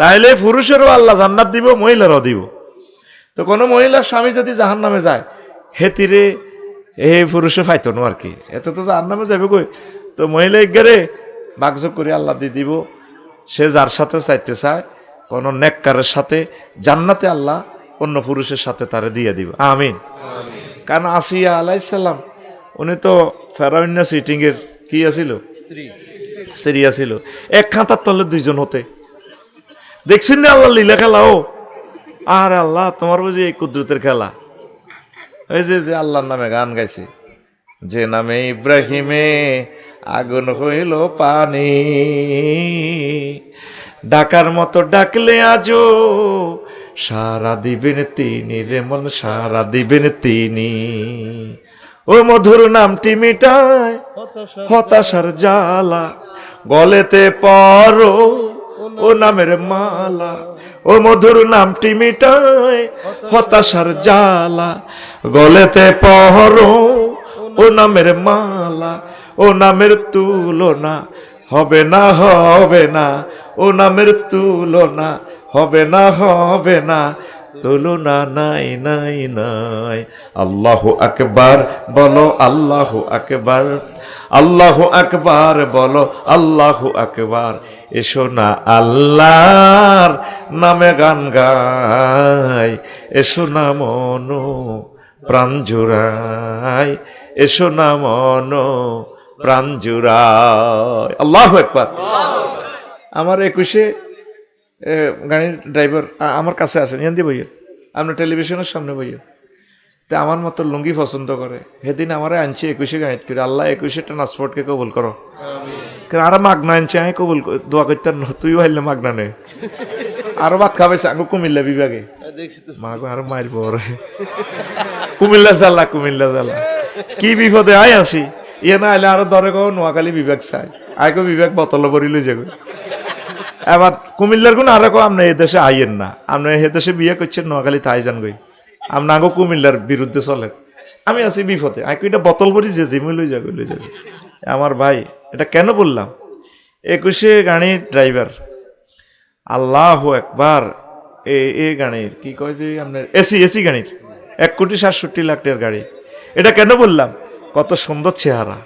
তাইলে পুরুষেরও আল্লাহ জান্নাত দিব, মহিলারও দিব। তো কোনো মহিলার স্বামী যদি জাহান্নামে যায়, হেতিরে এই পুরুষে ফাইতো না আর কি, এত তো জাহান্নামে যাবে কই। তো মহিলা এগারে বাগযোগ করে আল্লাহ দিয়ে দিব। সে যার সাথে চাইতে চায়, কোন নেককারের সাথে জান্নাতে আল্লাহ অন্য পুরুষের সাথে তারে দিয়ে দিব, আমিন। কারণ আসিয়া আলাইহিস সালাম উনি তো ফেরাউন্না সিটিং এর কি আছিল, স্ত্রী আছিল। এক খাতার তলে দুইজন হতে দেখছেন না আল্লাহ লীলা খেলাও। আর আল্লাহ তোমার বুঝি এই কুদরতের খেলা। ওই যে আল্লাহর নামে গান গাইছে, যে নামে ইব্রাহিমে আগুন হইল পানি, ডাকার মতো ডাকলে আজো সারা দিবেন তিনি রে মন, সারা দিবেন তিনি। ও মধুর নামটি মিটায় হতাশার জ্বালা, গলেতে পরো ও নামের মালা। ও মধুর নামটি মিটায় হতাশার জ্বালা, গলেতে পরো ও নামের মালা। ও নামের তুলনা হবে না, হবে না, ও নামের তুলনা হবে না, হবে না, তুলনা নাই নাই নাই। আল্লাহু আকবার বলো, আল্লাহু আকবার, আল্লাহু আকবার বলো, আল্লাহু আকবার। এসো না আল্লাহর নামে গান গাই, এসো না মনো প্রাণ জুড়াই, এসো না মনো প্রাণ জুড়াই। আল্লাহু আকবার। আমার 21-এ গাড়ির ড্রাইভার আমার কাছে আসেন, ইয়ান্দি বইয়ের আপনার টেলিভিশনের সামনে বইয়ের, তা আমার মতো লুঙ্গি পছন্দ করে। সেদিন আমার আনছি 21-এ গাড়িত করে, আল্লাহ 21-এ ট্রান্সপোর্টকে কবুল করো। আর মাগনা আনছি, আমি কবুল দোয়া করতে, তুইও হাইলে মাগনা নে। আরো ভাত খাবাইছে আঙ্গু কুমিল্লা বিভাগে, মাগো আরো মাইল পরে কুমিল্লা জ্বালা, কুমিল্লা জ্বালা। কি বিপদে আয় আসি, ইয়ে না আইলে আরো ধরে গো নোয়াখালী বিভাগ চাই, আইকো বিভাগ বোতল ভরি লই যাবে। এবার কুমিল্লার গুণ আরো আপনি এ দেশে আইয়েন না, আপনি এ দেশে বিয়ে করছেন নোয়াখালী তাই যান গই, আপনার আগো কুমিল্লার বিরুদ্ধে চলে। আমি আছি বিপদে, আইকো এটা বোতল ভরি যে জিমে লই যাবে, লই যাবে। আমার ভাই এটা কেন বললাম, 21-এ গাড়ির ড্রাইভার, আল্লাহু আকবার। এ গাড়ির কি কয় যে আপনার এসি গাড়ির 1,67,00,000 টাকার গাড়ি। এটা কেন বললাম, কত সুন্দর চেহারা।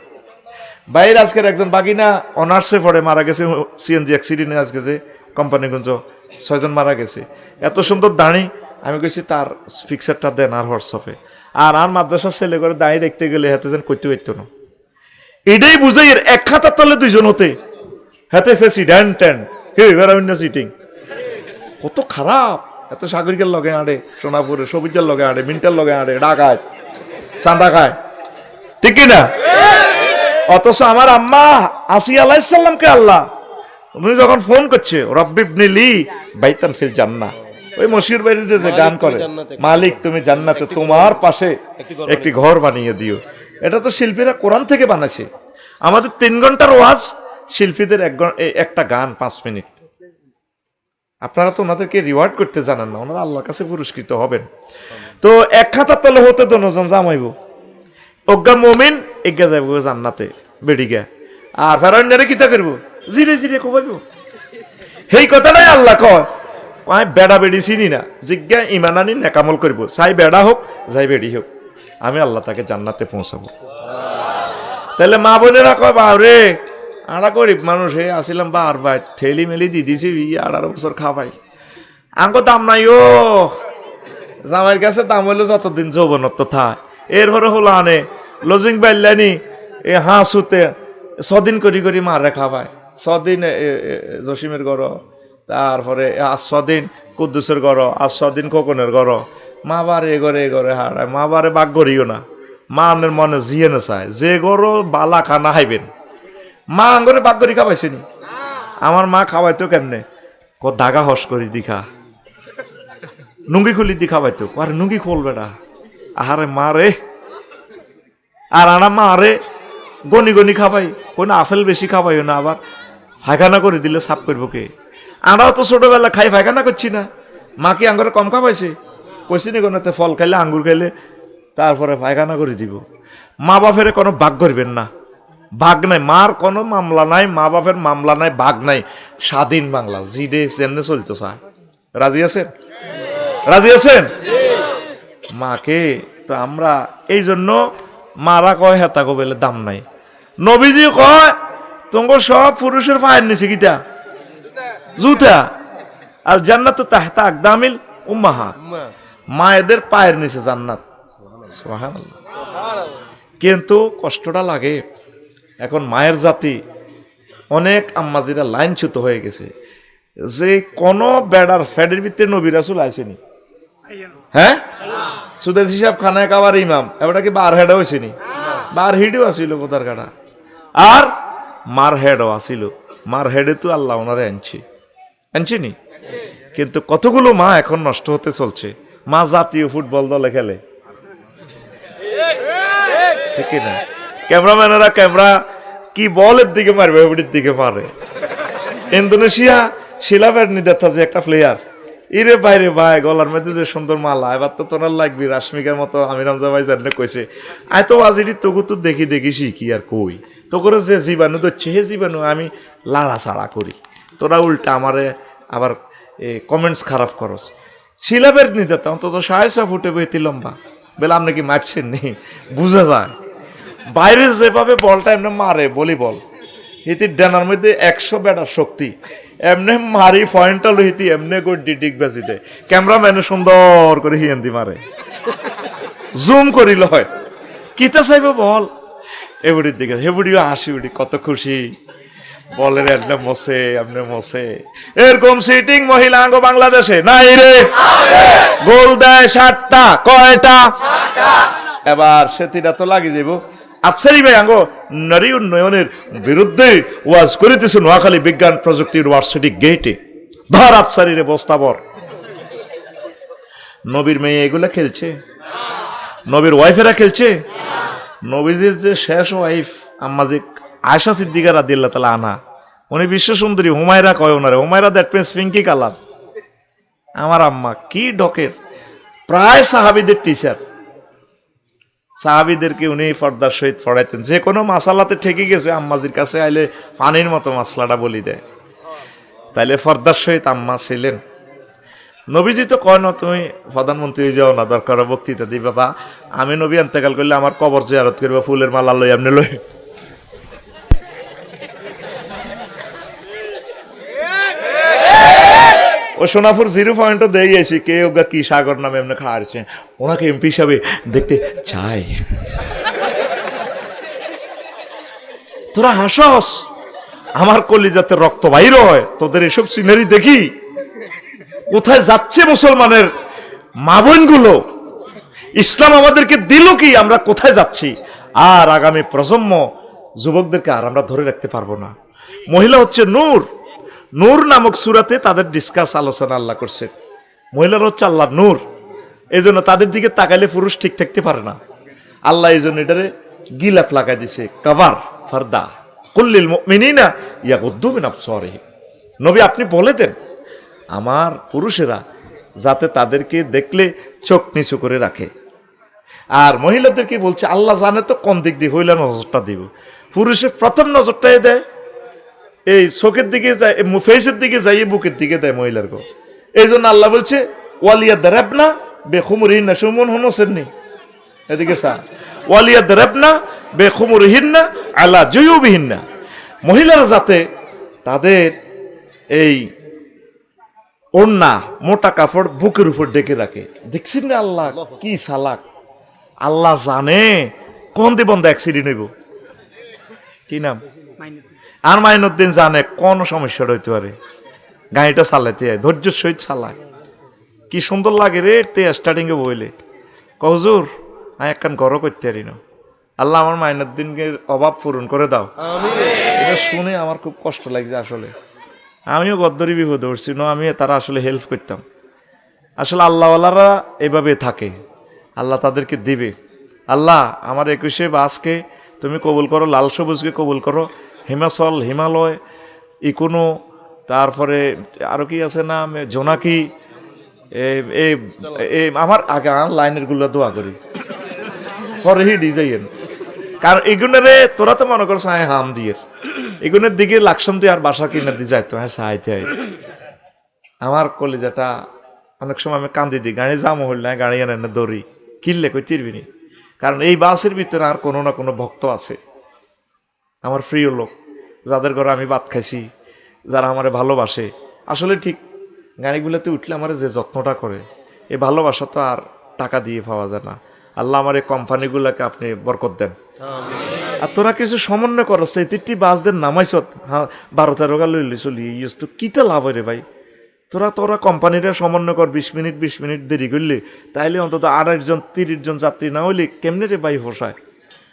বাইরে আজকের একজন বাগিনা অনার্সে পড়ে মারা গেছে সিএনজি অ্যাক্সিডেন্টে, আজকে যে কোম্পানিগঞ্জ 6 জন মারা গেছে। এত সুন্দর দাঁড়ি, আমি কইছি তার পিকচারটা দেন আর হোয়াটসঅ্যাপে। আর মাদ্রাসার ছেলে করে দাঁড়িয়ে দেখতে গেলে হাতে যেন করতে পারতো না। এটাই বুঝাই এর এক খাতার তলে দুইজন হতে, হাতে প্রেসিডেন্ট সিটিং। কত খারাপ। এত সাগরিকের লগে আড়ে, সোনাপুরে সবিজের লগে আড়ে, মিন্টার লগে আড়ে, ডাকায় চাঁদা খায়, ঠিক কিনা? অথচ আমার আম্মা আসিয়া আলাইহিস সালামকে আল্লাহ উনি যখন ফোন করছে, রব্বিবনিলি বাইতান ফিল জান্নাহ, ওই মশিউর বাইরে যে গান করে, মালিক তুমি জান্নাতে তোমার পাশে একটি ঘর বানিয়ে দিও। এটা তো শিল্পীরা কোরআন থেকে বানাইছে। আমাদের 3 ঘন্টার ওয়াজ, শিল্পীদের একটা গান 5 মিনিট। আপনারা তো ওনাদেরকে রিওয়ার্ড করতে জানান না, ওনারা আল্লাহর কাছে পুরস্কৃত হবেন। তো এক খাতার তলে হতে দনজন জামাইব, অজ্ঞা মুমিন এগিয়ে যাইব জান্নাতে বেড়িগা। আর ফেরাউন্নারে কিতা করবো, জিরে জিরে কোবাইব। সেই কথাটাই আল্লাহ কয়, আমি বেড়া বেড়ি চিনি না, জিজ্ঞা ইমান আনি নেকামল করবো, চাই বেড়া হোক যাই বেড়ি হোক, আমি আল্লাহ তাকে জান্নাতে পৌঁছাবো। তাহলে মা বোনেরা কয়, বাউরে আড়া গরিব মানুষ হে আসিলাম, বার ভাই ঠেলি মেলি দি দিছি 18 বছর খাওয়াই, আঙ্গ দাম নাই। ও জামাইয়ের কাছে দাম হইলো যতদিন যৌবনত্ব থায়, এর হরে হলো আনে লজিং বাইলানি এ হাঁসুতে 6 দিন করি করি মারে খাওয়ায়। 6 দিন জসিমের ঘর, তারপরে 6 দিন কুদ্দুসের ঘর, আর 6 দিন খোকনের ঘর। মা বারে এ ঘরে হারায়, মা বারে বাগ করিও না, মা আনের মনে জিয়ে না চায় যে গরো বালা খানা খাইবেন। মা আঙ্গরে বাগ করি খাওয়াইছেনি, আমার মা খাওয়াইতো কেমনে, দাগা হস করি দিখা, নুঙ্গি খুলি দি খাওয়াইতো। আরে নুঙ্গি খুলবে না, আহারে মা রে। আর আনা মা রে গনি গনি খাবাই, কোন আপেল বেশি খাবাইও না, আবার ফায়খানা করে দিলে সাফ করবো কে? আমরাও তো ছোটবেলা খাই ফায়খানা করছি না, মা কি আঙ্গুরে কম খাবাইছে? কইছি নি কোনোতে ফল খাইলে আঙ্গুর খাইলে তারপরে ফায়খানা করে দিব। মা বাপের কোনো ভাগ করবেন না, ভাগ নাই, মার কোনো মামলা নাই, মা বাপের মামলা নাই, ভাগ নাই, স্বাধীন বাংলা জিডে চেন্নে চলতো চায়। রাজি আছেন? রাজি আছেন? মাকে তো আমরা এই জন্য মারা কয় হেতা কবেলে দাম নাই। নবীজি কয় তোমার সব পুরুষের পায়ের নিচে কিটা জুতা, আর জান্নাত তাহতা আকদামিল উম্মাহাত, মায়েদের পায়ের নিচে জান্নাত। সুবহানাল্লাহ। কিন্তু কষ্টটা লাগে, এখন মায়ের জাতি অনেক আম্মাজিরা লাইনচ্যুত হয়ে গেছে যে কোন বেড়ার ফ্যাডের ভিতরে নবী রাসূল আইসেনি। হ্যাঁ, সুদেশ হিসাব খানায় কাবার ইমাম এবারটা কি বার হেডও হয়েছেনি, বার হেডও আসিল কোথার কাটা, আর মার হেডও আসিল। মার হেডে তো আল্লাহ ওনারে আনছিনি। কিন্তু কতগুলো মা এখন নষ্ট হতে চলছে। মা জাতীয় ফুটবল দলে খেলে, ঠিক না? ক্যামেরাম্যানেরা ক্যামেরা কি বলের দিকে মারবে, ওটির দিকে মারে। ইন্দোনেশিয়া শিলাবেড়নি দেখা যে একটা প্লেয়ার, ইরে বাইরে ভাই গলার মধ্যে যে সুন্দর মালা, এবার তো তোরা লাগবি রাশমিকার মতো। আমি রামজা ভাই জানলে কইছে আয় তো আজিটি তোকে তো দেখি শিখি আর কই তো করে যে জীবাণু ধরছে হে জীবাণু আমি লাড়াছাড়া করি, তোরা উল্টা আমারে আবার কমেন্টস খারাপ করস। শিলাবের নি দিতাম তো 6.5 ফুটে বইতি লম্বা, বলে আপনি কি মাপছেন নি? বুঝা যায় বাইরে যেভাবে বলটা এমনি মারে বলি বল, হিতির ডানার মধ্যে 100 ব্যাটার শক্তি, এমনি মারি পয়েন্টটা লইতি এমনি করে ডিডিক বেসিতে ক্যামেরাম্যানে সুন্দর করে হিয়েন্দি মারে, জুম করিল হয় কিতা চাইবে বল এbudiর দিকে, হেবুডিও হাসি উঠি কত খুশি, বলের এমনি মসে। এরকম সিটিং মহিলাঙ্গ বাংলাদেশে নাই রে, গোল দেয় 7টা, কয়টা? এবার সেটিরা তো লাগি যাইব। আফসারি ভাই আঙ্গ নারী উন্নয়নের বিরুদ্ধে ওয়াজ করিতেছে নোয়াখালী বিজ্ঞান প্রযুক্তি ইউনিভার্সিটি গেটে, ধর আফসারি রে বস্তাবর। নবীর মেয়ে এগুলা খেলছে, নবীর ওয়াইফেরা খেলছে। নবীজির যে শেষ ওয়াইফ আম্মাজি আয়েশা সিদ্দিকা রাদিয়াল্লাহু তাআলা আনহা, উনি বিশ্ব সুন্দরী, হুমায়রা কয় ওনারে, Humaira that means Pinki colour. আমার আম্মা কি ডকের, প্রায় সাহাবীদের টিচার, সাহাবীদেরকে উনি পর্দার সহিত পড়াইতেন। যে কোনো মাসালাতে ঠেকে গেছে আম্মাজির কাছে আইলে পানির মতো মাসলাটা বলি দেয়, তাইলে পর্দার সহিত আম্মা ছিলেন। নবীজি তো কয় না তুমি প্রধানমন্ত্রী যাও না, দরকার বক্তৃতা দিই বাবা, আমি নবী ইন্তেকাল করলে আমার কবর জিয়ারত করবে, ফুলের মালা লই এমনি লই। ও সোনাপুর 0 পয়েন্টও দিয়ে গেছি, কে ওগা কি সাগর নামে এমনি খাওয়া আসছে, ওনাকে এমপি হিসাবে দেখতে চাই। তোরা হাসস, আমার কলিজাতে রক্ত বাইর হয় তোদের এসব সিনারি দেখি। কোথায় যাচ্ছে মুসলমানের মা বোনগুলো? ইসলাম আমাদেরকে দিল কি, আমরা কোথায় যাচ্ছি? আর আগামী প্রজন্ম যুবকদেরকে আর আমরা ধরে রাখতে পারবো না। মহিলা হচ্ছে নূর, নূর নামক সূরাতে তাদের ডিসকাস আলোচনা আল্লাহ করছেন। মহিলারা হচ্ছে আল্লাহ নূর, এই জন্য তাদের দিকে তাকাইলে পুরুষ ঠিক থাকতে পারে না। আল্লাহ এই জন্য এটারে গিলাফ লাগাই দিছে, কভার ফারদা কুল্লিল মুমিনিনা ইয়াগুদ্দু মিন আবসারিহিম। নবী আপনি বলে দেন আমার পুরুষেরা যাতে তাদেরকে দেখলে চোখ নিচু করে রাখে। আর মহিলাদেরকে বলছে আল্লাহ জানে তো কোন দিক দিয়ে হইলে নজরটা দিব। পুরুষের প্রথম নজরটাই দেয় এই চোখের দিকে যায়, ফেসের দিকে যাই, বুকের দিকে দেয় মহিলার গো। এই জন্য আল্লাহ বলছে ওয়ালিয়া দারাবনা বেখুমুরিহিন্না, সুমন হনসেননি এদিকে সা, ওয়ালিয়া দারাবনা বেখুমুরিহিন্না আলা জুয়ুবিহিন্না, মহিলারা যাতে তাদের এই ওড়না মোটা কাপড় বুকের উপর ডেকে রাখে। দেখছেন না আল্লাহ কি সালাক, আল্লাহ জানে কোন দিবন্ধ অ্যাক্সিডেন্ট হইব, কি নাম, আর মাইনুদ্দিন জানে কোন সমস্যা হইতে পারে, গাড়িটা চালাইতে হয় ধৈর্যের সহিত চালায়। কি সুন্দর লাগে রে তে স্টার্টিং এ বইলে কহুজুর আমি একখান ঘরও করতে পারি না, আল্লাহ আমার মাইনুদ্দিনকে অভাব পূরণ করে দাও। এটা শুনে আমার খুব কষ্ট লাগছে আসলে। আমিও গদ্দরি বিপদে উঠছি না, আমি তারা আসলে হেল্প করতাম। আসলে আল্লাহওয়ালারা এভাবে থাকে, আল্লাহ তাদেরকে দিবে। আল্লাহ আমার 21শে বাসকে তুমি কবুল করো, লাল সবুজকে কবুল করো, হিমাচল হিমালয় ইকোনো, তারপরে আরো কি আছে না জোনাকি, আমার আগে লাইনের গুলো দোয়া করি পরে হি ডিজাইন কারণ এগুনের তোরা তো মনে করছ হ্যাঁ হাম দিয়ে এগুনের দিকে লাকসাম দিয়ে আর বাসা কিনে দিয়ে যাইতো হ্যাঁ সাহায্য আমার কলিজাটা অনেক সময় আমি কান্দি দিই গাড়ি জামো হইল না গাড়ি এনে দৌড়ি কিনলে কই তিরবিনি কারণ এই বাসের ভিতরে আর কোনো না কোনো ভক্ত আছে আমার প্রিয় লোক যাদের ঘরে আমি ভাত খাইছি যারা আমারে ভালোবাসে আসলে ঠিক গাড়িগুলোতে উঠলে আমার যে যত্নটা করে এই ভালোবাসা তো আর টাকা দিয়ে পাওয়া যায় না আল্লাহ আমার এই কোম্পানিগুলোকে আপনি বরকত দেন আর তোরা কিছু সমন্বয় করছ এই 3টি বাস দেন নামাইছ হ্যাঁ 12-13 গা লইলি চলি ইউজ তো কিতে লাভ হয় রে ভাই তোরা কোম্পানিরা সমন্বয় কর 20 মিনিট দেরি করলে তাইলে অন্তত 28 জন 30 জন যাত্রী না হইলে কেমনে রে ভাই হোসায়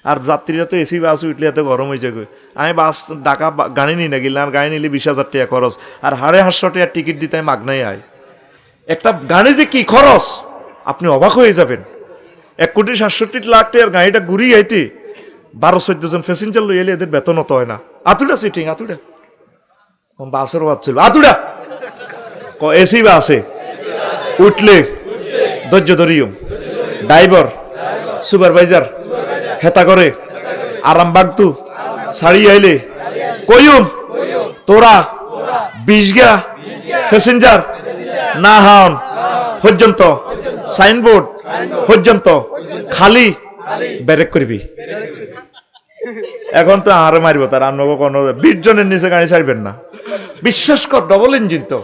আর যাত্রীরা তো এসি বাস উঠলে এত গরম হয়ে যাবে আমি বাস ঢাকা গাড়ি নিই না গেলাম গাড়ি নিলে 20,000 টাকা খরচ আর 550 টাকা টিকিট দিতে আমি মাগনাই আয় একটা গাড়ি যে কি খরচ আপনি অবাক হয়ে যাবেন 1,67,00,000 টাকার গাড়িটা ঘুরিয়ে আইতে 12-14 জন প্যাসেঞ্জার লই এলে এদের বেতন হতো হয় না আতুডা সিটিং আতুডা বাসের অভাব ছিল আতুডা এসি বা আছে উঠলে ধৈর্য ধরিও ড্রাইভার সুপারভাইজার হেতা করে আরাম বাগতু ছাড়ি আইলে কইম তোরা 20 গা প্যাসেঞ্জার না হন পর্যন্ত সাইনবোর্ড পর্যন্ত খালি ব্রেক করবি এখন তো আর মারবো তার আর কোনো 20 জনের নিচে গাড়ি ছাড়বেন না বিশ্বাস কর ডবল ইঞ্জিন তো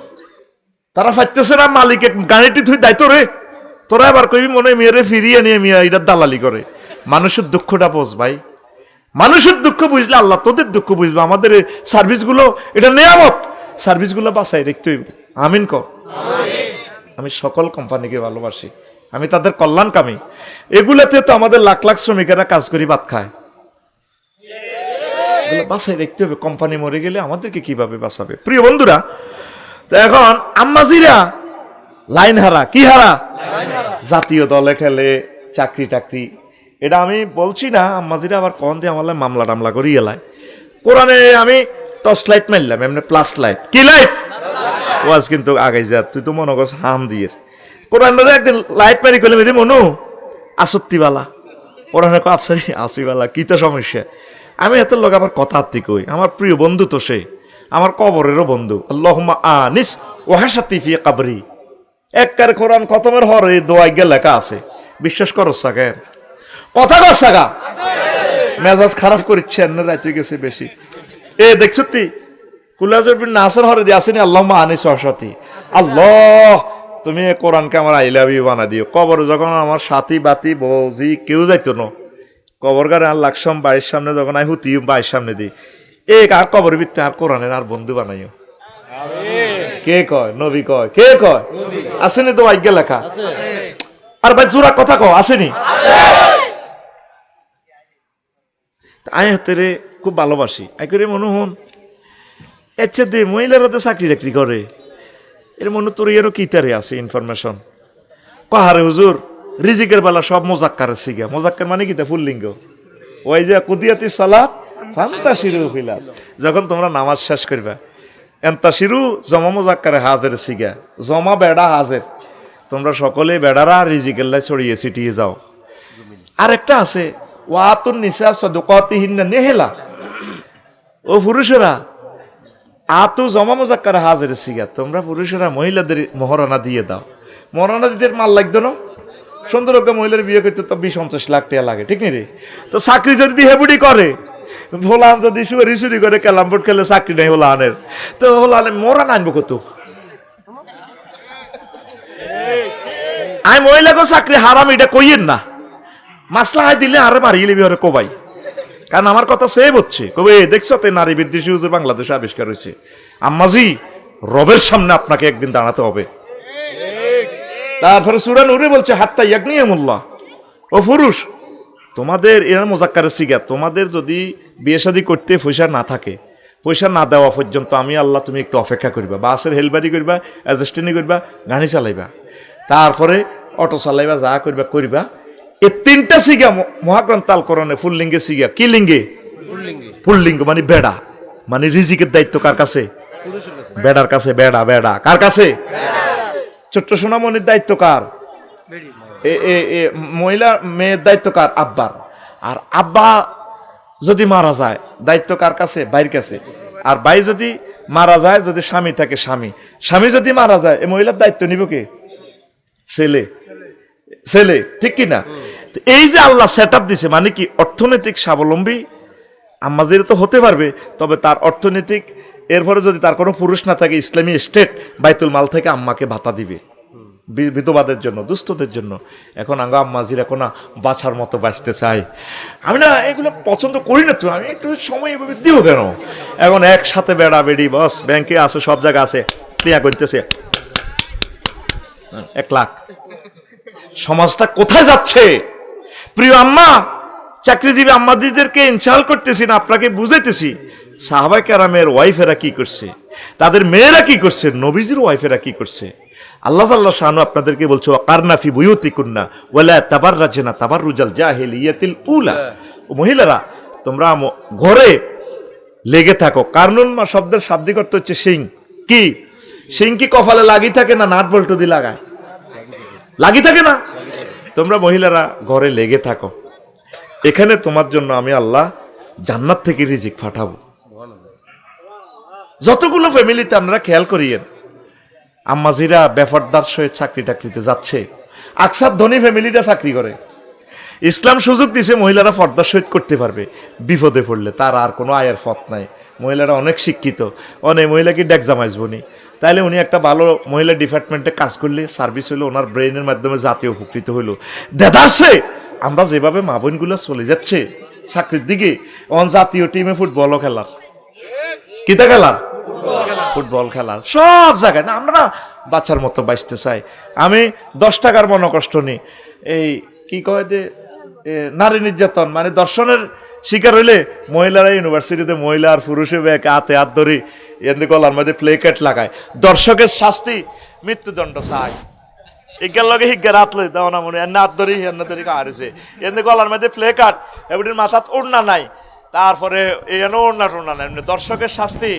তারা ফাইতেছে না মালিকের গাড়িটি তুই দায়িত্ব রে তোরা এবার কইবি মনে মেয়েরে ফিরিয়ে নিয়ে মিয়া এটা দালালি করে মানুষের দুঃখটা বোঝ ভাই মানুষের দুঃখ বুঝলে আল্লাহ তোদের দুঃখ বুঝবে আমাদের সার্ভিসগুলো এটা নিয়ামত সার্ভিসগুলো বাঁচাই রাখতে হইব আমিন কর আমি সকল কোম্পানিকে ভালোবাসি আমি তাদের কল্যাণকামী এগুলাতে তো আমাদের লাখ লাখ শ্রমিকেরা কাজ করি ভাত খায় বাঁচাই রাখতে হবে কোম্পানি মরে গেলে আমাদেরকে কিভাবে বাঁচাবে প্রিয় বন্ধুরা তো এখন আম্মাজিরা লাইন হারা কি হারা জাতীয় দলে খেলে চাকরি টাকরি এটা আমি বলছি না আম্মাজিরা আবার কন দিয়ে আমার মামলা টামলা করি এলায় কোরআনে আমি টর্চ লাইট মারলাম এমনি প্লাস লাইট কি লাইট ওয়াজ কিন্তু আগে যা তুই তো মনে করছ হাম দিয়ে কোরআন একদিন লাইট মারি করলে মেরে মনু আসত্তিওয়ালা কোরআনে আফসারি আসিওয়ালা কি তো সমস্যা আমি এত লোক আবার কথা আত্মি কই আমার প্রিয় বন্ধু তো সে আমার কবরেরও বন্ধু আল্লাহুম্মা আনিস ওয়াহাসাতি ফি কবরি একবার কোরআন খতমের হরে দোয়াই গে লেখা আছে বিশ্বাস করো সাকের কথা কর সাগা মেজাজ খারাপ করিচ্ছে না রাইতে গেছে বেশি এ দেখছ তুই কুলাজের বিন নাসর হরে দিয়ে আসেনি আল্লাহুম্মা আনিস ওয়াহাসাতি আল্লাহ তুমি কোরআনকে আমার আই লাভ ইউ বানা দিও কবরে যখন আমার সাথী বাতি বৌজি কেউ যাইতো না কবর গারে আর লাকসাম বাড়ির সামনে যখন আই হুতি বাড়ির সামনে দিই আর কবর ভিত্তি আর কোরআনের আর বন্ধু বানাইও কে কয় নবী কয় কে কয় আসেনি তো আজ্ঞা লেখা আর ভাই জোরা কথা কও আসেনি আয় হাতে খুব ভালোবাসি আই করে মনে হন আচ্ছা দে মহিলারা তো চাকরি টাকরি করে এর মনে তোর এরও কিতারে আছে ইনফরমেশন কাহারে হুজুর রিজিকের বেলা সব মোজাক্কারের শিখা মোজাক্কার মানে কিতা ফুল্লিঙ্গ ওই যে কুদিয়াতি সালাত ফান্তাশিরু ফিলাত যখন তোমরা নামাজ শেষ করবা এন্তাশিরু জমা মোজাক্কারে হাজের শিখা জমা বেড়া হাজের তোমরা সকলে বেড়ারা রিজিকের লাই ছড়িয়ে ছিটিয়ে যাও আর একটা আছে ওয়াতুন নিসা সাদুকাতিহিন্না নেহেলা ও পুরুষেরা আতু জমা মোজাক্কারে হাজের শিখা তোমরা পুরুষেরা মহিলাদের মহারণা দিয়ে দাও মহারণা দিতে মাল লাগতো না সুন্দর একটা মহিলার বিয়ে করতে তো 20-50 লাখ টাকা লাগে ঠিক নেই তো চাকরি যদি হেবুডি করে হোলান যদি সুরি করে ক্যালামবোর্ড খেলে চাকরি নেই হোলানের তো হোলানে মরান আনবো কত আমি মহিলাকে চাকরি হারাম এটা কইয়েন না মাসলা দিলে আরে মারিয়ে লিবি ওরে কোবাই কারণ আমার কথা সেভ হচ্ছে কবে দেখছো তো নারী বিদ্বেষী হুজুর বাংলাদেশে আবিষ্কার হয়েছে আম্মাজি রবের সামনে আপনাকে একদিন দাঁড়াতে হবে তারপরে সূরা নূরে বলছে হাত্তা ইয়াগনিয়ামুল্লাহ ও পুরুষ তোমাদের এর মোজাক্কারে শিখা তোমাদের যদি বিয়ে শাদী করতে পয়সা না থাকে পয়সা না দেওয়া পর্যন্ত আমি আল্লাহ তুমি একটু অপেক্ষা করবা বাসের হেলবারি করবা অ্যাডজাস্টিনি করবা গাড়ি চালাইবা তারপরে অটো চালাইবা যা করবা করবা এই 3টা শিখা মহাগ্রন্থ তাল করণে ফুল্লিঙ্গে শিখা কি লিঙ্গে ফুল্লিঙ্গ মানে বেড়া মানে রিজিকের দায়িত্ব কার কাছে বেড়ার কাছে বেড়া বেড়া কার কাছে ছোট্ট সোনামণির দায়িত্ব কার মহিলা মেয়ের দায়িত্ব কার আব্বার আর আব্বা যদি মারা যায় দায়িত্ব কার কাছে? ভাইয়ের কাছে। আর ভাই যদি মারা যায়, যদি স্বামী থাকে স্বামী, স্বামী যদি মারা যায় এই মহিলার দায়িত্ব নিব কে? ছেলে। ছেলে, ঠিক কি না? এই যে আল্লাহ সেট আপ দিছে, মানে কি অর্থনৈতিক স্বাবলম্বী আম্মাজিরা তো হতে পারবে, তবে তার অর্থনৈতিক, এরপরে যদি তার কোনো পুরুষ না থাকে, ইসলামী স্টেট বাইতুল মাল থেকে আম্মাকে ভাতা দিবে বিধবাদের জন্য, দুস্থদের জন্য। এখন আঙ্গা আম্মাজিরা কোনো বাছার মতো বাঁচতে চাই। আমি না এগুলো পছন্দ করি না, তো আমি একটু সময় এভাবে দিব কেন? এখন একসাথে বেড়া বেড়ি বস, ব্যাংকে আছে, সব জায়গা আছে, ক্রিয়া করতেছে 1 লাখ। সমাজটা কোথায় যাচ্ছে? প্রিয় আম্মা, চাকরিজীবী আম্মাদিদেরকে ইনশাল করতেছি না, আপনাকে বুঝাইতেছি। সাহাবায়ে কেরামের ওয়াইফেরা কি করছে, তাদের মেয়েরা কি করছে, নবীজির ওয়াইফেরা কি করছে। আল্লাহ জাল্লা শানু আপনাদেরকে বলছো, কারনা ফি বুয়ুতিকুন্না ওয়ালা তাবাররাজনা তাবাররুজাল জাহিলিয়াতিল উলা। ও মহিলারা, তোমরা ঘরে লেগে থাকো। কারনুন মা শব্দের শাব্দিক অর্থ হচ্ছে শিং। কি শিং? কি কপালে লাগি থাকে না নাট বল্টু দিয়ে লাগায়? লাগি থাকে না? তোমরা মহিলারা ঘরে লেগে থাকো, এখানে তোমার জন্য আমি আল্লাহ জান্নাত থেকে রিজিক পাঠাবো। যতগুলো ফ্যামিলিতে আপনারা খেয়াল করিয়েন, আম্মাজিরা বেফরদার সহিত চাকরি টাকরিতে যাচ্ছে। আকসার ধনী ফ্যামিলিটা চাকরি করে। ইসলাম সুযোগ দিছে মহিলারা পর্দার সহিত করতে পারবে, বিপদে পড়লে তার আর কোনো আয়ের পথ নাই। মহিলারা অনেক শিক্ষিত, অনেক মহিলা কি ডেক জামাইজবনি, তাইলে উনি একটা ভালো মহিলা ডিপার্টমেন্টে কাজ করলে সার্ভিস হইলো, ওনার ব্রেনের মাধ্যমে জাতীয় উপকৃত হইলো। দেদারছে আমরা যেভাবে মা বোনগুলো চলে যাচ্ছে চাকরির দিকে, অন জাতীয় টিমে ফুটবলও খেলার, কিতা খেলার, ফুটবল খেলার সব জায়গায় না। আমরা বাচ্চার মতো বাঁচতে চাই। আমি 10 টাকার মনোকষ্ট নিই। এই কি কয় যে নারী নির্যাতন, মানে দর্শনের শিকার হইলে মহিলারা ইউনিভার্সিটিতে মহিলা আর পুরুষে ব্যাগ হাতে হাত ধরি এমনি গলার মধ্যে প্লে কার্ড লাগায়, দর্শকের শাস্তি মৃত্যুদণ্ড চায়। ইজ্ঞার লগে হিজ্ঞার হাত লই দাও না মনে হাত ধরি হেন ধরি কাহারেছে এমনি গলার মধ্যে প্লে কার্ড, এবার মাথাত ওড়না নাই, তারপরে এন ওড়না টোড়না নাই, দর্শকের শাস্তি।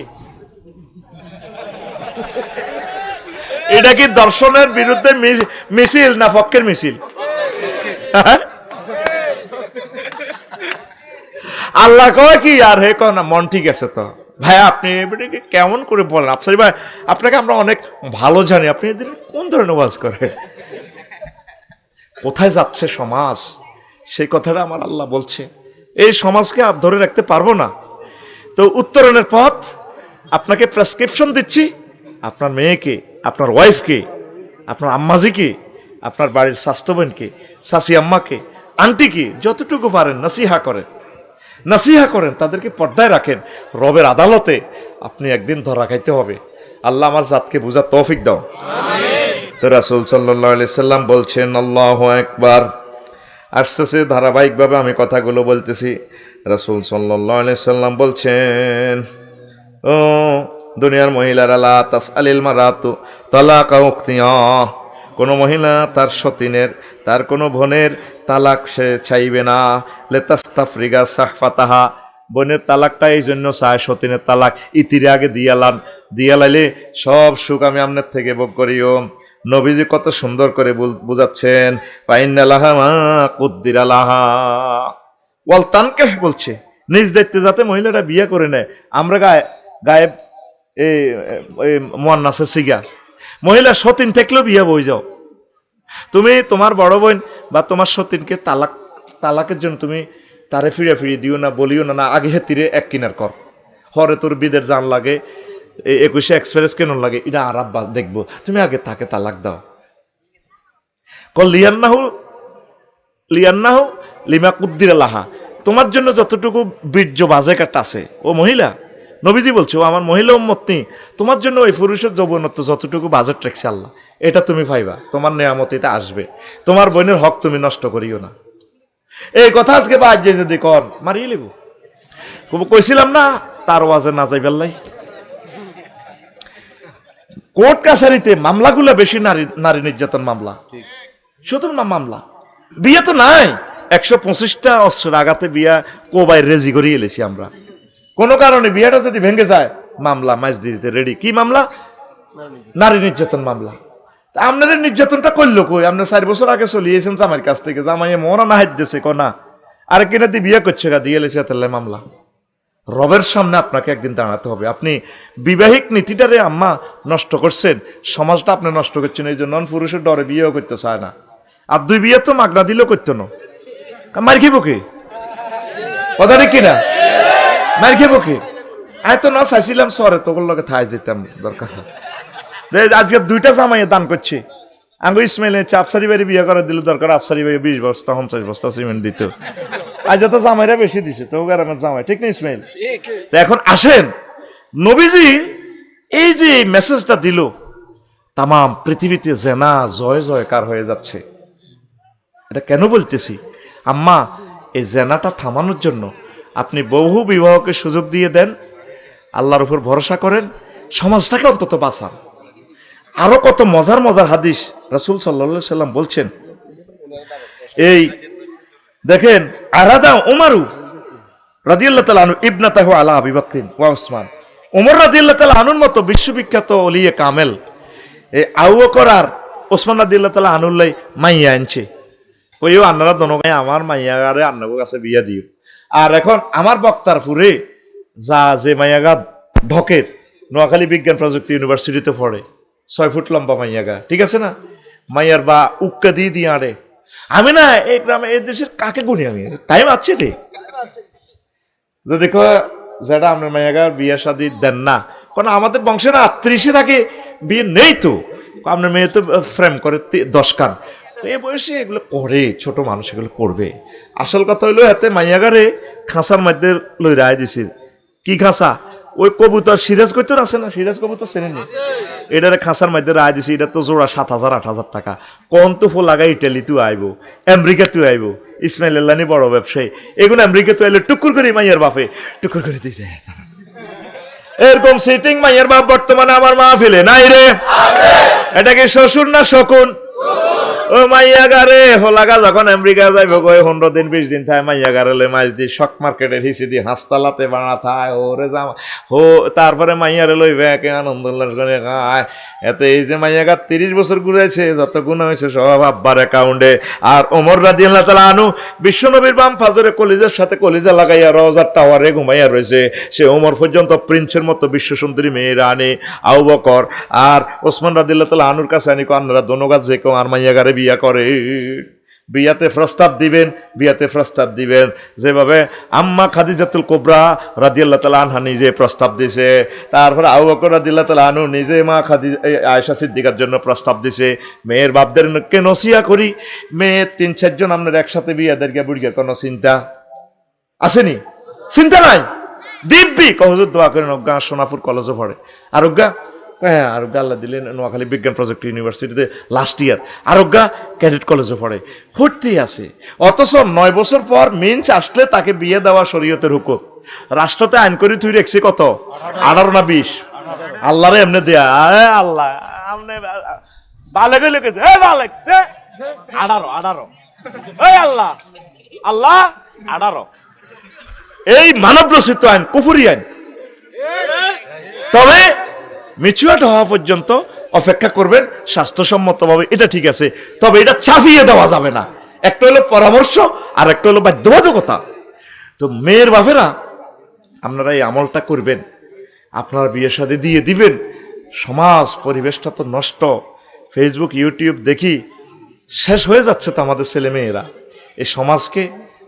এটা কি দর্শনের বিরুদ্ধে মিছিল না পক্ষের মিছিল? আল্লাহ কয় কি আর হে কয় না মন ঠিক আছে তো ভাই, আপনি কেমন করে বলেন? আফসারি ভাই, আপনাকে আমরা অনেক ভালো জানি, আপনি এদের কোন ধরনের ওয়াজ করেন? কোথায় যাচ্ছে সমাজ, সেই কথাটা আমার আল্লাহ বলছে। এই সমাজকে ধরে রাখতে পারবো না। তো উত্তরণের পথ আপনাকে প্রেসক্রিপশন দিচ্ছি। আপনার মেয়েকে, আপনার ওয়াইফকে, আপনার আম্মাজিকে, আপনার বাড়ির স্বাস্থ্যবানকে, শাশি আম্মাকে, আন্টিকে যতটুকু পারেন নাসিহা করেন, নাসিহা করেন, তাদেরকে পর্দায় রাখেন। রবের আদালতে আপনি একদিন ধরা খাইতে হবে। আল্লাহ আমার জাতকে বুঝার তৌফিক দাও। তো রাসূল সাল্লাল্লাহু আলাইহি সাল্লাম বলছেন, আল্লাহু আকবার। আসতেছে ধারাবাহিকভাবে আমি কথাগুলো বলতেছি। রাসূল সাল্লাল্লাহু আলাইহি সাল্লাম বলছেন, ও দুনিয়ার মহিলারা, লা তাসআলিল মারাতু তালাকা উখতিহা, কোনো মহিলা তার সতীনের, তার কোনো বোনের তালাক সে চাইবে না। লেতাস্তাফরিগা সাহফাতাহা, বোনের তালাকটা এই জন্য চায়, সতীনের তালাক ইতিরে আগে দিয়া লাইলে সব সুখ আমি আপনার থেকে ভোগ করিও। নবীজি কত সুন্দর করে বুঝাচ্ছেন, ফাইন্না লাহা মা কুদ্দিরা লাহা ওয়াল তানকিহ, বলছে নিজ দায়িত্বে যাতে মহিলাটা বিয়ে করে নেয়। আমরা গায়েব এই মুয়ান্নাসের সিগা, মহিলা সতীন থাকলেও বিয়ে বই যাও। তুমি তোমার বড় বোন বা তোমার সতীনকে তালাকের জন্য তুমি তারে ফিরে দিও না, বলিও না, না আগে হেতিরে এক কিনার কর, হরে তোর বিদের জান লাগে, 21 এক্সপ্রেস কেন লাগে, এটা আর আব্বা দেখবো, তুমি আগে তাকে তালাক দাও। লিয়ান্নাহু লিমা কুদ্দিরা লাহা, তোমার জন্য যতটুকু বীর্য বাজে কাটা আছে ও মহিলা, নবীজি বলছে ও আমার মহিলা উম্মত নেই, তোমার জন্য ওই পুরুষের যৌবনত্ব যতটুকু বাজেট রাখছে আল্লাহ, এটা তুমি পাইবা, তোমার নেয়ামত এটা আসবে। তোমার বোনের হক তুমি নষ্ট করিও না। এই কথা আজকে বা আজ যদি কর মারিয়ে লিব, কইছিলাম না তার ওয়াজে না যাই বেল্লাই। কোর্ট কাছারিতে মামলাগুলো বেশি, নারী নির্যাতন মামলা, শুধু না মামলা, বিয়ে তো নাই। 125টা অস্ত্রের আঘাতে বিয়া কোবাই রেজি করিয়ে এলেছি আমরা। কোনো কারণে বিয়েটা যদি ভেঙে যায়, মামলা মাইজ দিতে রেডি। কি মামলা? নারী নির্যাতন মামলা। আপনাদের নির্যাতনটা করলো কই? আপনি 4 বছর আগে চলিয়েছেন জামাইয়ের কাছ থেকে, জামাইয়ে মরা না হাত দিয়েছে কনা, আর কিনা দিয়ে বিয়ে করছে গা দিয়ে এলেছে তাহলে মামলা। রবের সামনে আপনাকে একদিন দাঁড়াতে হবে। আপনি বিবাহিক নীতিটারে আম্মা নষ্ট করছেন, সমাজটা আপনি নষ্ট করছেন। এই জন্য পুরুষের ডরে বিয়েও করতে চায় না। আর 2 বিয়ে তো মাগনা দিলেও করতো না, মার খেবো কে? কথা ঠিক কিনা? মার খেবো কে? এত না চাইছিলাম সরে তোর লগে থাই যেতাম দরকার। আজকে 2টা জামাইয়ে দান করছে। আঙ্গু ইসমাইল আফসারি বাড়ি বিয়ে করে দিলে দরকার আফসারি বাড়ি 20 বস্তা 50 বস্তা সিমেন্ট দিত। আজ তো জামাইরা বেশি দিছে, তো গ্রামের জামাই, ঠিক না ইসমাইল? এখন আসেন, নবীজি এই যে মেসেজটা দিল, তাম পৃথিবীতে জেনা জয় জয়কার হয়ে যাচ্ছে। এটা কেন বলতেছি আম্মা? এই জেনাটা থামানোর জন্য আপনি বহু বিবাহকে সুযোগ দিয়ে দেন, আল্লাহর উপর ভরসা করেন, সমাজটাকে অন্তত বাঁচান। আরো কত মজার মজার হাদিস রাসূল সাল্লাল্লাহু আলাইহি সাল্লাম বলছেন। এই দেখেন, আরাদা উমারু রাদিয়াল্লাহু তাআলা আনহু ইবনাতাহু আলা আবি বকর ওয়া উসমান। উমর রাদিয়াল্লাহু তাআলা আনহুর মতো বিশ্ববিখ্যাত ওলিয়ে কামেল এই আবু বকর আর ওসমান রাদিয়াল্লাহু তাআলা আনহুর মাইয়া আনছে। ওইও আন্নারা দনগায় আমার মাইয়াগারে আন্নাবু কাছে বিয়া দিও। আর এখন আমার বক্তার পুরে যে মাইয়াগা ঢকের নোয়াখালী বিজ্ঞান প্রযুক্তি ইউনিভার্সিটিতে পড়ে, 6 ফুট লম্বা মাইয়াগা, ঠিক আছে না? মাইয়ার বা উক্কা দিয়ে আড়ে। আমি না এই গ্রামে এই দেশের কাকে গুনি, আমি টাইম আছে রে। দেখো যেটা আপনার মাইয়াগার বিয়ে শাদী দেন না, কারণ আমাদের বংশে না 30-এর আগে বিয়ে নেই। তো আপনার মেয়ে তো ফ্রেম করে 10 কান, এই বয়সে এগুলো করে, ছোট মানুষ এগুলো করবে। আসল কথা হইলো এতে মাইয়াগারে খাঁচার মধ্যে লই রায় দিছে। কি খাঁচা? ওই কবুতর সিরাজ কবুতর আছে না, সিরাজ কবুতর চেনেন? এটারে খাঁচার মধ্যে রায় দিছে। এটা তো জোড়া 7,000-8,000 টাকা। কোন তো ফো লাগা ইটালি তুই আইব, আমেরিকা তুই আইব। ইসমাইল আল্লানি বড় ব্যবসায়ী, এগুলো আমেরিকা তুই আইলে টুকুর করে মাইয়ার বাপে টুকুর করে দিতে। এরকম সিটিং মাইয়ার বাপ বর্তমানে আমার মা ফেলে নাই রে। এটা কি শ্বশুর না শকুন? ও মাইয়া গারে হোলাগা যখন আমেরিকা যাইব, 15 দিন 20 দিন থায় মাইয়া গারে লই মাছ দি শক মার্কেটের হিসি দি হাসতালাতে বানা থায় ওরে জামা হো। তারপরে মাইয়ারে লই ব্যাকে আনন্দ করে খায়। এতে এই যে মাইয়া গা 30 বছর ঘুরেছে, যত গুণ হয়েছে সব আব্বার অ্যাকাউন্টে। আর ওমর রাদিয়াল্লাহু তাআলা আনহু বিশ্বনবীর বাম ফাজরে কলিজার সাথে কলিজা লাগাইয়া রওজার টাওয়ারে ঘুমাইয়া রয়েছে। সে ওমর পর্যন্ত প্রিন্সের মতো বিশ্ব সুন্দরী মেয়েরা আনে। আবু বকর আর ওসমান রাদিয়াল্লাহু তাআলা আনহুর কাছে আনি, আপনারা দোনোগাছ যে কেউ আর মাইয়া গারে বিয়া করে, বিয়াতে প্রস্তাব দিবেন, বিয়াতে প্রস্তাব দিবেন যেভাবে আম্মা খাদিজাতুল কুবরা রাদিয়াল্লাহু তাআলা আনহা নিজে প্রস্তাব দিছে। তারপরে আবু বকর রাদিয়াল্লাহু তাআলা আনহু নিজে মা আয়েশা সিদ্দিকার জন্য প্রস্তাব দিছে। মেয়ের বাপদেরকে নসিহত করি, মেয়ে 3-4 জন আপনার একসাথে বিয়া দেরকে বুড়িয়ে কোনো চিন্তা আসেনি? চিন্তা নাই, দিব্যি কহজুর দোয়া করেন। অজ্ঞা সোনাপুর কলেজে পড়ে, আর অজ্ঞা হ্যাঁ আরোগ্যা আল্লাহ দিলেন নোয়াখালী বিজ্ঞান প্রযুক্তি ইউনিভার্সিটিতে লাস্ট ইয়ার, আরোগ্যা ক্যাডেট কলেজে পড়ে, ভর্তি আছে। অথচ 9 বছর পর মিন্স আসলে তাকে বিয়ে দেওয়া শরীয়তের হুকুম। রাষ্ট্রতে আইন করে তুই রেখছি কত, 18 না 20? আল্লাহরে এমনি দেয়া আল্লাহ বালেক লেগেছে 18 আল্লাহ আল্লাহ 18। এই মানব রচিত আইন, কুফুরি আইন। তবে ম্যাচিউরড হওয়া পর্যন্ত অপেক্ষা করবেন স্বাস্থ্যসম্মতভাবে, এটা ঠিক আছে। তবে এটা চাপিয়ে দেওয়া যাবে না। একটা হলো পরামর্শ আর একটা হলো বাধ্যবাধকতা। তো মেয়ের বাপেরা আপনারা এই আমলটা করবেন, আপনারা বিয়ে শাদী দিয়ে দিবেন। সমাজ পরিবেশটা তো নষ্ট, ফেসবুক ইউটিউব দেখি শেষ হয়ে যাচ্ছে তো আমাদের ছেলে মেয়েরা। এই সমাজকে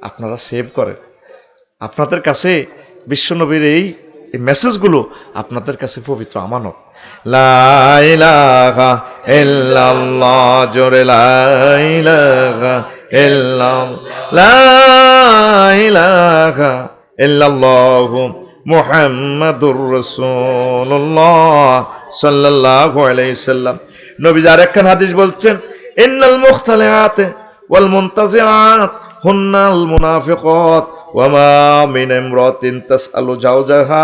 আপনারা সেভ করেন। আপনাদের কাছে বিশ্বনবীর এই মেসেজগুলো আপনাদের কাছে পবিত্র আমানত। লা ইলাহা ইল্লাল্লাহ, জোরে লা ইলাহা ইল্লাল্লাহ, লা ইলাহা ইল্লাল্লাহু মুহাম্মাদুর রাসূলুল্লাহ সাল্লাল্লাহু আলাইহি সাল্লাম। নবীজি আরেকখান হাদিস বলছেন, ইন্নাল মুখতালিআত ওয়াল মুনতাজিআত হুন্নাল মুনাফিকাত ওয়া মা মিন ইমরাতিন তাসআলু জাওজাহা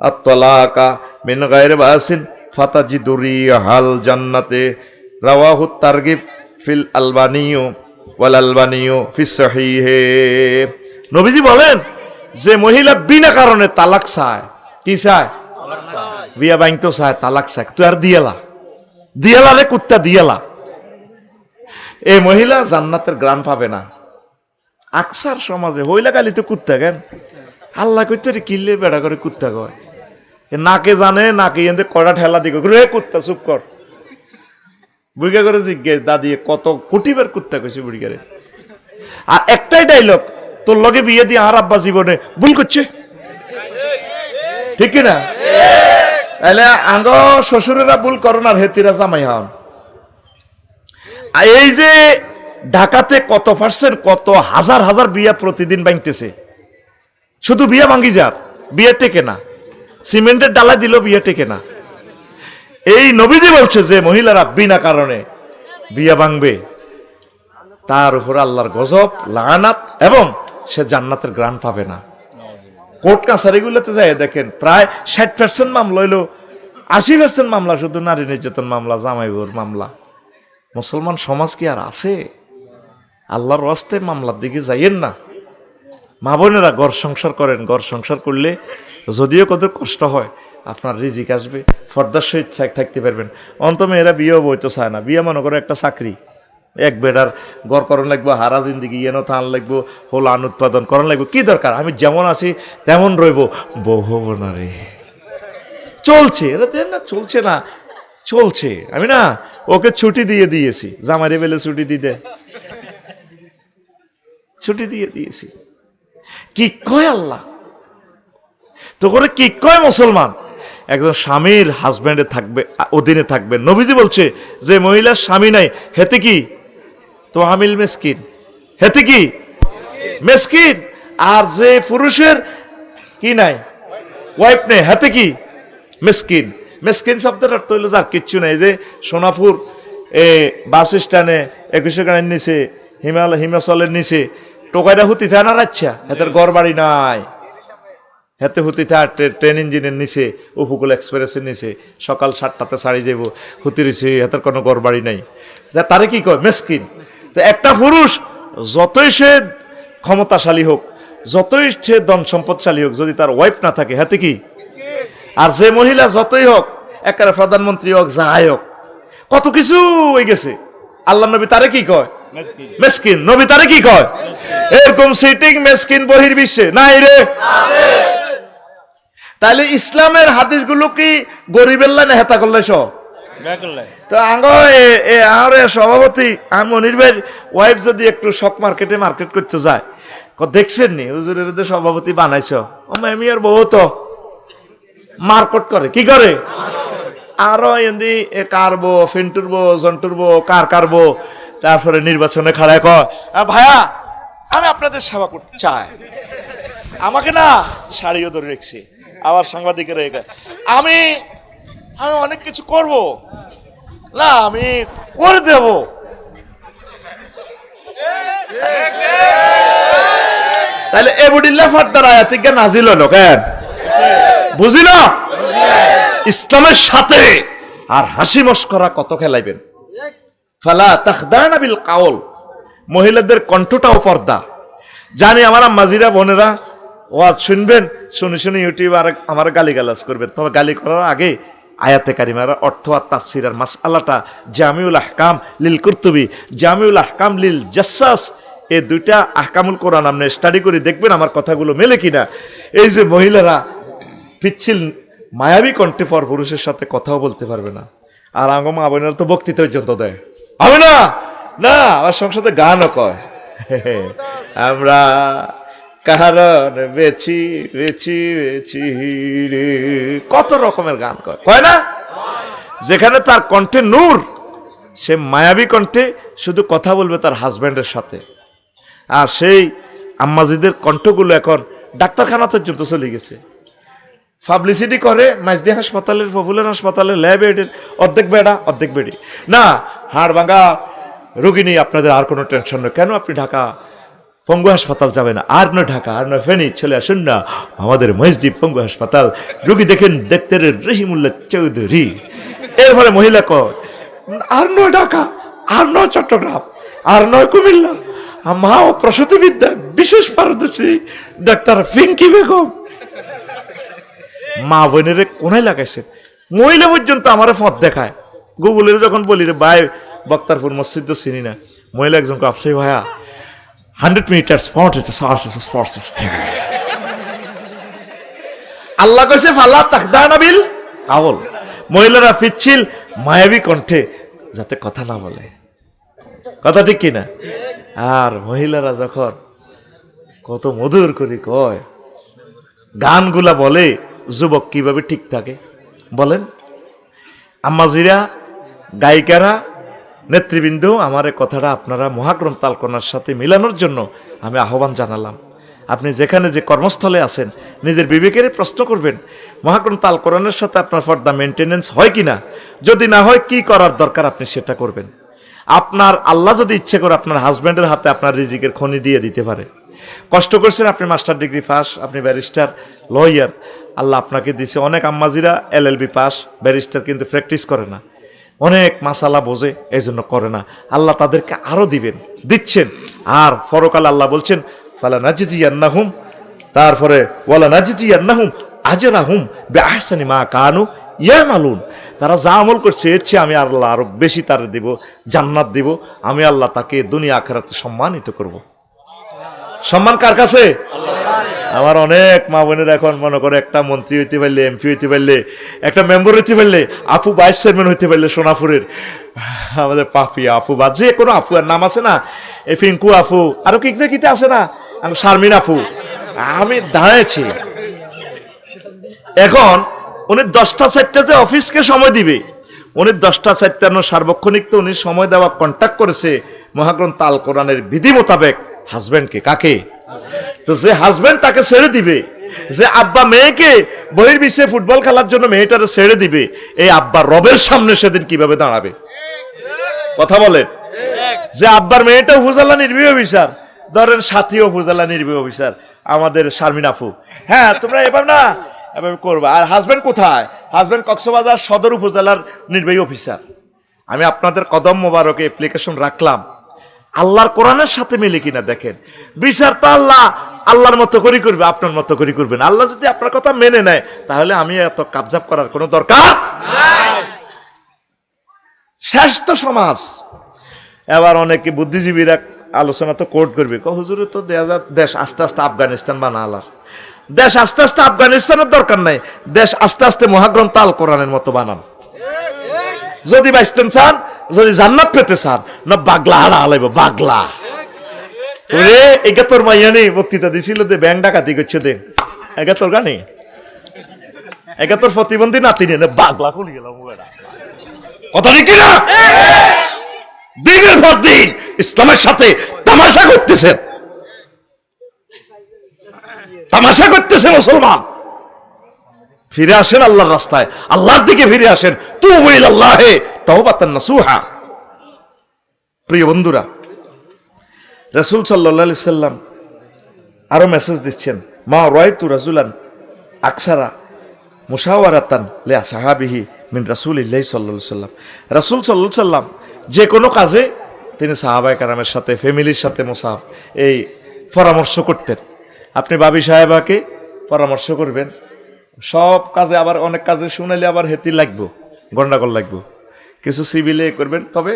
আত-তালাকা মিন গায়রি বাসিন ফাতাজিদু রিহাল জান্নাতে। রাওয়াহু তারগিব ফিল আলবানিয়ু ওয়াল আলবানিয়ু ফিস সহিহে। নবীজি বলেন, যে মহিলা বিনা কারণে তালাক চায়, কি চায়? বিয়া ভাঙতে চায়, তালাক চায়, তুই আর দিয়ালা রে কুত্তা দিয়ালা, এই মহিলা জান্নাতের গ্রাণ পাবে না। আকসার সমাজে হইলা গালি তো কুত্তা কেন আল্লাহ কইতে কিনলে বেড়া করে কুত্তা কয় নাকে জানে নাকে এনে কড়া ঠেলা দিকে রে কুত্তা চুপ কর বুড়িকা করে জিজ্ঞেস দাদি কত কোটিবার কুত্তা কইছে বুড়িকারে আর একটাই ডাইলগ তোর লগে বিয়ে দিয়ে আর আব্বা জীবনে ভুল করছে ঠিক কিনা তাহলে আঙ্গ শ্বশুরেরা ভুল করো না হেতিরা জামাই হন এই যে ঢাকাতে কত পার্সেন্ট কত হাজার হাজার বিয়া প্রতিদিন ভাঙতেছে শুধু বিয়া ভাঙ্গি যার বিয়ে টেকে না সিমেন্টের ডালা দিল বিয়ে টেকে না এই নবীজি বলছে যে মহিলারা বিনা কারণে বিয়া ভাঙবে তার উপর আল্লাহর গজব লানাত এবং সে জান্নাতের গ্রাণ পাবে না কোর্ট কাছারিগুলোতে যায় দেখেন প্রায় 60% মামলা হইলো 80% মামলা শুধু নারী নির্যাতন মামলা জামাইবুর মামলা মুসলমান সমাজ কি আর আছে আল্লাহর রাস্তায় মামলার দিকে যাইয়েন না মা বোনেরা ঘর সংসার করেন ঘর সংসার করলে যদিও কত কষ্ট হয় আপনার রিজিক আসবে ফর্দার সহিত থাকতে পারবেন অন্ত মেয়েরা বিয়েও বইতে চায় না বিয়ে মনে করে একটা চাকরি এক বেড়ার ঘর করণ লাগবো হারা জিন্দিগি এনো থান লাগবো হোল আন উৎপাদন করণ লাগবো কি দরকার আমি যেমন আছি তেমন রইব বউ হবো না রে চলছে এটা দেন না চলছে না চলছে আমি না ওকে ছুটি দিয়ে দিয়েছি জামাইরে বেলে ছুটি দিতে ছুটি দিয়ে দিয়েছি কি কয় আল্লাহ তো করে কি কয় মুসলমান একজন স্বামীর হাজব্যান্ডে থাকবে অধীনে থাকবে নবীজি বলছে যে মহিলার স্বামী নাই হেতে কি তো হামিল মেসকিন হেতে কি মেসকিন আর যে পুরুষের কি নাই ওয়াইফ নেই হাতে কি মেসকিন মেসকিন শব্দের অর্থ হইল যার কিচ্ছু নেই যে সোনাপুর বাস স্ট্যান্ডে 21 গাড়ির নিচে হিমাচলের নিচে টোকাইটা হুতি থাকে না রাচ্ছা হাতের ঘর বাড়ি নাই হাতে হুতি থাকে ট্রেন ইঞ্জিনের নিচে উপকূল এক্সপ্রেসের নিচে সকাল 7টাতে ছাড়ি যাব হুতি রয়েছে হাতের কোনো ঘর বাড়ি নাই তারে কি কয় মেসকিন তো একটা পুরুষ যতই সে ক্ষমতাশালী হোক যতই সে ধন সম্পদশালী হোক যদি তার ওয়াইফ না থাকে হাতে কি আর যে মহিলা যতই হোক একেবারে প্রধানমন্ত্রী হোক যাই হোক কত কিছু হয়ে গেছে আল্লাহ নবী তারে কি কয় মেসকিন নবী তারে কি কয় এরকম সিটিং মেসকিন বহির্বিশ্বে নাই রে তাহলে ইসলামের হাদিসগুলো কি গরিবের লাইনে হেতা করলে সব তো আরে সভাপতি আমি মনির ভাই ওয়াইফ যদি একটু শক মার্কেটে মার্কেট করতে যায় দেখছেন নি হুজুরের সভাপতি বানাইছ আমি আর বহু তো মার্কেট করে কি করে আরো এমনি কারবো ফিন্টুরবো জন্টুরবো কারবো তারপরে নির্বাচনে খাড়ায় কয় ভাইয়া আমি আপনাদের সেবা করতে চাই আমাকে না শাড়িও ধরে রেখেছি আবার সাংবাদিকেরা আমি অনেক কিছু করব না আমি করে দেব তাহলে এবুডিল্লাহ ফাদ্দার আয়াতিক নাজিল হলো কেন বুঝি না ইসলামের সাথে আর হাসি মস্করা কত খেলাইবেন ফালা তাখদানা বিল কাউল মহিলাদের কণ্ঠটাও পর্দা জানি আমার আম্মাজিরা বোনেরা ওয়াজ শুনবেন শুনে ইউটিউব আর আমার গালিগালাজ করবেন তবে গালি করার আগে আয়াতে কারিমার অর্থ আর তাফসির আর মাসআলাটা জামিউল আহকাম লিল কুরতুবি জামিউল আহকাম লিল জাসসাস এই দুইটা আহকামুল কোরআন আপনি স্টাডি করে দেখবেন আমার কথাগুলো মেলে কিনা এই যে মহিলারা পিচ্ছিল মায়াবী কণ্ঠে পর পুরুষের সাথে কথাও বলতে পারবে না আর আঙ্গ মা বোনেরা তো বক্তৃতা পর্যন্ত দেয় হবে না না আমার সংসারে গানও কয় আমরা কারণ বেছি বেছি বেছি রে কত রকমের গান কয় না যেখানে তার কণ্ঠে নূর সে মায়াবী কণ্ঠে শুধু কথা বলবে তার হাজব্যান্ডের সাথে আর সেই আম্মাজিদের কণ্ঠগুলো এখন ডাক্তারখানা পর্যন্ত চলে গেছে পাবলিসিটি করে মাইজদি হাসপাতালের পপুলার হাসপাতালের ল্যাব এডের অর্ধেক বেড়া অর্ধেক বেড়ি না হাড় ভাঙা রোগী নেই আপনাদের আর কোনো টেনশন নেই কেন আপনি ঢাকা পঙ্গু হাসপাতাল যাবে না আর নয় ঢাকা আর নয় ফেনী চলে আসুন না আমাদের মহিষদ্বীপ পঙ্গু হাসপাতাল রোগী দেখেন দেখতে রহিমুল্লাহ চৌধুরী এরপরে মহিলা কয় আর নয় ঢাকা আর নয় চট্টগ্রাম আর নয় কুমিল্লা মা ও প্রসূতি বিদ্যা বিশেষ পারদর্শী ডাক্তার পিঙ্কি বেগম মা বোনের কোনায় লাগাইছে মহিলা পর্যন্ত আমার পথ দেখায় গুগলের যখন বলি রে ভাই বক্তারপুর মসজিদ তো চিনি না মহিলা একজনকে আপসাই ভাইয়া 100 meters, 40 আল্লাহ কইছে ফালা তাকদানা বিল কাউল, মহিলারা পিচ্ছিল মায়াবী কণ্ঠে যাতে কথা না বলে। কথা ঠিক কিনা? আর মহিলারা যখন কত মধুর করে কয়, গানগুলা বলে, যুবক কিভাবে ঠিক থাকে বলেন? আম্মাজিরা, গায়িকারা, নেতৃবৃন্দ, আমার এই কথাটা আপনারা মহাগ্রন্থ আল কোরআনের সাথে মিলানোর জন্য আমি আহ্বান জানালাম। আপনি যেখানে যে কর্মস্থলে আছেন নিজের বিবেকের প্রশ্ন করবেন, মহাগ্রন্থ আল কোরআনের সাথে আপনার পর্দা মেনটেনেন্স হয় কিনা। যদি না হয় কি করার দরকার আপনি সেটা করবেন। আপনার আল্লাহ যদি ইচ্ছে করে আপনার হাজব্যান্ডের হাতে আপনার রিজিকের খনি দিয়ে দিতে পারে। কষ্ট করছেন, আপনি মাস্টার ডিগ্রি পাস, আপনি ব্যারিস্টার, লয়ার, আল্লাহ আপনাকে দিয়েছে। অনেক আম্মাজিরা LLB পাস, ব্যারিস্টার, কিন্তু প্র্যাকটিস করে না, অনেক মাসালা বোঝে, এই জন্য করে না। আল্লাহ তাদেরকে আরো দিবেন, দিচ্ছেন। আর পরকালে আল্লাহ বলছেন ফালা নাজিজিয়ান্নাহুম, তারপরে ওয়ালা নাজিজিয়ান্নাহুম আজরাহুম বিআহসানি মা কানু ইয়ামালুন। তারা যা আমল করছে এর চেয়ে আমি আল্লাহ আরো বেশি তার দিব, জান্নাত দিব। আমি আল্লাহ তাকে দুনিয়া আখিরাতে সম্মানিত করব। সম্মান কার কাছে? আমার অনেক মা বোনের এখন মনে করে একটা মন্ত্রী হইতে পারলে, MP হইতে পারলে, একটা মেম্বার হইতে পারলে, আপু ভাইস চেয়ারম্যান হইতে পারলে, সোনাপুরের আমাদের পাপিয়া আপু বা যে কোনো আপু আর নাম আছে না, এই পিঙ্কু আপু, আরো কি কিতে আছে না, শারমিন আপু, আমি দাঁড়াইছি। এখন উনি 10টা 4টা যে অফিসকে সময় দিবে, উনি 10টা 4টা সার্বক্ষণিক তো উনি সময় দেওয়া কন্ট্যাক্ট করেছে মহাগ্রন্থ আল কোরআনের বিধি মোতাবেক হাজবেন্ডকে। কাকে? তো যে হাজবেন্ড তাকে ছেড়ে দিবে, যে আব্বা মেয়েকে বহির্বিশ্বে ফুটবল খেলার জন্য মেয়েটারে ছেড়ে দিবে, এই আব্বা রবের সামনে সেদিন কিভাবে দাঁড়াবে? কথা বলেন। যে আব্বার মেয়েটা উপজেলা নির্বাহী অফিসার, ধরেন সাথী উপজেলা নির্বাহী অফিসার আমাদের শারমিন আপু, হ্যাঁ তোমরা এবার না এভাবে করবা। আর হাজবেন্ড কোথায়? হাজবেন্ড কক্সবাজার সদর উপজেলার নির্বাহী অফিসার। আমি আপনাদের কদম মোবারকে অ্যাপ্লিকেশন রাখলাম, আল্লাহর কোরআনের সাথে মিলে কিনা দেখেন। বিচার তো আল্লাহ আল্লাহর মতো করে করবে, আপনার মতো করে করবেন। আল্লাহ যদি আপনার কথা মেনে নেয় তাহলে আমি এত কাবজাব করার কোনো দরকার নাই। শ্রেষ্ঠ সমাজ। এবার অনেকে বুদ্ধিজীবীরা আলোচনা তো কোর্ট করবে, হুজুরে তো দেশ আস্তে আস্তে আফগানিস্তান বানালার। দেশ আস্তে আস্তে আফগানিস্তানের দরকার নাই, দেশ আস্তে আস্তে মহাগ্রন্থ আল কোরআনের মতো বানান। যদি বাঁচতেন চান, যদি জান্নাত পেতে চান, না বাগলা হারা আলাইব, বাগলা। ওরে এগা তোর মাইয়া নেই বক্তৃতা দিছিল যে ব্যাংক ডাকাতি করছে দে, এগা তোর গানে, এগা তোর প্রতিবন্ধী নাতি নিয়ে বাগলা খুলে গেলাম। কথা ঠিক না? দিনের পর দিন ইসলামের সাথে তামাশা করতেছে, তামাশা করতেছে মুসলমান। ফিরে আসেন আল্লাহর রাস্তায়, আল্লাহর দিকে ফিরে আসেন। তুবু ইলাল্লাহি তাওবাতান নাসুহা। প্রিয় বন্ধুরা, রাসূল সাল্লাল্লাহু আলাইহি সাল্লাম আরো মেসেজ দিচ্ছেন, মা রাআইতু রাজুলান আকসারা মুশাওয়ারাতান লি আসহাবিহি মিন রাসূলিল্লাহি সাল্লাল্লাহু আলাইহি সাল্লাম। রাসূল সাল্লাল্লাহু আলাইহি সাল্লাম যে কোনো কাজে তিনি সাহাবায়ে কেরামের সাথে, ফ্যামিলির সাথে এই পরামর্শ করতেন। আপনি ভাবি সাহেবাকে পরামর্শ করবেন সব কাজে, আবার অনেক কাজে শুনাইলে আবার হেতি লাগবো, গন্ডাগোল লাগবো, কিছু সিভিলে করবেন। তবে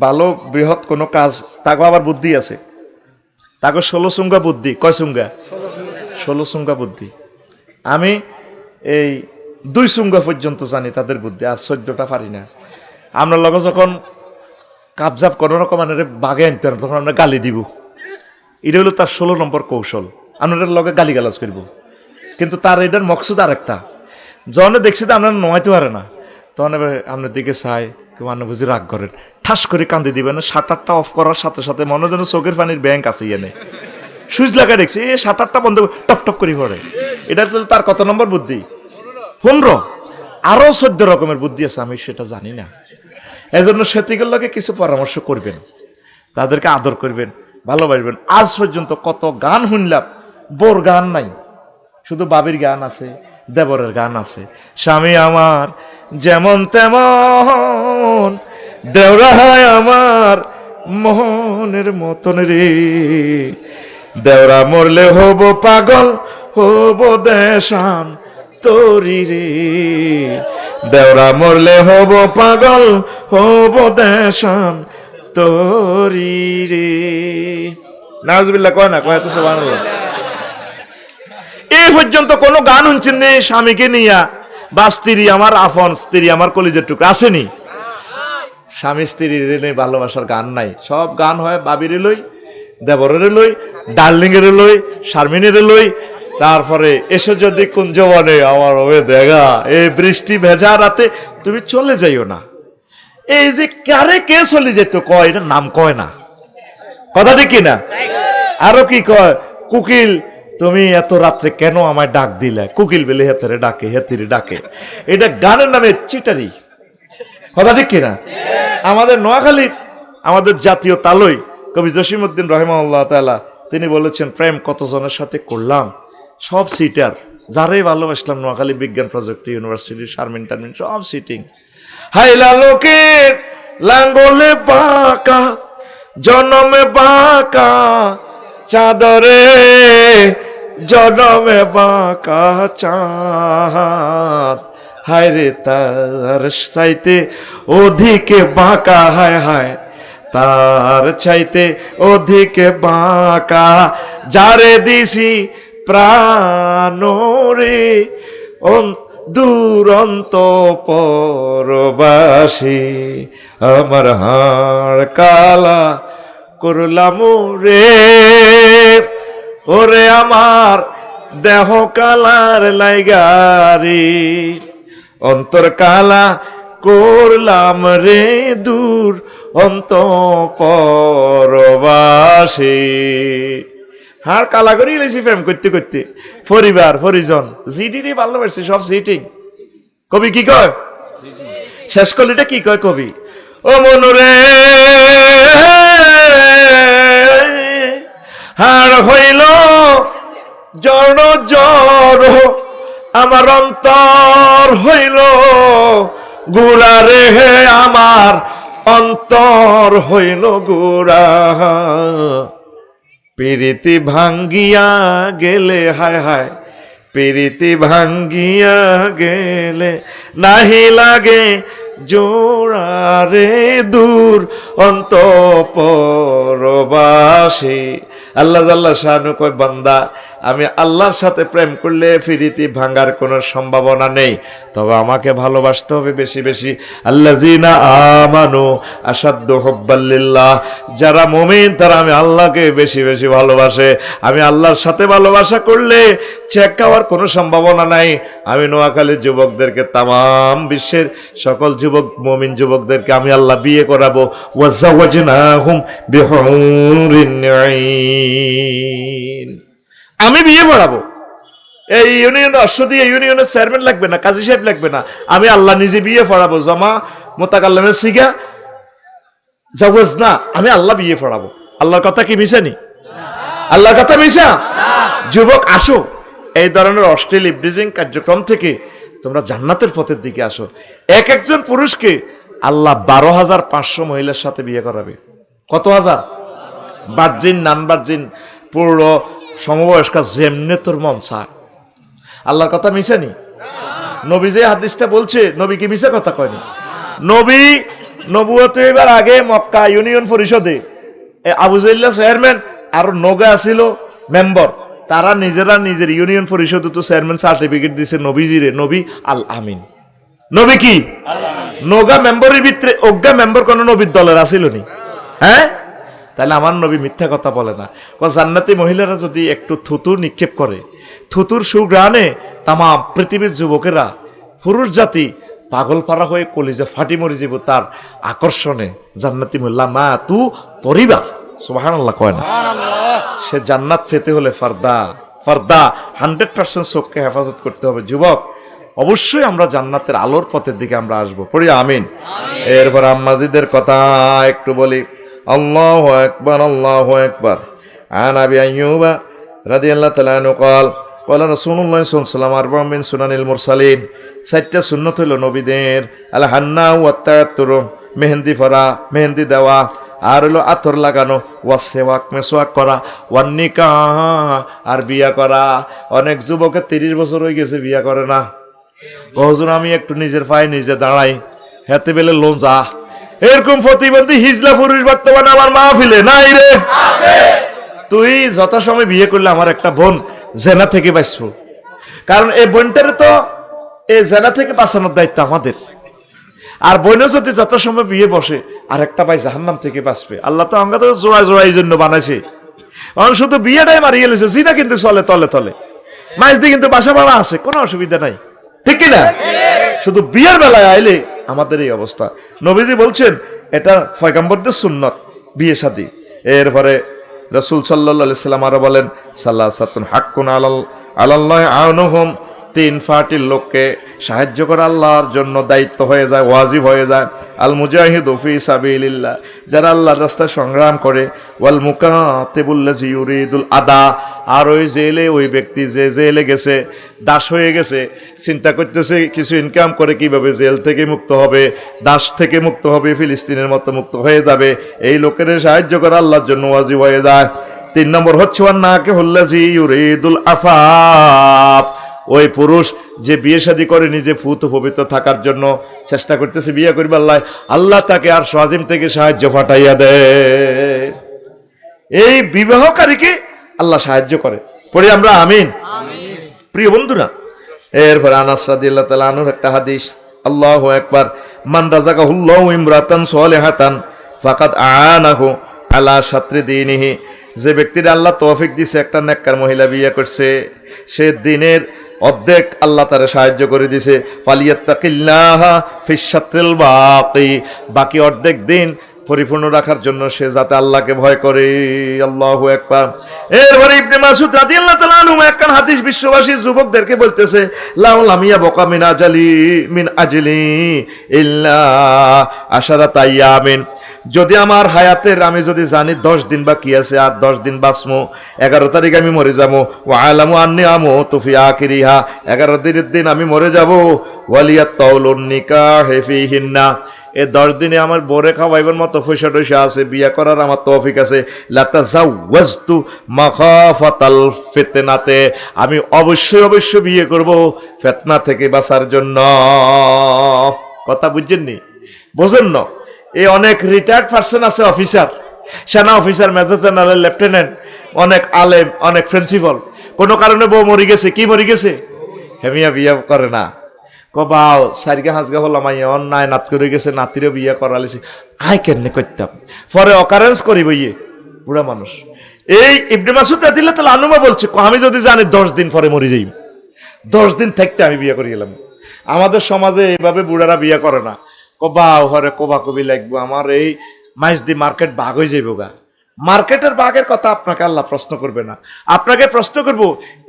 ভালো বৃহৎ কোনো কাজ, তাকে আবার বুদ্ধি আছে, তাকে 16 সুঙ্গা বুদ্ধি। কয় সুঙ্গা? 16 সুঙ্গা বুদ্ধি। আমি এই 2 সুঙ্গা পর্যন্ত জানি তাদের বুদ্ধি, আর 14টা পারি না। আমরা লগে যখন কাবজাব কোনো রকম বাগে আনতে তখন আমরা গালি দিব, এটা হলো তার 16 নম্বর কৌশল। আপনাদের লগে গালি গালাজ করবো, কিন্তু তার এটার মকসুদ আর একটা। যখন দেখছি তো আপনারা নয়তে পারে না, তখন আপনার দিকে চাই কেউ আন্ন বুঝি রাগ করেন, ঠাস করে কান্দি দিবেন না। শাটারটা অফ করার সাথে সাথে মনে যেন চোখের পানির ব্যাংক আছে এনে সুইচ লাগা দেখছি, এই শাটারটা বন্ধ টপ টপ করে পড়ে। এটা তার কত নম্বর বুদ্ধি? 15। আরো 14 রকমের বুদ্ধি আছে, আমি সেটা জানি না। এই জন্য সেতিগুলোর লোকে কিছু পরামর্শ করবেন, তাদেরকে আদর করবেন, ভালোবাসবেন। আজ পর্যন্ত কত গান শুনলাম, বোর গান নাই, শুধু বাবির গান আছে, দেবরের গান আছে। স্বামী আমার যেমন তেমন, দেওরা হয় আমার মোহনের মতন রে, দেওরা মরলে হব পাগল, হব দেশান তোরি রে, দেওরা মরলে হব পাগল, হব দেশান তোরি রে। নাউজুবিল্লাহ কয় না, কয় তো সুবহানাল্লাহ। এই পর্যন্ত কোন গান শুনছেন নি স্বামীকে নিয়া, বা স্ত্রী আমার আপন, স্ত্রী আমার কলিজার টুকরা, আসেনি? স্বামী স্ত্রীর ভালোবাসার গান নাই। সব গান হয় বাবিরে লই, দেবরের লই, ডার্লিং এর লই, শারমিনের লই। তারপরে এসে যদি কুঞ্জ বনে আমার ওয়ে দেখা, এই বৃষ্টি ভেজা রাতে তুমি চলে যাইও না। এই যে কারে কে চলে যেত কয়, এটা নাম কয় না, কথা ঠিক কিনা? আরো কি কয়, কুকিল তুমি এত রাত্রে কেন আমায় ডাক দিলে? কুকিল বেলে হেতারে ডাকে, হেতিরে ডাকে। এটা গানের নামে চিটারি, কথা ঠিক কিনা? আমাদের নোয়াখালীর আমাদের জাতীয় তালই কবি জসিমউদ্দিন রহিমাহুল্লাহ তাআলা তিনি বলেছেন, প্রেম কতজনের সাথে করলাম, সব সিটার, যারাই ভালোবাসলাম নোয়াখালী বিজ্ঞান প্রযুক্তি ইউনিভার্সিটি, শারমিন টারমিন সব সিটিং। হাইলা লোকের লাঙ্গলে বাঁকা, জনমে বাঁকা চাঁদরে, জনমে বাঁকা চাঁদ, হায় রে তার চাইতে অধিকে বাঁকা, হায় হায় তার চাইতে অধিকে বাঁকা, যারে দিছি প্রাণ রে দুরন্ত পরবাসী, আমার হাড় কালা করলাম রে, ওরে আমার দেহ কালার লাইগারি, অন্তর কালা করলাম রে দূর অন্ত পরবাসী। হাড় কালা করে গেছি প্রেম করতে করতে, পরিবার পরিজন জিডিরে ভালোবাসছে, সব সিটিং। কবি কি কয়, শেষ কলিটা কি কয় কবি, ও মনুরে হাড় হইল জড় জড়, আমার অন্তর হইল গুড়া রে, আমার অন্তর হইল গুড়া, প্রীতি ভাঙ্গিয়া গেলে, হায় হায় প্রীতি ভাঙ্গিয়া গেলে, নাহি লাগে জোড়া রে দূর অন্ত পরবাসী। আল্লাহ জাল্লা শানু কয়, বান্দা আমি আল্লাহর সাথে প্রেম করলে প্রীতি ভাঙার কোনো সম্ভাবনা নেই, তবে আমাকে ভালোবাসতে হবে বেশি বেশি। আল্লাযিনা আমানু আশাদ্দু হুব্বাল লিল্লাহ, যারা মুমিন তারা আমি আল্লাহকে বেশি বেশি ভালোবাসে। আমি আল্লাহর সাথে ভালোবাসা করলে চেক খাওয়ার কোনো সম্ভাবনা নাই। আমি নোয়াখালীর যুবকদেরকে, তামাম বিশ্বের সকল যুবক মুমিন যুবকদেরকে আমি আল্লাহ বিয়ে করাবো। ওয়াজাওয়াজনাহুম বিহুরিন আইন, আমি বিয়ে পড়াবো। এই ইউনিয়নের অশ্বদি, এই ইউনিয়নের চেয়ারম্যান লাগবে না, কাজী সাহেব লাগবে না, আমি আল্লাহ নিজে বিয়ে পড়াবো। জমা মোতাকাল্লামের সিগা জাওয়াজ না, আমি আল্লাহ বিয়ে পড়াবো। আল্লাহর কথা কি মিশানি? আল্লাহর কথা মিশা? যুবক আসো, এই ধরনের অশ্লীল ইবলিজিং কার্যক্রম থেকে তোমরা জান্নাতের পথের দিকে আসো। এক একজন পুরুষকে আল্লাহ 12,500 মহিলার সাথে বিয়ে করাবে। কত হাজার? বার্জিন, নান বার্জিন, পুরো সমবয়স্কা, যেমনে তোর মন চায়। আল্লাহর কথা মিশানি? নবী যে হাদিসটা বলছে, নবী কি মিশা কথা কয়নি? নবী নবুয়ত এবার আগে মক্কা ইউনিয়ন পরিষদে আবু জাইল্লা চেয়ারম্যান আর নগা ছিল মেম্বার, তারা নিজেরা নিজের ইউনিয়ন পরিষদে তো চেয়ারম্যান সার্টিফিকেট দিছে নবীজিরে, নবী আল আমিন। নবী কি? নগা মেম্বারের ভিতরে অজ্ঞা মেম্বার কোন নবীর দলের আছিল নি? হ্যাঁ, তাহলে আমার নবী মিথ্যা কথা বলে না। জান্নাতি মহিলারা যদি একটু থুতুর নিক্ষেপ করে, থুতুর সুগ্রানে তামাম পৃথিবীর যুবকেরা, পুরুষ জাতি পাগল পারা হয়ে কলিজা ফাটি মরি যাব তার আকর্ষণে। জান্নাতি মহিলা মা তু পরিবা, সুবহানাল্লাহ কয় না? সে জান্নাত পেতে হলে ফারদা ফারদা 100% চোখকে হেফাজত করতে হবে। যুবক, অবশ্যই আমরা জান্নাতের আলোর পথের দিকে আমরা আসবো, পড়ি আমিন। এরপর আম্মাজিদের কথা একটু বলি। আল্লাহু আকবার, আল্লাহু আকবার। আন আবি আইয়ুবা রাদিয়াল্লাহু তাআলা আনহু قال قال رسول الله صلى الله عليه وسلم أربع من سنن المرسلين, চারটা সুন্নাত হলো নবীদের। আল হান্না ওয়া তায়াত্তুর, মেহেন্দি পরা, মেহেন্দি দেওয়া, আর হলো আতর লাগানো, ওয়া সেওয়াক, মেসওয়াক করা, ওয়ান নিকাহ, আর বিয়া করা। অনেক যুবকের 30 বছর হয়ে গেছে, বিয়া করে না। হুজুর আমি একটু নিজের পায়ে নিজে দাঁড়াই, হেতে বেলে লোন যা, এরকম প্রতিবন্ধী হিজলা পুরুষ বর্তমানে আমার মাহফিলে নাই রে। তুই যথাসময় বিয়ে করলে আমার একটা বোন জেনা থেকে বাঁচবো, কারণ এই বোনটারে তো এই জেনা থেকে বাঁচানোর দায়িত্ব আমাদের। আর বোনও যদি যথাসময় বিয়ে বসে আর একটা ভাই জাহান্নাম থেকে বাঁচবে। আল্লাহ তো আমরা তো জোড়া জোড়া এই জন্য বানাইছে, কারণ শুধু বিয়েটাই মারিয়ে গেলেছে, জিনা কিন্তু চলে তলে তলে, মাইজ দিয়ে কিন্তু বাসা বাড়া আছে, কোনো অসুবিধা নাই, ঠিক কিনা? শুধু বিয়ের বেলায় আইলে আমাদের এই অবস্থা। নবীজি বলছেন এটা পয়গম্বরদের সুন্নত বিয়ে শাদী। এরপরে রাসূল সাল্লাল্লাহু আলাইহি সাল্লাম আরো বলেন সালাসাতুন হাক্কুন আলাল্লাহি আউনুহুম, 3 পার্টির লোককে সাহায্য করা আল্লাহর জন্য দায়িত্ব হয়ে যায়, ওয়াজিব হয়ে যায়। আল মুজাহিদু ফি সাবিলিল্লাহ, যারা আল্লাহর রাস্তায় সংগ্রাম করে, ওয়াল মুকাতিবুল্লাযী ইউরিদুল আদা, আর ওই জেলে ওই ব্যক্তি যে জেলে গেছে, দাস হয়ে গেছে, চিন্তা করতেছে কিছু ইনকাম করে কিভাবে জেল থেকে মুক্ত হবে, দাস থেকে মুক্ত হবে, ফিলিস্তিনের মতো মুক্ত হয়ে যাবে, এই লোকের সাহায্য করা আল্লাহর জন্য ওয়াজিব হয়ে যায়। 3 নম্বর হচ্ছে ওয়ান্নাকিহুল্লাযী ইউরিদুল আফাফ, ওই পুরুষ যে বিয়ে শাদী করে নিজে ফুত পবিত্র থাকার জন্য চেষ্টা করতেছে, বিয়ে করবে, আল্লাহ তাকে আর সাজিম থেকে সাহায্য পাঠাইয়া দেয়। এই বিবাহকারীকে আল্লাহ সাহায্য করে, পড়ি আমরা আমিন। প্রিয় বন্ধুরা, এরপর আনাস রাদিয়াল্লাহু তাআলা আনহুর একটা হাদিস, আল্লাহু আকবার, মান রাযাকাহুল্লাহু ইমরাতান সালিহাতান ফাকাদ আনাহু আলা শাত্রি দীনিহি, যে ব্যক্তির আল্লাহ তৌফিক দিছে একটা নেককার মহিলা বিয়ে করছে, সে দিনের অর্ধেক আল্লাহ তারে সাহায্য করে দিছে। ফালিয়াত্তাকিল্লাহা ফিশ শাত্রিল বাকি, বাকি অর্ধেক দিন পরিপূর্ণ রাখার জন্য সে যাতে আল্লাহকে ভয় করে। আল্লাহু আকবার। এরপরে ইবনে মাসউদ রাদিয়াল্লাহু তাআলা আনহু একখান হাদিস বিশ্ববাসী যুবকদেরকে বলতেছে, লাউলাম ইয়াবকা মিন আজলি ইল্লা আশারাত আইয়ামিন, যদি আমার হায়াতের আমি যদি জানি 10 দিন বাকি আছে, আর 10 দিন বাঁচমু, 11 তারিখ আমি মরে যাবো, ওয়া আলামু আন্নী আমুতু ফি আখিরিহা, 11 দিনের দিন আমি মরে যাব, ওয়ালিয়াত তাউলুন নিকাহ ফিহিন্না, এই 10 দিনে আমার বোরে খাওয়াইবার মতো পয়সা টয়সা আছে, বিয়ে করার আমার তৌফিক আছে, লাতাজাওয়াজতু মাখাফাতাল ফিতনাতে, আমি অবশ্যই বিয়ে করব ফিতনা থেকে বাঁচার জন্য। কথা বুঝছেননি? বোঝেন না? এই অনেক রিটায়ার্ড পার্সন আছে, অফিসার, সেনা অফিসার, মেজর জেনারেল, লেফটেন্যান্ট, অনেক আলেম, অনেক প্রিন্সিপাল, কোনো কারণে বউ মরে গেছে, কি মরে গেছে, হেমিয়া বিয়ে করে না, কবাও সারিগা হাজগা হলাম, অন্যায় নাত করে গেছে, নাতিরও বিয়ে করালেছি, আই কেমনে করতাম, পরে অকারেন্স করি বইয়ে বুড়া মানুষ। এই ইবনে মাসউদ রাদিয়াল্লাহু তাআলা আনহু বলছে, আমি যদি জানি 10 দিন পরে মরে যাই, 10 দিন থাকতে আমি বিয়ে করে গেলাম। আমাদের সমাজে এইভাবে বুড়ারা বিয়ে করে না, কবাও হরে কবা কবি লাগবো, আমার এই মাইজ দি মার্কেট ভাগ হয়ে যাইব গা। মার্কেটের ভাগের কথা আপনাকে আল্লাহ প্রশ্ন করবে না, আপনাকে প্রশ্ন করব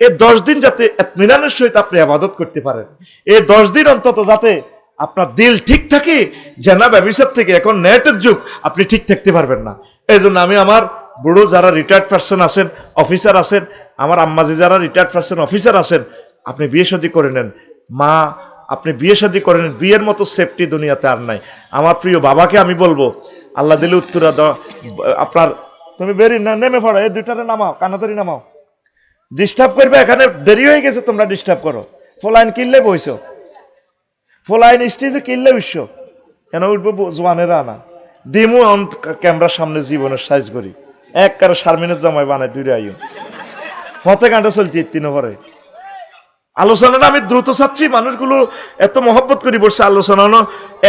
এই 10 দিন যাতে ইতমিনানের সহিত আপনি ইবাদত করতে পারেন, এই 10 দিন অন্তত যাতে আপনার দিল ঠিক থাকে, জেনা ব্যভিচার থেকে, এখন নেটের যুগ, আপনি ঠিক থাকতে পারবেন না। এই জন্য আমি আমার বুড়ো যারা রিটায়ার্ড পার্সন আছেন, অফিসার আছেন, আমার আম্মাজি যারা রিটায়ার্ড পার্সন অফিসার আছেন, আপনি বিয়ে শাদী করে নেন। মা, আপনি বিয়ে শাদী করেন, বিয়ের মতো সেফটি দুনিয়াতে আর নাই। আমার প্রিয় বাবাকে আমি বলবো, আল্লাহ দিলে উত্তরা আপনার, তুমি বেরিয়ে না নেমে পড়ো, এই 2টারে নামাও, কানাদারি নামাও, ডিস্টার্ব করবে, এখানে দেরি হয়ে গেছে, তোমরা ডিস্টার্ব করো। ফোলাইন কিনলে বইছো, ফোলাইন স্টেজে কিনলে উঠছ, কেন উঠবো জোয়ানেরা না, দিমু ক্যামেরার সামনে জীবনের সাইজ করি, এক কারো শারমিনের জামাই বানায় 2 আইন ফতে কাঁটা চলতে 3 পরে। আলোচনাটা আমি দ্রুত চাচ্ছি, মানুষগুলো এত মহব্বত করি বসছে, আলোচনা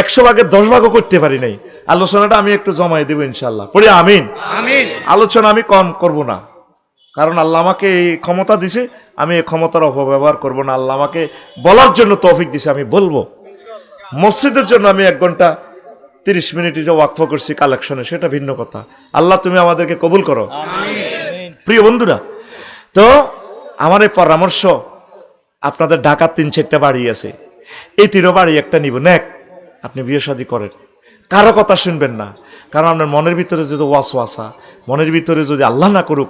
100 ভাগের 10 ভাগও করতে পারি নাই, আলোচনাটা আমি একটু জমাই দেবো ইনশাল্লাহ, পড়ি আমিন। আলোচনা আমি কম করব না, কারণ আল্লাহ আমাকে এই ক্ষমতা দিছে, আমি এই ক্ষমতার অপব্যবহার করব না। আল্লাহ আমাকে বলার জন্য তৌফিক দিছে, আমি বলবো। মসজিদের জন্য আমি 1 ঘন্টা 30 মিনিট ওয়াকফ করছি কালেকশনে, সেটা ভিন্ন কথা। আল্লাহ তুমি আমাদেরকে কবুল করো। প্রিয় বন্ধুরা, তো আমার এই পরামর্শ, আপনাদের ঢাকার 3-4টা বাড়ি আছে, এই 3 বাড়ি একটা নিব, নেক আপনি বিয়ে শাদী করেন, কারো কথা শুনবেন না, কারণ আপনার মনের ভিতরে যদি ওয়াসওয়াসা, মনের ভিতরে যদি আল্লাহ না করুক,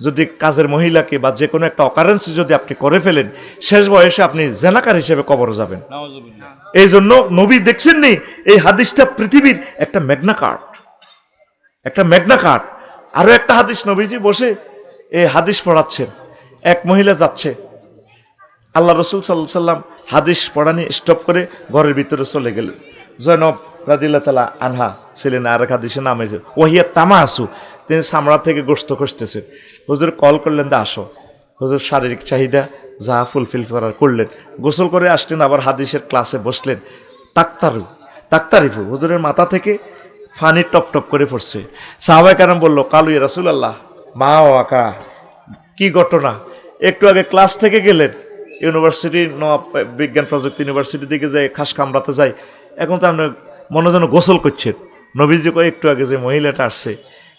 যদি কাজের মহিলাকে বা যে কোনো একটা অকারেন্স যদি আপনি করে ফেলেন, শেষ বয়সে আপনি জেনাকার হিসেবে কবরে যাবেন। এই জন্য নবী দেখছেন নি, এই হাদিসটা পৃথিবীর একটা ম্যাগনা কার্ড, একটা ম্যাগনা কার্ড। আরো একটা হাদিস, নবীজি বসে এই হাদিস পড়াচ্ছেন, এক মহিলা যাচ্ছে, আল্লাহ রসুল সাল্লাল্লাহু আলাইহি সাল্লাম হাদিস পড়ানি স্টপ করে ঘরের ভিতরে চলে গেলেন। জয়নব রাদিয়াল্লাহু তাআলা আনহা ছিলেন, আর এক হাদিসে নামে ওহিয়া তামাসু, তিনি চামড়া থেকে গোশত খুঁজতেছেন। হুজুর কল করলেন, দা আসো। হুজুর শারীরিক চাহিদা যা ফুলফিল করার করলেন, গোসল করে আসলেন, আবার হাদিসের ক্লাসে বসলেন। তাক্তারিফু, হুজুরের মাথা থেকে ফানি টপ টপ করে পড়ছে। সাহাবায়ে কেরাম বলল, কালু ইয়া রাসূলুল্লাহ, মা ও আকা, কি ঘটনা? একটু আগে ক্লাস থেকে গেলেন, ইউনিভার্সিটি নওয়াব বিজ্ঞান প্রযুক্তি ইউনিভার্সিটি দিকে যাই, খাস কামরাতে যাই, এখন তো আপনি মনে যেন গোসল করছেন। নবীজি কয়, একটু আগে যে মহিলাটা আসছে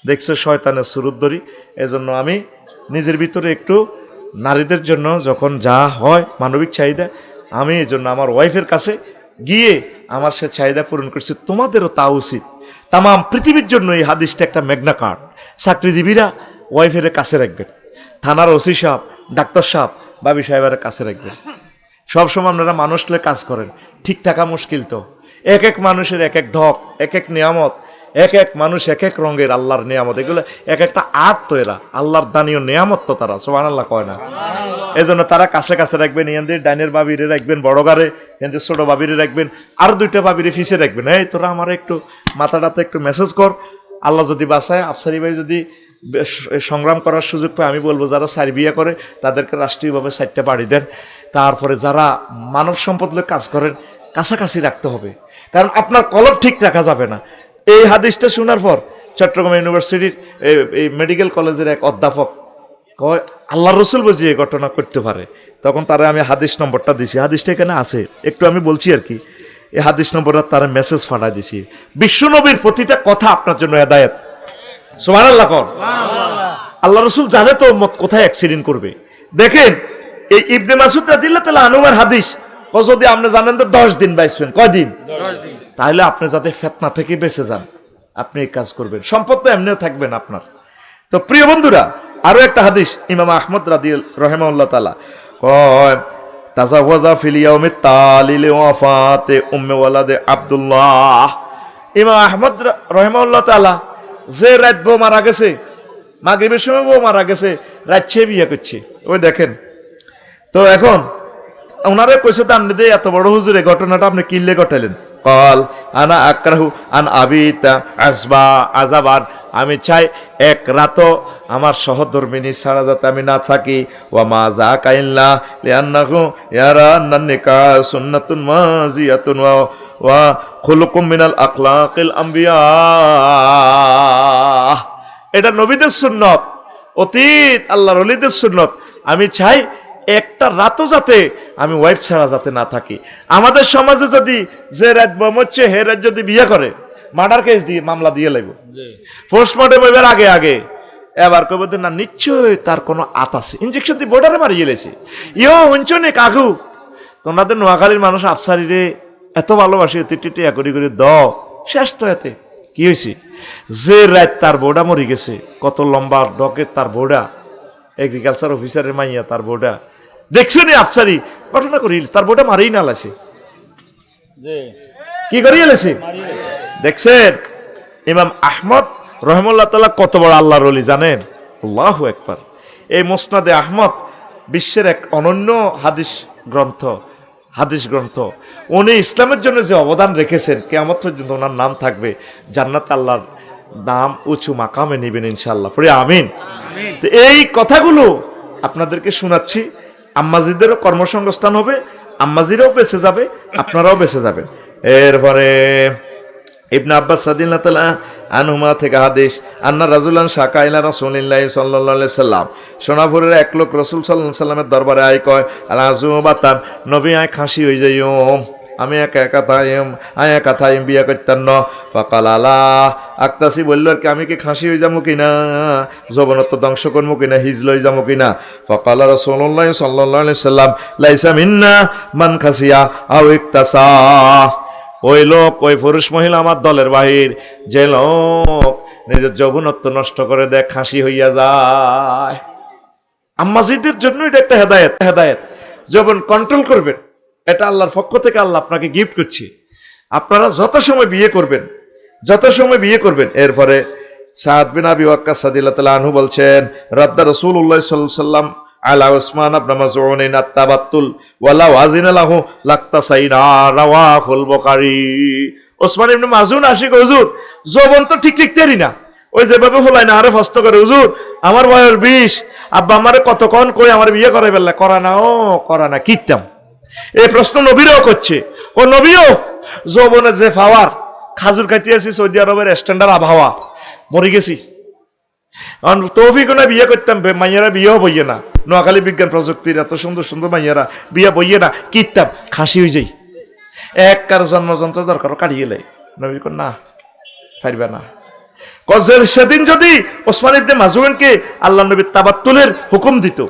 দেখছে শয়তানের সুরুদ্দরি, এজন্য আমি নিজের ভিতরে একটু নারীদের জন্য যখন যা হয় মানবিক চাহিদা, আমি এই জন্য আমার ওয়াইফের কাছে গিয়ে আমার সে চাহিদা পূরণ করছি, তোমাদেরও তা উচিত। তাম পৃথিবীর জন্য এই হাদিসটা একটা ম্যাগনা কার্ড। চাকরিজীবীরা ওয়াইফের কাছে রাখবেন, থানার ওসি সাহেব, ডাক্তার সাহেব, বাবি সাহেবের কাছে রাখবেন। সবসময় আপনারা মানুষ লয়ে কাজ করেন, ঠিক থাকা মুশকিল তো। এক এক মানুষের এক এক ঢক, এক এক নিয়ামত, এক এক মানুষ এক এক রঙের আল্লাহর নিয়ামত, এগুলো এক একটা আর্ট তো, এরা আল্লাহর দানীয় নিয়ামত তো তারা, সুবহানাল্লাহ কয় না? এই জন্য তারা কাছে কাছে রাখবেন, ইয়াদের ডাইনের বাবিরে রাখবেন বড় গারে, ইয়াদের ছোট বাবিরে রাখবেন, আর দুইটা বাবিরে ফিসে রাখবেন। এই তোরা আমার একটু মাথাটাতে একটু মেসেজ কর, আল্লাহ যদি বাঁচায়, আফসারি ভাই যদি সংগ্রাম করার সুযোগ পায়, আমি বলবো যারা সারি বিয়ে করে তাদেরকে রাষ্ট্রীয়ভাবে 4টা বাড়ি দেন। তারপরে যারা মানব সম্পদ লয়ে কাজ করেন, কাছাকাছি রাখতে হবে, কারণ আপনার কলব ঠিক রাখা যাবে না। এই হাদিসটা শোনার পর চট্টগ্রাম ইউনিভার্সিটির এই মেডিকেল কলেজের এক অধ্যাপক কয়, আল্লাহ রসুল বুঝি এই ঘটনা করতে পারে। তখন তারা আমি হাদিস নম্বরটা দিছি, হাদিসটা এখানে আছে, একটু আমি বলছি আর কি। এই হাদিস নম্বরটা তারা মেসেজ পাঠায় দিছি। বিশ্বনবীর প্রতিটা কথা আপনার জন্য হেদায়েত। সুবহানাল্লাহ কর। আল্লাহ রসুল জানে তো উম্মত কোথায় অ্যাক্সিডেন্ট করবে। দেখেন এই ইবনে মাসউদ রাদিয়াল্লাহু তাআলা আনহুর হাদিস, ও যদি আপনি জানেন তো 10 দিন বাইসবেন, কয়দিন? 10 দিন। তাহলে আপনি যাতে ফিতনা থেকে বেঁচে যান, আপনি এই কাজ করবেন, সম্পদ তো এমনিও থাকবেন আপনার। তো প্রিয় বন্ধুরা, আরো একটা হাদিস ইমাম আহমদ রাহিমাহুল্লাহ তাআলা কয়, তাজাওয়াজা ফিল ইয়াউমিত তালিল ওয়াফাতে উম্মে ওয়ালাদে আব্দুল্লাহ। ইমাম আহমদ রাহিমাহুল্লাহ তাআলা যে রাত বউ মারা গেছে, মাগরিবের সময় বউ মারা গেছে, রাত ছে বিয়ে করছে, ওই দেখেন। তো এখন ওনারে কইছে, তো আপনি এত বড় হুজুরে ঘটনাটা আপনি কিনলে ঘটালেন। কল আনা আকরাহু আন আবিতা আসবা আজাবার, আমি চাই এক রাতও আমার সহধর্মিনী ছাড়া যাতে আমি না থাকি। ওয়া মা যা কাইল্লা লিআন্নাহু ইয়ারা আন্নান নিকাহ সুন্নাতুন মাজিয়াতুন ওয়া খুলুকুম মিনাল আখলাকিল আম্বিয়া। এটা নবীদের সুন্নত, অতীত আল্লাহর ওলিদের সুন্নত। আমি চাই একটা রাতও যাতে আমি ওয়াইফ ছাড়া যাতে না থাকি। আমাদের সমাজে যদি যে রাত বমচ্ছে হে রাত যদি বিয়ে করে, মার্ডার কেস দিয়ে মামলা দিয়ে লাগবে, পোস্টমর্টম এবার আগে আগে। এবার কবে না, নিশ্চয় তার কোনো আত আছে, ইঞ্জেকশন দিয়ে বোর্ডারে মারিয়ে লেছে। হঞ্চ নে কাকু, তোমাদের নোয়াখালীর মানুষ আফসারিরে এত ভালোবাসি, টিটি করি করে দ শেষ তো। এতে কি হয়েছে? যে রাত তার বোর্ডা মরি গেছে, কত লম্বা ডকের তার বোর্ডা, এগ্রিকালচার অফিসারের মাইয়া তার বোর্ডা, দেখছো নি আফসারি ঘটনা করি তার বোর্ডা মারেই না লাছে, কি করিয়ে লেছে দেখছেন। ইমাম আহমদ রহিমাহুল্লাহ তাআলা কত বড় আল্লাহর ওলি জানেন? আল্লাহু আকবার। এই মুসনাদে আহমদ বিশ্বের এক অনন্য হাদিস গ্রন্থ। উনি ইসলামের জন্য যে অবদান রেখেছেন, কিয়ামত পর্যন্ত ওনার নাম থাকবে, জান্নাতে আল্লাহর নাম উঁচু মাকামে নিবেন ইনশাআল্লাহ, পড়ে আমিন। তো এই কথাগুলো আপনাদেরকে শোনাচ্ছি, আম্মাজিদেরও কর্মসংস্থান হবে, আম্মাজিরাও বেঁচে যাবে, আপনারাও বেঁচে যাবেন। এরপরে ইবনে আব্বাস রাদিয়াল্লাহু তাআলা আনহুমা থেকে হাদিস, আন্না রাজুলান শাকা ইলা রাসূলিল্লাহি সাল্লাল্লাহু আলাইহি সাল্লাম, সোনাপুরের এক লোক রাসূল সাল্লাল্লাহু আলাইহি সাল্লামের দরবারে আয়, কয় আলাজুবাতান, নবী আয় খাসি হই যাইও, আমি একা থাইম বিয়া করতাম না। ফাকাল আলা আক্তাসি, বলল আর কি, আমি কি খাসি হয়ে যাবো কিনা, যৌবনত্ব ধ্বংস করবো কিনা, হিজ লই যাবো কিনা। ফাকাল রাসূলুল্লাহ সাল্লাল্লাহু আলাইহি সাল্লাম, লাইসা মিন্না মান খাসিয়া আও ইকতাসা, ওই লোক, ওই পুরুষ মহিলা আমার দলের বাহির, যে লোক নিজের যৌবনত্ব নষ্ট করে দেয়, খাসি হইয়া যায়। আম্মাজিদের জন্য এটা একটা হেদায়েত। যৌবন কন্ট্রোল করবেন, এটা আল্লাহর পক্ষ থেকে আল্লাহ আপনাকে গিফট করছি। আপনারা যত সময় বিয়ে করবেন। এরপরে সাদ বিন আবি ওয়াক্কাস রাদিয়াল্লাহু তাআলা আনহু বলছেন, রাদ্দা রাসূলুল্লাহ সাল্লাল্লাহু আলাইহি সাল্লাম আলা উসমান ইবনে মাযউন আত-তাবাত্তুল ওয়ালা ওয়াজিনা লাহু লাক্তাসাইনা, রাওয়াহুল বুখারী। ওসমান ইবনে মাজুন আশিক হুজুর যৌবন তো ঠিক লিখতেরই না, ওই যেভাবে ফলাই না আরে ফস্ত করে হুজুর আমার বয়স 20, আব্বা আমারে কতক্ষণ কই আমার বিয়ে করে ফেললে, করা না কিতাম। এই প্রশ্ন নবীরও করছে, ও নবীও যৌবনের যে পাওয়ার, খাজুর খাইতে আছি সৌদি আরবের স্ট্যান্ডার্ড আবহাওয়া, মরে গেছি তৌফিক না বিয়ে করতাম, মাইয়ারা বিয়েও বইয়ে না, নোয়াখালী বিজ্ঞান প্রযুক্তির এত সুন্দর সুন্দর মাইয়ারা বিয়ে বইয়ে না, কিতাম খাসি হয়ে যাই, এক কারো জন্মযন্ত্র দরকার কাটিয়ে লাই। নবী না পারবে না। সেদিন যদি ওসমান ইবনে মাজউনকে আল্লাহ নবী তাবাত্তুলের হুকুম দিত,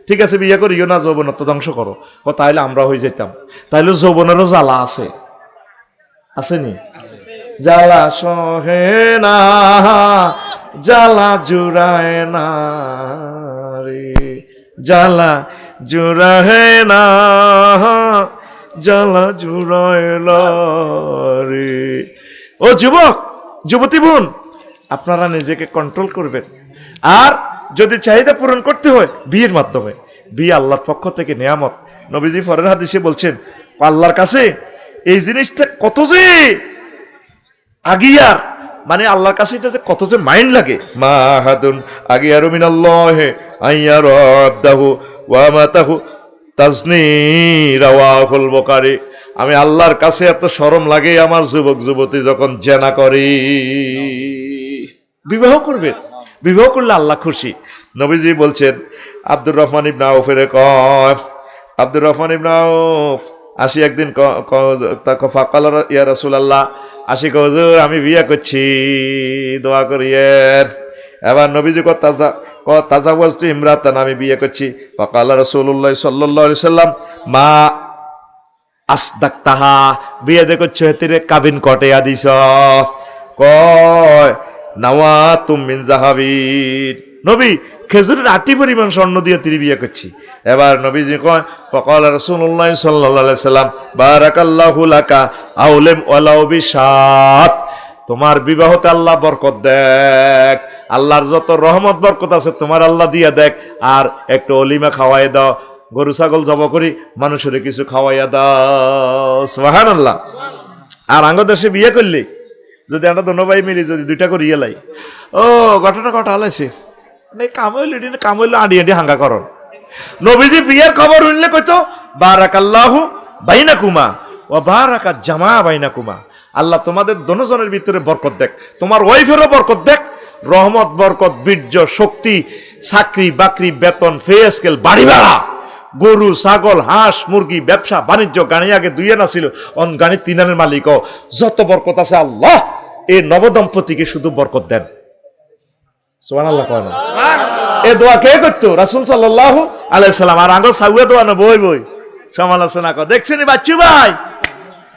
ঠিক আছে বিয়ে করিও না, যৌবনত্ব ধ্বংস করো, তাহলে আমরা হয়ে যেতাম। তাহলে যৌবনেরও জ্বালা আছে, আসেনি? জ্বালা সহে না, জ্বালা জুড়ায় না রে, জ্বালা জুড়ায় না, জ্বালা জুড়ায় না রে। ও যুবক যুবতী বোন, আপনারা নিজেকে কন্ট্রোল করবেন। আর যদি চাহিদা পূরণ করতে হয় বিয়ের মাধ্যমে, বিয়ে আল্লাহর পক্ষ থেকে নেয়ামত। নবীজি পরের হাদিসে বলছেন আল্লাহর কাছে এই জিনিসটা কত যে আগিয়ার, মানে আল্লাহর কাছে এটা কত যে মাইন্ড লাগে। মাহাদুন আগিয়ারু মিনাল্লাহি আইয়ারাদাহু ওয়া মাতাহু তাজনি রাওয়াহুল বুখারী। আমি আল্লাহর কাছে এত শরম লাগে আমার যুবক যুবতী যখন জেনা করি। বিবাহ করবে, বিবাহ করলে আল্লাহ খুশি। নবীজি বলছেন আব্দুর রহমান ইবনে আউফের কয়, আব্দুর রহমান ইবনে আউফ আসি একদিন ফাকাল ইয়া রাসূলুল্লাহ, আসি হুজুর আমি বিয়ে করছি দোয়া করিয়েন। এবার নবীজি তাজাওয়াজতু ইমরাতান, আমি বিয়ে করছি। ফাকাল রাসূলুল্লাহ সাল্লাল্লাহু আলাইহি সাল্লাম মা আসদাকতাহা, বিয়ে দে করছো হেতিরে কাবিন কটেয়া দিছ, কয় নাওয়াতুম মিন যাহাবিন, নবী খেজুরের আটি পরিমাণ স্বর্ণ দিয়ে তিনি বিয়ে করছি। এবার নবীজি কয় ফাকাল রাসূলুল্লাহ সাল্লাল্লাহু আলাইহি সাল্লাম বারাকাল্লাহু লাকা আউলিম ওয়ালাউ বিশাত, তোমার বিবাহতে আল্লাহ বরকত দেখ, আল্লাহর যত রহমত বরকত আছে তোমার আল্লাহ দিয়া দেখ, আর একটু অলিমা খাওয়াই দাও, গরু ছাগল জব করি মানুষের কিছু খাওয়াইয়া দাও। সুবহানাল্লাহ। আর আঙ্গ দেশে বিয়ে করলি যদি আমরা দোনো ভাই মিলি যদি দুইটা করে ইয়ে লাই, ও ঘটনা ঘটা হালাইছে কাম হইলে আডি আডি হাঙ্গা করন। নবীজি বিয়ের খবর শুনলে কইতো বারাকাল্লাহু বাইনাকুমা ওয়া বারাকাত জামা বাইনাকুমা, আল্লাহ তোমাদের দোনোজনের ভিতরে বরকত দেখ, তোমার ওয়াইফেরও বরকত দেখ, রহমত বরকত বীর্য শক্তি চাকরি বাকরি বেতন ফে স্কেল বাড়ি ভাড়া গরু ছাগল হাঁস মুরগি ব্যবসা বাণিজ্য, গাড়ি আগে দুইয়ে না ছিল অন গাড়ি তিনানের মালিক, যত বরকত আছে আল্লাহ এই নবদম্পতিকে শুধু বরকত দেন। সুবহানাল্লাহ কয় না? এই দোয়া কে করতো? রাসূল সাল্লাল্লাহু আলাইহি সাল্লাম। আর আঙ্গ সাউয়া দোয়া না বই বই সমালোচনা কর, দেখছেন বাচ্চু ভাই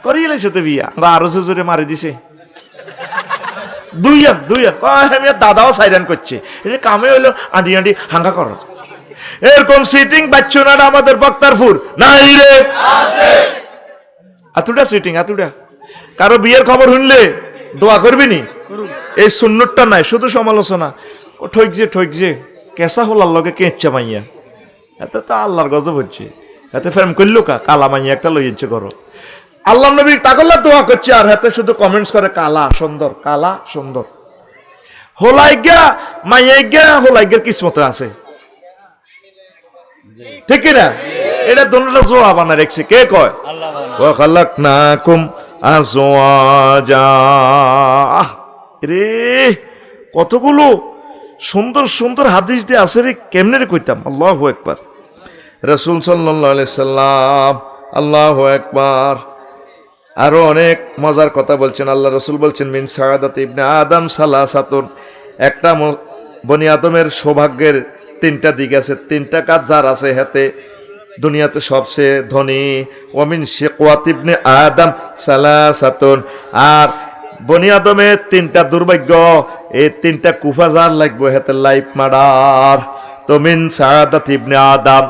করিয়ে লাইছে তো বিয়া, আরো জোরে মারি দিছে দুইয়া দাদাও সাইরান করছে, এটা কামে হইলো আডি আডি হাঙ্গা করো। এরকম সিটিং বাচ্চু না আমাদের বক্তারপুর নাই রে, আতুটা সিটিং আতুটা। কারো বিয়ের খবর শুনলে দোয়া করবি নি, এই সুন্নতটা নাই, শুধু সমালোচনা। ঠইকছে কেসা হল আল্লাহকে কেঁচা মাইয়া, এতে তো আল্লাহর গজব হচ্ছে, এতে ফেম করলো কালা মাইয়া একটা লইছে করো। আল্লাহ নবী তাকল্লা দোয়া করছে আর হাতে শুধু কমেন্টস করে কালা সুন্দর কালা সুন্দর। হোলাইগা মাইয়াইগা হোলাইগার কিসমতে আছে, ঠিক না? এটা দোনোটা জোয়া বানা রেখছে, কে কয়? ওয়া খালাকনাকুম আজওয়াজা। রে কতগুলো সুন্দর সুন্দর হাদিস দিয়ে আছে রে, কেমনে রে কইতাম। আল্লাহু আকবার। রাসূল সাল্লাল্লাহু আলাইহি সাল্লাম আল্লাহু আকবার। আরো অনেক মজার কথা বলছেন আল্লাহ রাসূল, বলছেন মিন সাআদাতি ইবনে আদম সালাসাতুন, একটা বনি আদমের সৌভাগ্যের তিনটা দিক আছে, তিনটা কাজ যার আছে হাতে দুনিয়াতে সবচেয়ে ধনী। ওয়ামিন শিকওয়াত ইবনে আদম সালাসাতুন, আর বনি আদমের তিনটা দুর্ভাগ্য, এই তিনটা কুফা যার লাগবে হাতে লাইফ মার্ডার। তো মিন সাআদাত ইবনে আদম,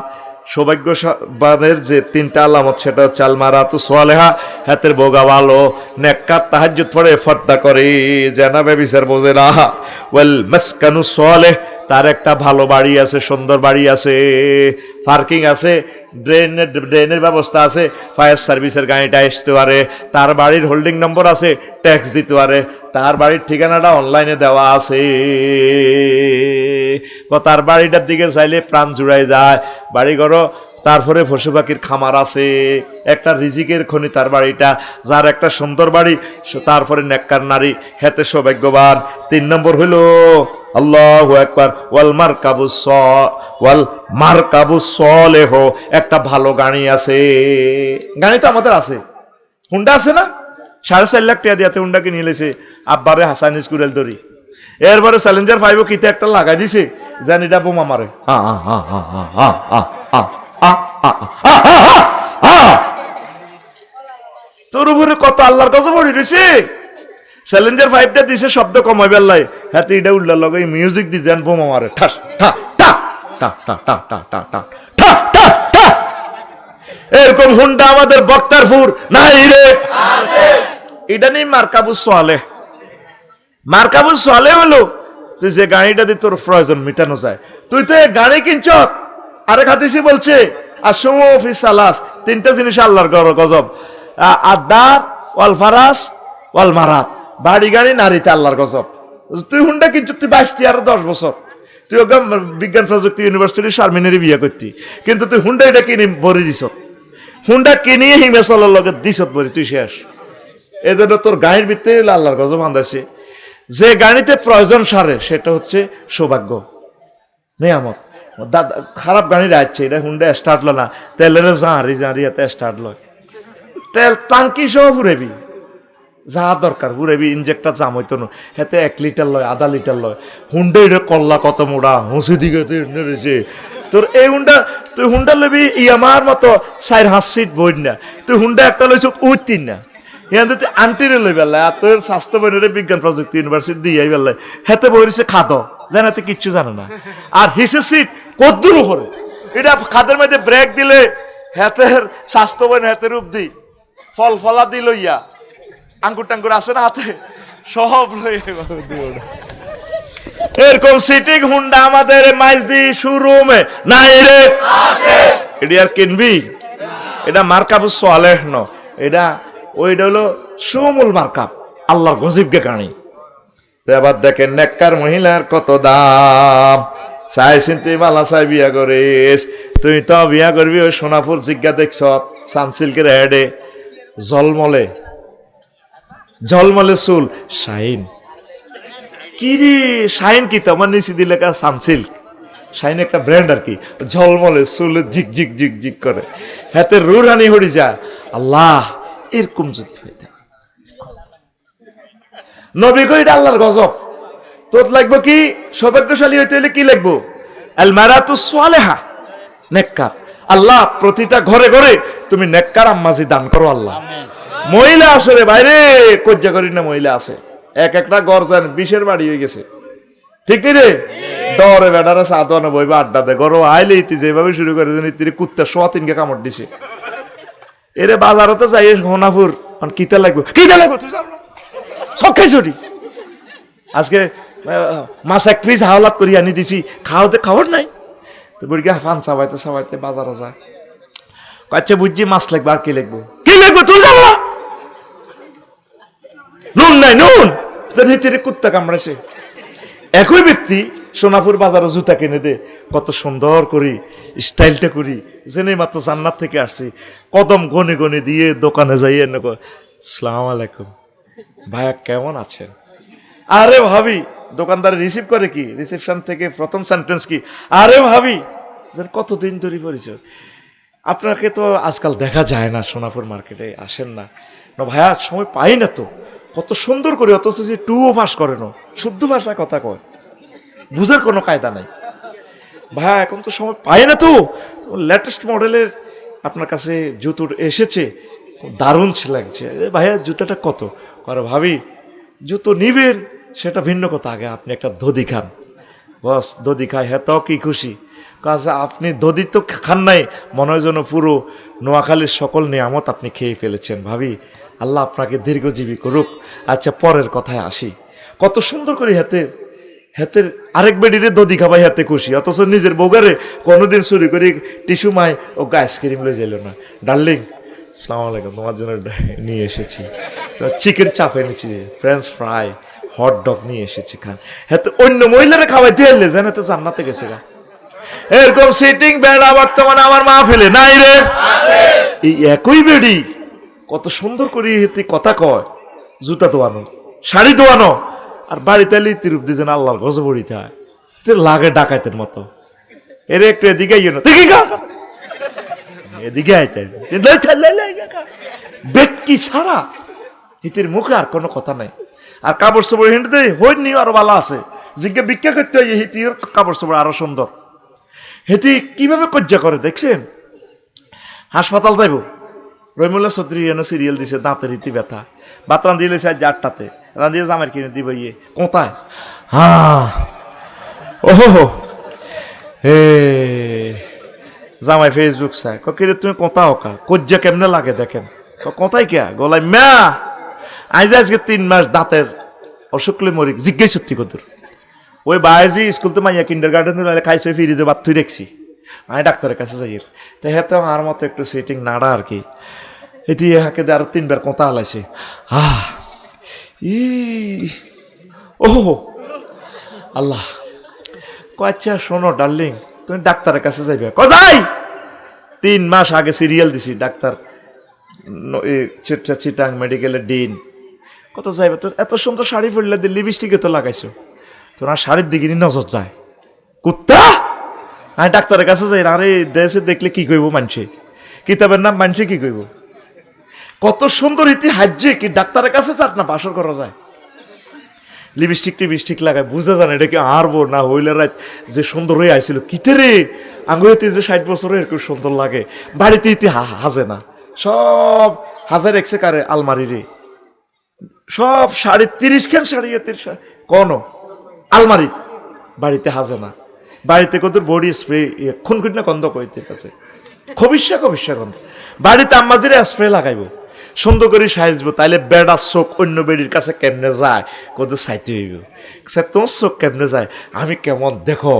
সৌভাগ্যবানের যে তিনটা আলামত সেটা হচ্ছে আল মারাতু সালেহা, হাতের বোগা ভালো, নেককার তাহাজ্জুদ পড়ে ফর্দা করে, জানা ব্যভিচার বোঝে না। ওয়াল মাসকানু সালেহ, তার একটা ভালো বাড়ি আছে, সুন্দর বাড়ি আছে, পার্কিং আছে, ড্রেনের ব্যবস্থা আছে, ফায়ার সার্ভিসের গাড়িটা আসতে পারে, তার বাড়ির হোল্ডিং নম্বর আছে, ট্যাক্স দিতে পারে, তার বাড়ির ঠিকানাটা অনলাইনে দেওয়া আছে। তার বাড়িটার দিকে চাইলে প্রাণ জুড়াই যায়। বাড়ি ঘরও, তারপরে পশু পাখির খামার আছে, একটা রিজিকের খনি তার বাড়িটা। যার একটা সুন্দর বাড়ি, তারপরে নেককার নারী, হেতে সৌভাগ্যবান। 3 নম্বর হইল আল্লাহু আকবার, ওয়াল মারকাবুস সলেহ, একটা ভালো গাড়ি আছে। গাড়ি তো আমাদের আছে, হুন্ডা আছে না, 4.5 লাখ টাকা দিয়াতে হুন্ডাকে নিয়ে লেছে আব্বারে হাসান স্কুলের দড়ি। এরপরে চ্যালেঞ্জার 5 কিতে একটা লাগাই দিছে, জানি এটা বোমা মারে। তোর উপরে কত আল্লাহর কাছে পড়ে রয়েছে। চ্যালেঞ্জার 5টা দিছে শব্দ কমাইবার লাই, হাতে এটা উল্লার লগে মিউজিক দি যেন বোমা মারে, ঠাস ঠা ঠা ঠা ঠা ঠা ঠা ঠা ঠা ঠা ঠা ঠা। এরকম হুন্ডা আমাদের বক্তারপুর নাই রে, আছে। এটা নেই মারকাবুস সোয়ালে। মারকাবুস সোয়ালে হলো তুই যে গাড়িটা দিয়ে তোর প্রয়োজন মিটানো যায়। তুই তো গাড়ি কিনছ, আরেক হাদিসে বলছে আসমু ফি সালাস, 3টা জিনিস আল্লাহর গজব, আদার ওয়াল ফারাস ওয়াল মারাত, বাড়ি গাড়ি নারীতে আল্লাহর গজব। তুই হুন্ডা কিনছ, তুই 22 আর 10 বছর, তুই ওকে বিজ্ঞান প্রযুক্তি ইউনিভার্সিটির শারমিনেরই বিয়ে করতি, কিন্তু তুই হুন্ডা এটা কিনে ভরে দিছ, হুন্ডা কিনিয়ে হিমেশালার লগে দিছ ভরে, তুই শেষ। এই জন্য তোর গাড়ির ভিতরে আল্লাহর গজব আন্দাছে। যে গাড়িতে প্রয়োজন সারে সেটা হচ্ছে সৌভাগ্য, নিয়ামত। খারাপ গাড়ি রাখছে, এটা হুন্ডা স্টার্ট লো না, তেলের জাঁড়ি এতে স্টার্ট লয়, তেল টাঙ্কি সহ ঘুরেবি, যা দরকার ঘুরেবি, ইঞ্জেক্টার জাম হইতো না, হেতে 1 লিটার লয়, আধা লিটার লয়। হুন্ডা এটা কল্লা কত মোড়া হুঁসি দিকে রয়েছে তোর। এই হুন্ডা তুই হুন্ডা লবি ইয়ামার মতো 4-5 সিট বই না, তুই হুন্ডা একটা লইছ উঠতিন না, ইয়াতে তুই আন্টিরে লই বেলায়, আর তোর স্বাস্থ্য বইনের বিজ্ঞান প্রযুক্তি ইউনিভার্সিটি দিয়ে বেলায়, হেতে বইছে খাদ জানাতে কিচ্ছু জানে না। আর হিসের সিট কদ্দুর উপরে, এটা খাদের মধ্যে ব্রেক দিলে হেতের স্বাস্থ্য বইন হেতের রূপ দি, ফল ফলা দি লইয়া, আঙ্গুর টাঙ্গুর আছে না হাতে, সব লইয়া। এরকম সিটিং হুন্ডা আমাদের মাইজ দি শোরুমে নাই রে, আছে। এটা আর কিনবি, এটা মারকাবুস সোয়ালেহ ন, এটা ওইটা হলো সুমুল মারকাব, আল্লাহর গজিবকে গাড়ি। তো এবার দেখেন নেককার মহিলার কত দাম, চাই চিন্তি মালা চাই বিয়া করিস। তুই তো বিয়া করবি ওই সোনাপুর জিজ্ঞা দেখছ সানসিল্কের হেডে, জলমলে জলমলে চুল, শাইন কি রে, শাইন কি তোমার নিচে দিলে সানসিল্ক, শাইন একটা ব্র্যান্ড আর কি, ঝলমলে চুল জিক জিক জিক জিক করে, হাতে রুরানি হড়ি যায়। আল্লাহ এরকম যদি হইতে নবী কই, এটা আল্লাহর গজব। তোর লাগবো কি, সৌভাগ্যশালী হইতে হলে কি লাগবো, আল মারাতুস সালেহা, নেককার। আল্লাহ প্রতিটা ঘরে ঘরে তুমি নেককার আম্মাজি দান করো আল্লাহ। মহিলা আছে রে বাইরে, কজ্জা করি না, মহিলা আছে এক একটা ঘর যান 20-এর বাড়ি হয়ে গেছে, ঠিক রে। ডরে বেড়ারা সাদনে বইবা আড্ডা দে, ঘর আইলে ইতি যেভাবে শুরু করে ইতি কুত্তা 1.3 কামড় দিছে। এরে বাজারতে যাই সোনাপুর, কিতা লাগবো, কিতা লাগবো, তুই যাও না সব খাইছড়ি। আজকে মাছ 1 পিস হাওলাত করি আনি দিছি, খাওয়াতে খাওয়ার নাই, তো বুড়ি ফান চাবাইতে চাবাইতে বাজারও যায়। আচ্ছা বুঝছি মাছ লাগবে, আর কি লাগবো, কি লাগবে, তুই যাবো নুন নাই, নুন তোর ভিতরে কুত্তা কামড়াইছে। একই ব্যক্তি সোনাপুর বাজারও জুতা কিনে দে, কত সুন্দর করি স্টাইলটা করি, জেনে মাত্র জান্নাত থেকে আসছি, কদম গনে গনে দিয়ে দোকানে যাই, আসসালামু আলাইকুম ভাইয়া কেমন আছেন। আরে ভাবি, দোকানদার রিসিভ করে কি, রিসেপশন থেকে প্রথম সেন্টেন্স কি, আরে ভাবি কতদিন ধরে পরিচয়, আপনাকে তো আজকাল দেখা যায় না, সোনাপুর মার্কেটে আসেন না। ভাইয়া সময় পাই না তো, কত সুন্দর করে, অথচ যে টুও পাস করে না, শুদ্ধ ভাষায় কথা কয়, বুঝার কোনো কায়দা নাই। ভাইয়া এখন তো সময় পাই না তো, লেটেস্ট মডেলের আপনার কাছে জুতো এসেছে, দারুণ লাগছে। ভাইয়া জুতাটা কত, করে ভাবি জুতো নিবেন সেটা ভিন্ন কথা, আগে আপনি একটা দধি খান। বস দধি খায়, হ্যাঁ তাও কি খুশি, কাজে আপনি দধি তো খান নাই, মনে হয় যেন পুরো নোয়াখালীর সকল নিয়ামত আপনি খেয়ে ফেলেছেন। ভাবি আল্লাহ আপনাকে দীর্ঘজীবী করুক। আচ্ছা পরের কথায় আসি, কত সুন্দর করে হাতে হাতের আরেক বেডিরে দদি খাবাই হাতে খুশি, অথচ নিজের বউগারে কোনোদিন চুরি করে টিস্যু মাই ও আইসক্রিম লয়ে যাইল না। ডার্লিং আসসালামু আলাইকুম, তোমার জন্য নিয়ে এসেছি তো চিকেন চাপ এনেছি, ফ্রেঞ্চ ফ্রাই, হট ডগ নিয়ে এসেছি, খান। হাতে অন্য মহিলারা খাওয়াই দিয়ে এলে জানে তো জান্নাতে গেছে গা। এরকম সিটিং বেড়া বর্তমানে আমার মাহফিলে নাই রে। এই একই বেডি কত সুন্দর করে হেতে কথা কয়, জুতা দোয়ানো, শাড়ি দোয়ানো, আর বাড়িতে এলে তিরুপ দিতেন আল্লাহর গজব পড়িতে হয়, লাগে ডাকাইতের মতো। এর একটু এদিকে আইও না, দেখি গা এদিকে আইতেন ব্যক্তি ছাড়া হিতের মুখে আর কোনো কথা নাই। আর কাপড় চোপড় হিন্দিতে হইনি আরো ভালো আছে, জিজ্ঞা ভিক্ষা করতে হয়, হিতির কাপড় চোপড় আরো সুন্দর। হেতি কিভাবে কজ্জা করে দেখছেন? হাসপাতাল যাইব, রহিমুল্লাহ চৌধুরী এনে সিরিয়াল দিছে, দাঁতের ইতি ব্যথা, ভাত রাঁধিয়ে লেছে আজ 8টাতে, রাঁধিয়ে জামার কিনে দিব ইয়ে কোথায়, হ্যাঁ ওহো হে জামাই ফেসবুক চাই, কিরে তুমি কোথা হোকা, কজ্জা কেমনে লাগে দেখেন, কোথায় কে গলায় ম্যা আজ আজকে 3 মাস দাঁতের অসুখলে মরি, জিজ্ঞাসা সত্যি কত ওই বায়াজি স্কুল তো মাইয়া কিন্ডার গার্ডেন খাইছে, ফিরিজে বাদ তুই দেখছি, আমি ডাক্তারের কাছে যাই, তো হ্যাঁ তো আমার মতো একটু সিটিং নাড়া আর কি, এটি হাকে আরো 3 বার কোথা হালাইছে, ও আল্লাহ। আচ্ছা শোনো ডার্লিং, তুমি ডাক্তারের কাছে যাইবে, যাই 3 মাস আগে সিরিয়াল দিছি, ডাক্তার চিটাং মেডিকেলের ডিন, কত যাইবে, তোর এত সুন্দর শাড়ি পরলে লিপস্টিকে তো লাগাইছো, তোর শাড়ির দিকে নজর যায় কুত্তা। আমি ডাক্তারের কাছে যাই, আরে দেশে দেখলে কি কইব মানছে, কিতাবের নাম মানছে কি কইব, কত সুন্দর ইতি হাজ্যে কি ডাক্তারের কাছে চাট না বাসর করা যায়, লিপস্টিক টিপস্টিক লাগায়, বুঝা জানে এটা কি হারবো না হইলে রাত যে সুন্দর হয়ে আইছিল কিতে রে, আঙ্গুতে যে 60 বছরে এরকম সুন্দর লাগে, বাড়িতে ইতি হাজে না, সব হাজার একশে কারে আলমারি রে, সব 30.5 খান শাড়ি কোন আলমারি, বাড়িতে হাজে না, বাড়িতে কত বডি স্প্রে খুনখুন না গন্ধ কইতে কাছে খবিসা গন্ধ, বাড়িতে আম্মাজিরে স্প্রে লাগাইব, সুন্দর করে সাইজবো, তাইলে বেড়া চোখ অন্য বেডির কাছে কেমনে যায়, কত চাইতে হইব, তোমার চোখ কেমনে যায়, আমি কেমন দেখো,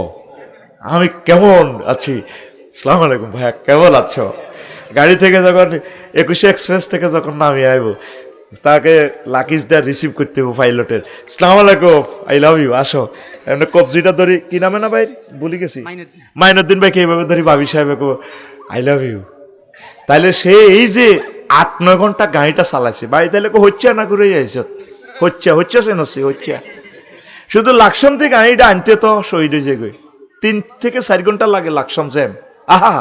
আমি কেমন আছি, আসসালামু আলাইকুম ভাইয়া কেমন আছো, গাড়ি থেকে যখন 21 এক্সপ্রেস থেকে যখন নামিয়ে আইব, তাকে লাকিজ দেয়া রিসিভ করতে হবে পাইলটের, আসসালামু আলাইকুম আই লাভ ইউ, আসো, এমনি কবজিটা ধরি, কি নামে না ভাই বলি গেছি, মাইনুদ্দিন ভাইকে এইভাবে ধরি, ভাবি সাহেব আই লাভ ইউ, তাইলে সে এই যে 8-9 ঘন্টা গাড়িটা চালাইছে, বাড়ি তাইলে হচ্ছে না করে হচ্ছে হচ্ছে, শুধু লাকসাম থেকে গাড়িটা আনতে তো শহীদ হয়ে যায়, 3 থেকে 4 ঘন্টা লাগে লাকসাম জ্যাম, আহা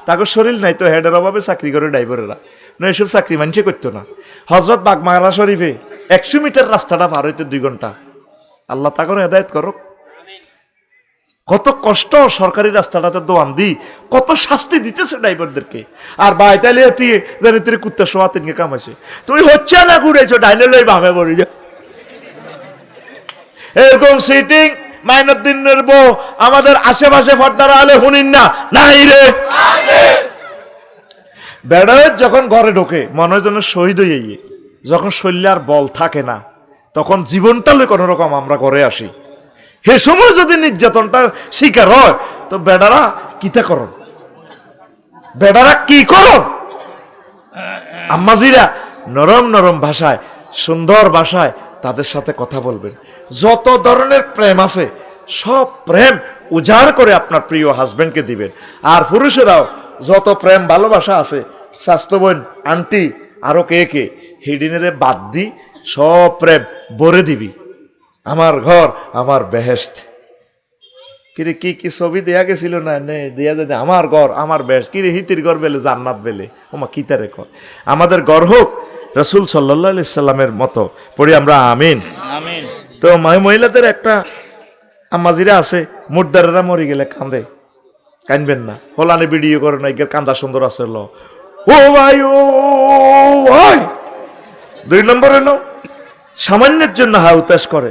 তাকে শরীর নাই তো, হেডের অভাবে চাকরি করে ড্রাইভারেরা, না এসব চাকরি মানুষে করতো না। হজরত বাগমারা শরীফে 100 মিটার রাস্তাটা পার হইতে 2 ঘন্টা, আল্লাহ তাকে হেদায়েত করো, কত কষ্ট সরকারি রাস্তাটাতে দোয়ান দি, কত শাস্তি দিতেছে ড্রাইভারদেরকে, আর বাইতালে জানি তুই কুত্তার সোয়া 3 কামাইছে, তুই হচ্ছে না ঘুরেছো ডাইনে লই ভাবে বলি যা, এরকম সিটিং মাইনুদ্দিনের বউ আমাদের আশেপাশে ফর্দারা আলে হুনিন না নাই রে, বেড়ায় যখন ঘরে ঢোকে মনে হয় যেন শহীদ হয়ে, যখন শরীরে আর বল থাকে না, তখন জীবনটা লই কোনো রকম আমরা ঘরে আসি, সে সময় যদি নির্যাতনটার শিকার হয় তো বেড়ারা কিতা করো, বেড়ারা কি করো, আম্মাজিরা নরম নরম ভাষায় সুন্দর ভাষায় তাদের সাথে কথা বলবেন, যত ধরনের প্রেম আছে সব প্রেম উজাড় করে আপনার প্রিয় হাজবেন্ডকে দিবেন, আর পুরুষেরাও যত প্রেম ভালোবাসা আছে স্বাস্থ্য বোন আন্টি আরো কে কে হিডিনেরে বাদ দি সব প্রেম ভরে দিবি, আমার ঘর আমার বেহেশত, কিরে কি কি ছবি দেয়া গেছিল না দেয়া যায়, আমার ঘর আমার বেহেশত, কিরে হিতির ঘর বেলে জান্নাত বেলে, ওমা কিতারে কর, আমাদের ঘর হোক রাসূল সাল্লাল্লাহু আলাইহি সাল্লামের মতো, পড়ি আমরা আমিন আমিন। তো মহিলাদের একটা আম্মাজিরা আছে, মুর্দারেরা মরে গেলে কান্দে, কানবেন না, হলানে ভিডিও করে না, কান্দা সুন্দর আছে, ও ভাই ও ভাই, 2 নম্বর হলো সামান্যের জন্য হাউতাস করে,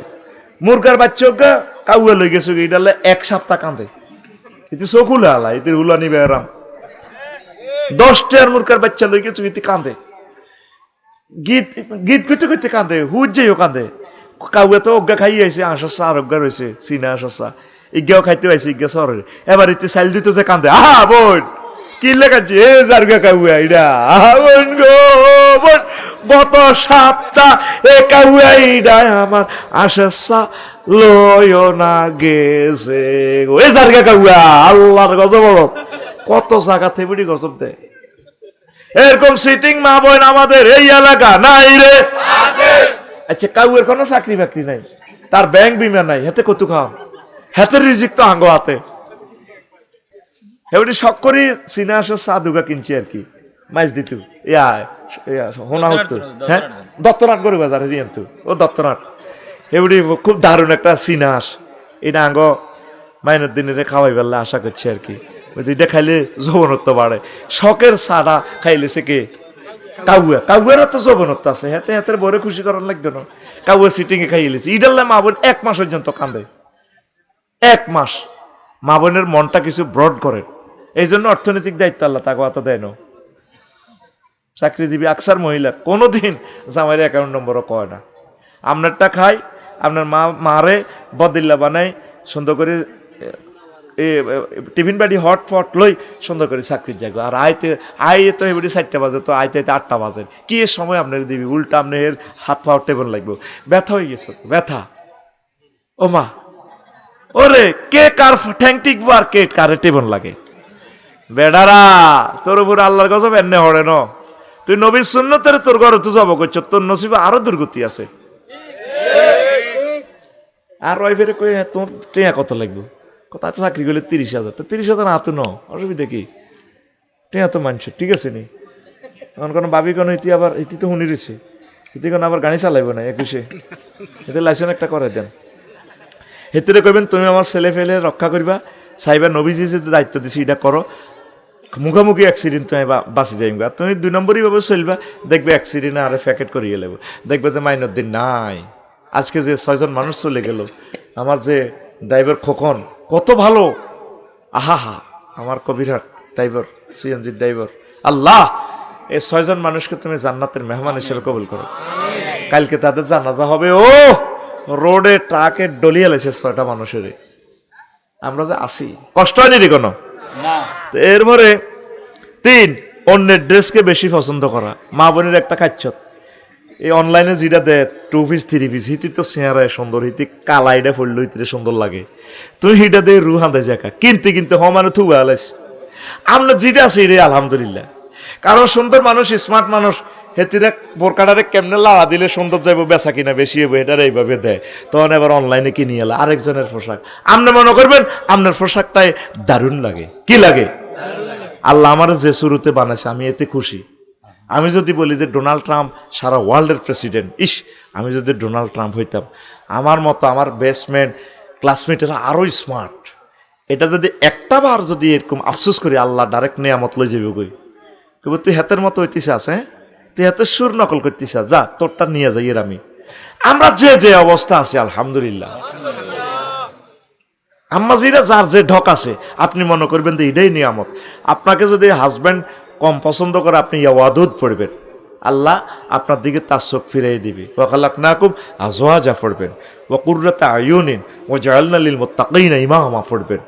মুরগার বাচ্চা কাউয়া লই গেছে, এটালে 1 সপ্তাহ কান্দে, এতে চকুলে আলা, এতে হুলানি বেড়াম, 10টার মুরগার বাচ্চা লই গেছে, এতে কান্দে, গীত গীত করতে করতে কান্দে, হুজ যাইও কান্দে, কাউয়া তো অজ্ঞা খাই আইছে আসা আর অজ্ঞা রয়েছে চিনা আসা ইজ্ঞাও খাইতে আইছে ইজ্ঞা সরের এবার ইতে সাইল দিত যে কান্দে আহা বোন কি লেখাচ্ছি এ জার্গা কাউয়া ইডা আহা বোন গো বোন গত সপ্তাহ এ কাউয়া ইডা আমার আসা লয় না গেছে এ জার্গা কাউয়া আল্লাহর গজব কত জায়গা থেকে গজব দেয় এরকম সিটিং মা বোন আমাদের এই এলাকা নাই রে আচ্ছা কাউয়ের কোনো চাকরি বাকরি নাই তার ব্যাংক বিমা নাই হাতে কত খাও হাতে রিজিক তো আঙ্গ হাতে এবারে শখ করি চিনা আসা চা দুগা কিনছি আর কি মাইজ দিতু ইয়া হোনা হতো হ্যাঁ দত্তনাট করে বাজার হেরিয়ান্তু ও দত্তনাট এবারে খুব দারুণ একটা চিনাস এটা আঙ্গ মাইনের দিনের খাওয়াই বেলা আশা করছি আর কি এটা খাইলে যৌবনত্ব বাড়ে শখের চাটা খাইলেছে কে কাউয়া কাউয়ারও তো যৌবনত্ব আছে হাতে হাতের বরে খুশি করার লাগবে না কাউয়া সিটিং এ খাইলেছে ইডাল্লা মা বোন 1 মাস পর্যন্ত কান্দে 1 মাস মা বোনের মনটা কিছু ব্রড করে এই জন্য অর্থনৈতিক দায়িত্ব আল্লাহ তাকে অত দেয় না চাকরিজীবী আকসার মহিলা কোনোদিন জামাইয়ের অ্যাকাউন্ট নম্বরও কয় না আপনারটা খাই আপনার মারে বদিল্লা বানাই সুন্দর করে টিফিন বাড়ি হট ফট লই সুন্দর করে চাকরির জায়গা আর আইতে তো এবারে 4টা বাজে তো আইতে 8টা বাজে কি এর সময় আপনার দিবি উল্টা আপনার হাত পা টেবন লাগবে ব্যথা হয়ে গেছে তো ব্যথা ও মা ওরে কে কার ঠ্যাং টিকবো আর কে কারে টেবন লাগে বেডারা তোর উপর আল্লাহর গজব এনে হড়ে ন তুই নবীর সুন্নতের তোর ঘরে তুই জব করছো তোর নসিবে আরো দুর্গতি আছে আর ওয়াইফের কই তোর টিয়া কত লাগবে কত চাকরি করলে 30,000 তো 30,000 হাতু ন অসুবিধা কি টিয়া তো মানছে ঠিক আছে নি এখন কোনো ভাবি কোনো ইতি আবার ইতি তো শুনি রয়েছে ইতি কোনো আবার গাড়ি চালাইব না 21-এ এতে লাইসেন্স একটা করে দেন হেতরে কইবেন তুমি আমার ছেলে ফেলে রক্ষা করবা সাইবার নবীজি যে দায়িত্ব দিছি এটা করো মুখামুখি অ্যাক্সিডেন্ট তুমি বাঁচি যাইবা তুমি 2 নম্বরই ভাবে চলবা দেখবে অ্যাক্সিডেন্ট আরে প্যাকেট করিয়ে লেব দেখবে যে মাইনের দিন নাই আজকে যে 6 জন মানুষ চলে গেল আমার যে ড্রাইভার খোকন কত ভালো আহা হা আমার কবিরহাট ড্রাইভার সিএনজি ড্রাইভার আল্লাহ এই 6 জন মানুষকে তুমি জান্নাতের মেহমান হিসেবে কবুল করো কালকে তাদের জানাজা হবে ও রোডে ট্রাকে ডলিয়ে লেছে 6টা মানুষের আমরা যে আসি কষ্ট হয়নি রে কোনো এরপরে 3 অন্যের ড্রেসকে বেশি পছন্দ করা মা বোনের একটা খাচ্ছত এই অনলাইনে যেটা দেয় 2 পিস 3 পিস হিতি তো চেহারায় সুন্দর হিতি কালাইটা ফুললো হিতে সুন্দর লাগে তুই হিটা দিয়ে রু হাঁদে জায়গা কিনতে হমানে থুবা আলাইস আমরা যেটা আছি রে আলহামদুলিল্লাহ কারণ সুন্দর মানুষ স্মার্ট মানুষ হেতিরা বোরকাটারে কেমনে লাড়া দিলে সুন্দর যাইব বেচা কিনা বেশি হইব এটার এইভাবে দেয় তখন এবার অনলাইনে কিনে এলা আরেকজনের পোশাক আপনি মনে করবেন আপনার পোশাকটাই দারুণ লাগে কি লাগে আল্লাহ আমার যে শুরুতে বানাইছে আমি এতে খুশি আমি যদি বলি যে ডোনাল্ড ট্রাম্প সারা ওয়ার্ল্ডের প্রেসিডেন্ট আমি যদি ডোনাল্ড ট্রাম্প হইতাম আমার মতো আমার বেস্টমেন্ট ক্লাসমেটেরা আরো স্মার্ট এটা যদি একটা বার যদি এরকম আফসোস করি আল্লাহ ডাইরেক্ট নিয়ামত লই যাবে কই কইব তুই হাতের মতো হইতেছে আছে তুই হাতে সুর নকল করতেছ যা তোরটা নিয়ে যাই এর আমরা যে অবস্থা আছে আলহামদুলিল্লাহ আম্মা জিরা যার যে ঢক আছে আপনি মনে করবেন যে এটাই নিয়ামত আপনাকে যদি হাজব্যান্ড কম পছন্দ করে আপনি ইয়াওয়াদুদ পড়বেন আল্লাহ আপনার দিকে তার চোখ ফিরিয়ে দিবে ওয়াখালাকনাকুম আজওয়াজা পড়বেন ওয়া কুররাতা আয়ুনিন ওয়া জাআলনা লিল মুত্তাকিনা ইমামা পড়বেন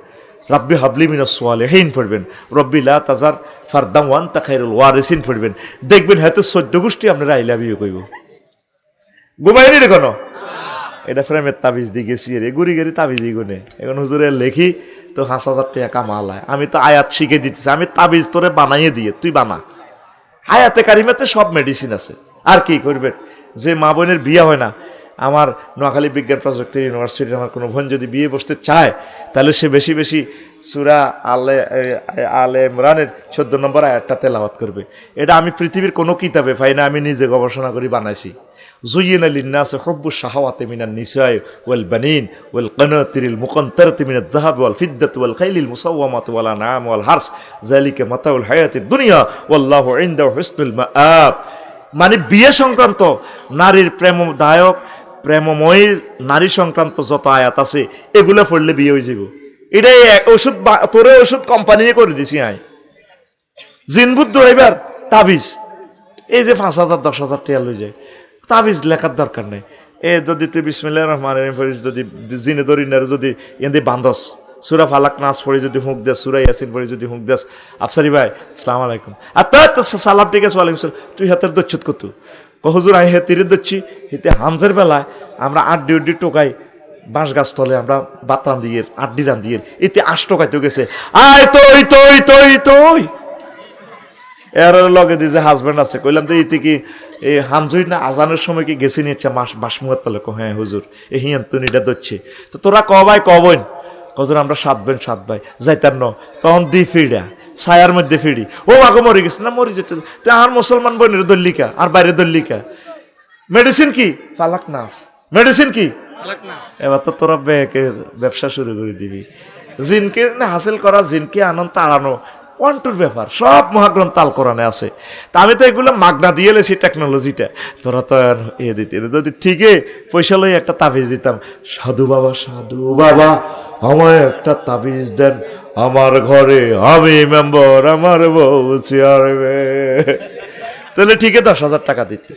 রাব্বি হাবলি মিনাস সালিহিন পড়বেন রব্বি লা তাজার ফারদাম ওয়া আনতা খায়রুল ওয়ারিসিন পড়বেন দেখবেন হাতে 14 গোষ্ঠী আপনারা আই লাভ ইউ কইব ঘুমাইনি রে কোনো এটা ফ্রেমের তাবিজ দিয়ে গেছি রে গুড়ি গেরি তাবিজই গুনে এখন হুজুরে লেখি তো 5,000 টাকা কামালায় আমি তো আয়াত শিখে দিতেছি আমি তাবিজ তোরে বানাইয়ে দিয়ে তুই বানা আয়াতে কারিমাতে সব মেডিসিন আছে আর কি করবেন যে মা বোনের বিয়ে হয় না আমার নোয়াখালী বিজ্ঞান প্রযুক্তি ইউনিভার্সিটির আমার কোনো বোন যদি বিয়ে বসতে চায় তাহলে সে বেশি বেশি সূরা আলে ইমরানের 14 নম্বর আয়াতটা তেলাওয়াত করবে এটা আমি পৃথিবীর কোনো কিতাবে পাই না আমি নিজে গবেষণা করে বানাইছি যুয়িনা লিন্নাসি হুব্বুশ শাহাওয়াতি মিনান নিসাই ওয়াল বানিন ওয়াল কানাতিরিল মুকান্তারাতি মিনাজ যাহাব ওয়াল ফিদ্দাতি ওয়াল খাইলিল মুসাওয়ামাতি ওয়াল আনআম ওয়াল হারস যালিকা মাতাউল হায়াতিদ দুনিয়া ওয়াল্লাহু ইনদাহু হুসনুল মাআব মানে বিয়ে সংক্রান্ত নারীর প্রেমদায়ক প্রেমময় নারী সংক্রান্ত যত আয়াত আছে এগুলো পড়লে বিয়ে হয়ে যাব এটাই ওষুধ তোরে ওষুধ কোম্পানি করে দিছি আই জিনবুত ড্রাইভার তাবিজ এই যে 5,000 10,000 টাকা লই যায় তাবিজ লেখার দরকার নেই এ যদি তুই বিসমিল্লাহির রহমানির রহিম পড়িস, যদি জিনে দরিনার যদি এনে বান্ধস, সূরা ফালাক নাস পড়ি যদি হুঁক দেস, সূরা ইয়াসিন পড়ি যদি হুঁক দেস, আফসারি ভাই আসসালামু আলাইকুম, আর তো সালাম ঠিক আছে, ওয়ালাইকুম সালাম, তুই হাতের দচ্ছত কত হুজুর আমি হেতিরে দচ্ছি হেতে হামজের বেলায় আমরা আড্ডি উড্ডি টোকাই বাঁশ গাছ তলে আমরা বাত রান্দিয়ে আড্ডি রান্দিয়ে এতে 8 টোকাইতে গেছে, আয় তৈ তৈ তৈ তৈ এর লগে দিয়ে যে হাজব্যান্ড আছে, কইলাম তো এতে কি এই হামজুই না আজানের সময় কি গেছে নিচ্ছে বাসমুয়ার তলে, হ্যাঁ হুজুর এ হিয়ান তুনিটা দচ্ছে, তো তোরা ক ভাই কবইন, কজন আমরা 7 ভাই যাইতাম ন, তখন দি ফিড়া ছায়ার মধ্যে ফিড়ি, ও আগে মরে গেছে না, মরে যেতে তো আর মুসলমান বোনের দল্লিকা আর বাইরে দল্লিকা, মেডিসিন কি ফালাক নাস, মেডিসিন কি এবার তো তোরা ব্যবসা শুরু করে দিবি, জিনকে হাসিল করা, জিনকে আনন্দ তাড়ানো ওয়ান্টুর ব্যাপার, সব মহাগ্রন্থ আল কোরআনে আছে। তা আমি তো এগুলো মাগনা দিয়ে লেছি টেকনোলজিটা, তোরা তো আর ইয়ে দিতে, যদি ঠিকই পয়সা লই একটা তাবিজ দিতাম, সাধু বাবা আমায় একটা তাবিজ দেন, আমার ঘরে আমি মেম্বার, আমার বউ চেয়ারবে, তাহলে ঠিকই 10,000 টাকা দিতে,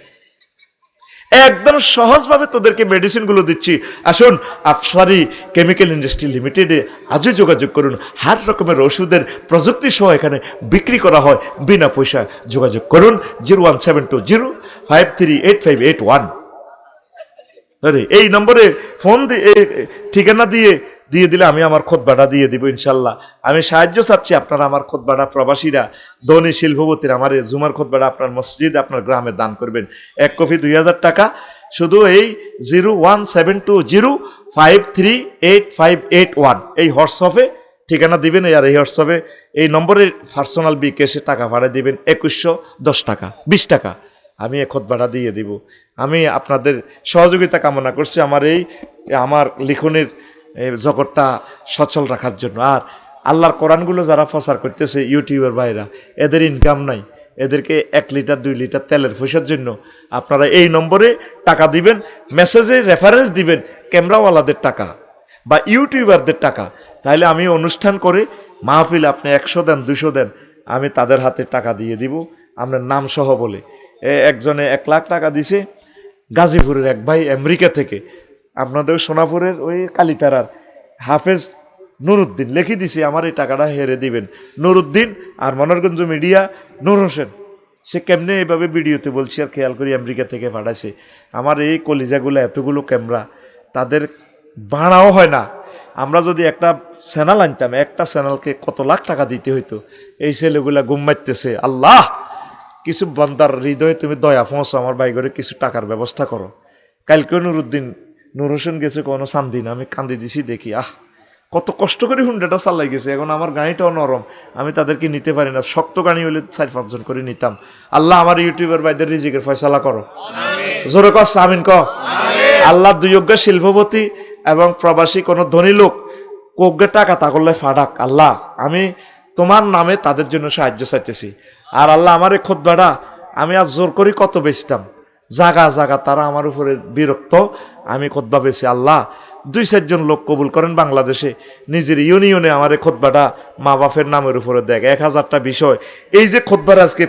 একদম সহজভাবে তোদেরকে মেডিসিন গুলো দিচ্ছি। আসুন আফসারি কেমিক্যাল ইন্ডাস্ট্রি লিমিটেডে আজই যোগাযোগ করুন, হার রকমের ওষুধের প্রযুক্তি সহ এখানে বিক্রি করা হয় বিনা পয়সা। যোগাযোগ করুন 01720538581, এই নম্বরে ফোন দিয়ে ঠিকানা দিয়ে দিলে আমি আমার খুতবাটা দিয়ে দিব ইনশাল্লাহ। আমি সাহায্য চাচ্ছি, আপনারা আমার খুতবাটা প্রবাসীরা ধনী শিল্পপতির আমার জুমার খুতবাটা আপনার মসজিদ আপনার গ্রামে দান করবেন, 1 কপি 2000 টাকা। শুধু এই 01720538581 এই হোয়াটসঅ্যাপে ঠিকানা দিবেন, আর এই হোয়াটসঅ্যাপে এই নম্বরে পার্সোনাল বিকাশে টাকা ভাড়া দিবেন 2110 টাকা 20 টাকা, আমি এ খুতবাটা দিয়ে দিব। আমি আপনাদের সহযোগিতা কামনা করছি আমার লিখনের জগৎটা সচল রাখার জন্য। আর আল্লাহর কোরআনগুলো যারা প্রচার করতেছে ইউটিউবের বাইরা, এদের ইনকাম নাই, এদেরকে 1 লিটার 2 লিটার তেলের পয়সার জন্য আপনারা এই নম্বরে টাকা দিবেন, মেসেজে রেফারেন্স দিবেন ক্যামেরাওয়ালাদের টাকা বা ইউটিউবারদের টাকা, তাহলে আমি অনুষ্ঠান করে মাহফিল আপনি 100 দেন 200 দেন, আমি তাদের হাতে টাকা দিয়ে দিব আপনার নাম সহ বলে। একজনে 1 লাখ টাকা দিছে, গাজীপুরের এক ভাই আমেরিকা থেকে, আপনাদের সোনাপুরের ওই কালীতারার হাফেজ নুরুদ্দিন লিখে দিছে আমার এই টাকাটা হেরে দিবেন। নুরুদ্দিন আর মনোরগঞ্জ মিডিয়া নূর হোসেন, সে কেমনে এইভাবে ভিডিওতে বলছি আর খেয়াল করি আমেরিকা থেকে পাঠাইছে। আমার এই কলিজাগুলো এতগুলো ক্যামেরা তাদের ভাড়াও হয় না। আমরা যদি একটা চ্যানেল আনতাম, একটা চ্যানেলকে কত লাখ টাকা দিতে হইতো। এই ছেলেগুলা ঘুম মারতেছে। আল্লাহ কিছু বান্দার হৃদয়ে তুমি দয়া পৌঁছো, আমার ভাই করে কিছু টাকার ব্যবস্থা করো। কালকেও নূর হোসেন গেছে কোনো সান্দিন, আমি কান্দি দিছি দেখি, কত কষ্ট করে হুন্ডাটা চালাই গেছে। এখন আমার গাড়িটাও নরম, আমি তাদেরকে নিতে পারি না, শক্ত গাড়ি হলে 4-5 জন করে নিতাম। আল্লাহ আমার ইউটিউবের ভাইদের রিজিকের ফয়সালা করো, জোরে কস আমিন ক। আল্লাহ দুয়োগ্য শিল্পপতি এবং প্রবাসী কোন ধনী লোক কোগ্যে টাকা তা করলে ফাডাক, আল্লাহ আমি তোমার নামে তাদের জন্য সাহায্য চাইতেছি। আর আল্লাহ আমার এই খুতবাটা আমি আর জোর করি কত বেচতাম, জাগা তারা আমার উপরে বিরক্ত, আমি খুতবা বেছি। আল্লাহ 2-4 জন লোক কবুল করেন বাংলাদেশে, নিজের ইউনিয়নে আমার এই খুতবাটা মা বাপের নামের উপরে দেখ। 1000টা বিষয়, এই যে খুতবার আজকে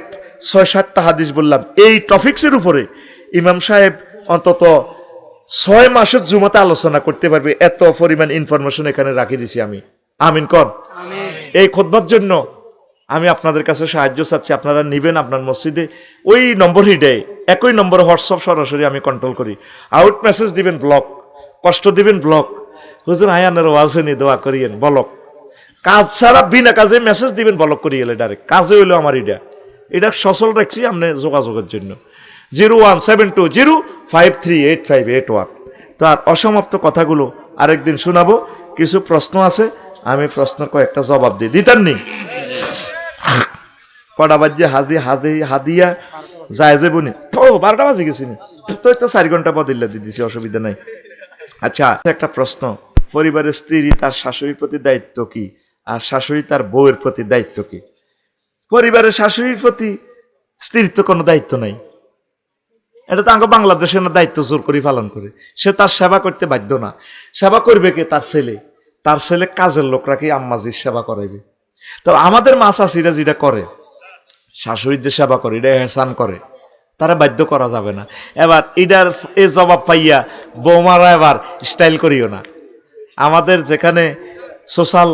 6-7টা হাদিস বললাম, এই টপিক্সের উপরে ইমাম সাহেব অন্তত 6 মাসের জুমাতে আলোচনা করতে পারবে, এত পরিমাণ ইনফরমেশন এখানে রাখি দিছি আমি। আমিন কর। এই খুতবার জন্য আমি আপনাদের কাছে সাহায্য চাচ্ছি, আপনারা নিবেন আপনার মসজিদে। ওই নম্বরই দেয়, একই নম্বরে হোয়াটসঅ্যাপ সরাসরি আমি কন্ট্রোল করি। আউট মেসেজ দিবেন ব্লক, কষ্ট দিবেন ব্লক, হুজুর আয়ানের ওয়াজ নি দোয়া করিয়েন ব্লক, কাজ ছাড়া বিনা কাজে মেসেজ দিবেন ব্লক করিয়ে এলে ডাইরেক্ট। কাজে হইলো আমার এটা সচল রাখছি আপনি যোগাযোগের জন্য। 01720538581। তো আর অসমাপ্ত কথাগুলো আরেকদিন শোনাবো। কিছু প্রশ্ন আছে, আমি প্রশ্নের কয়েকটা জবাব দিতেন নি। কটা বাজে হাদিয়া যায় যাবো নি, তো 12টা বাজে গেছি নি, তো 4 ঘন্টা বদলে দিয়ে দিছি, অসুবিধা নাই। আচ্ছা, একটা প্রশ্ন, পরিবারের স্ত্রী তার শাশুড়ির প্রতি দায়িত্ব কি, আর শাশুড়ি তার বউয়ের প্রতি দায়িত্ব কি? পরিবারের শাশুড়ির প্রতি স্ত্রীর তো কোনো দায়িত্ব নাই, এটা তো আমাকে বাংলাদেশে না দায়িত্ব জোর করে পালন করে। সে তার সেবা করতে বাধ্য না। সেবা করবে কে? তার ছেলে কাজের লোকরা কি আম্মাজির সেবা করাইবে। তো আমাদের মা চাষিরা যেটা করে, শাশুড়িদের সেবা করে, এটা এহসান করে। তারা বাধ্য করা যাবে না। এবার এটার এ জবাব পাইয়া বৌমারা এবার স্টাইল করিও না। আমাদের যেখানে সোশ্যাল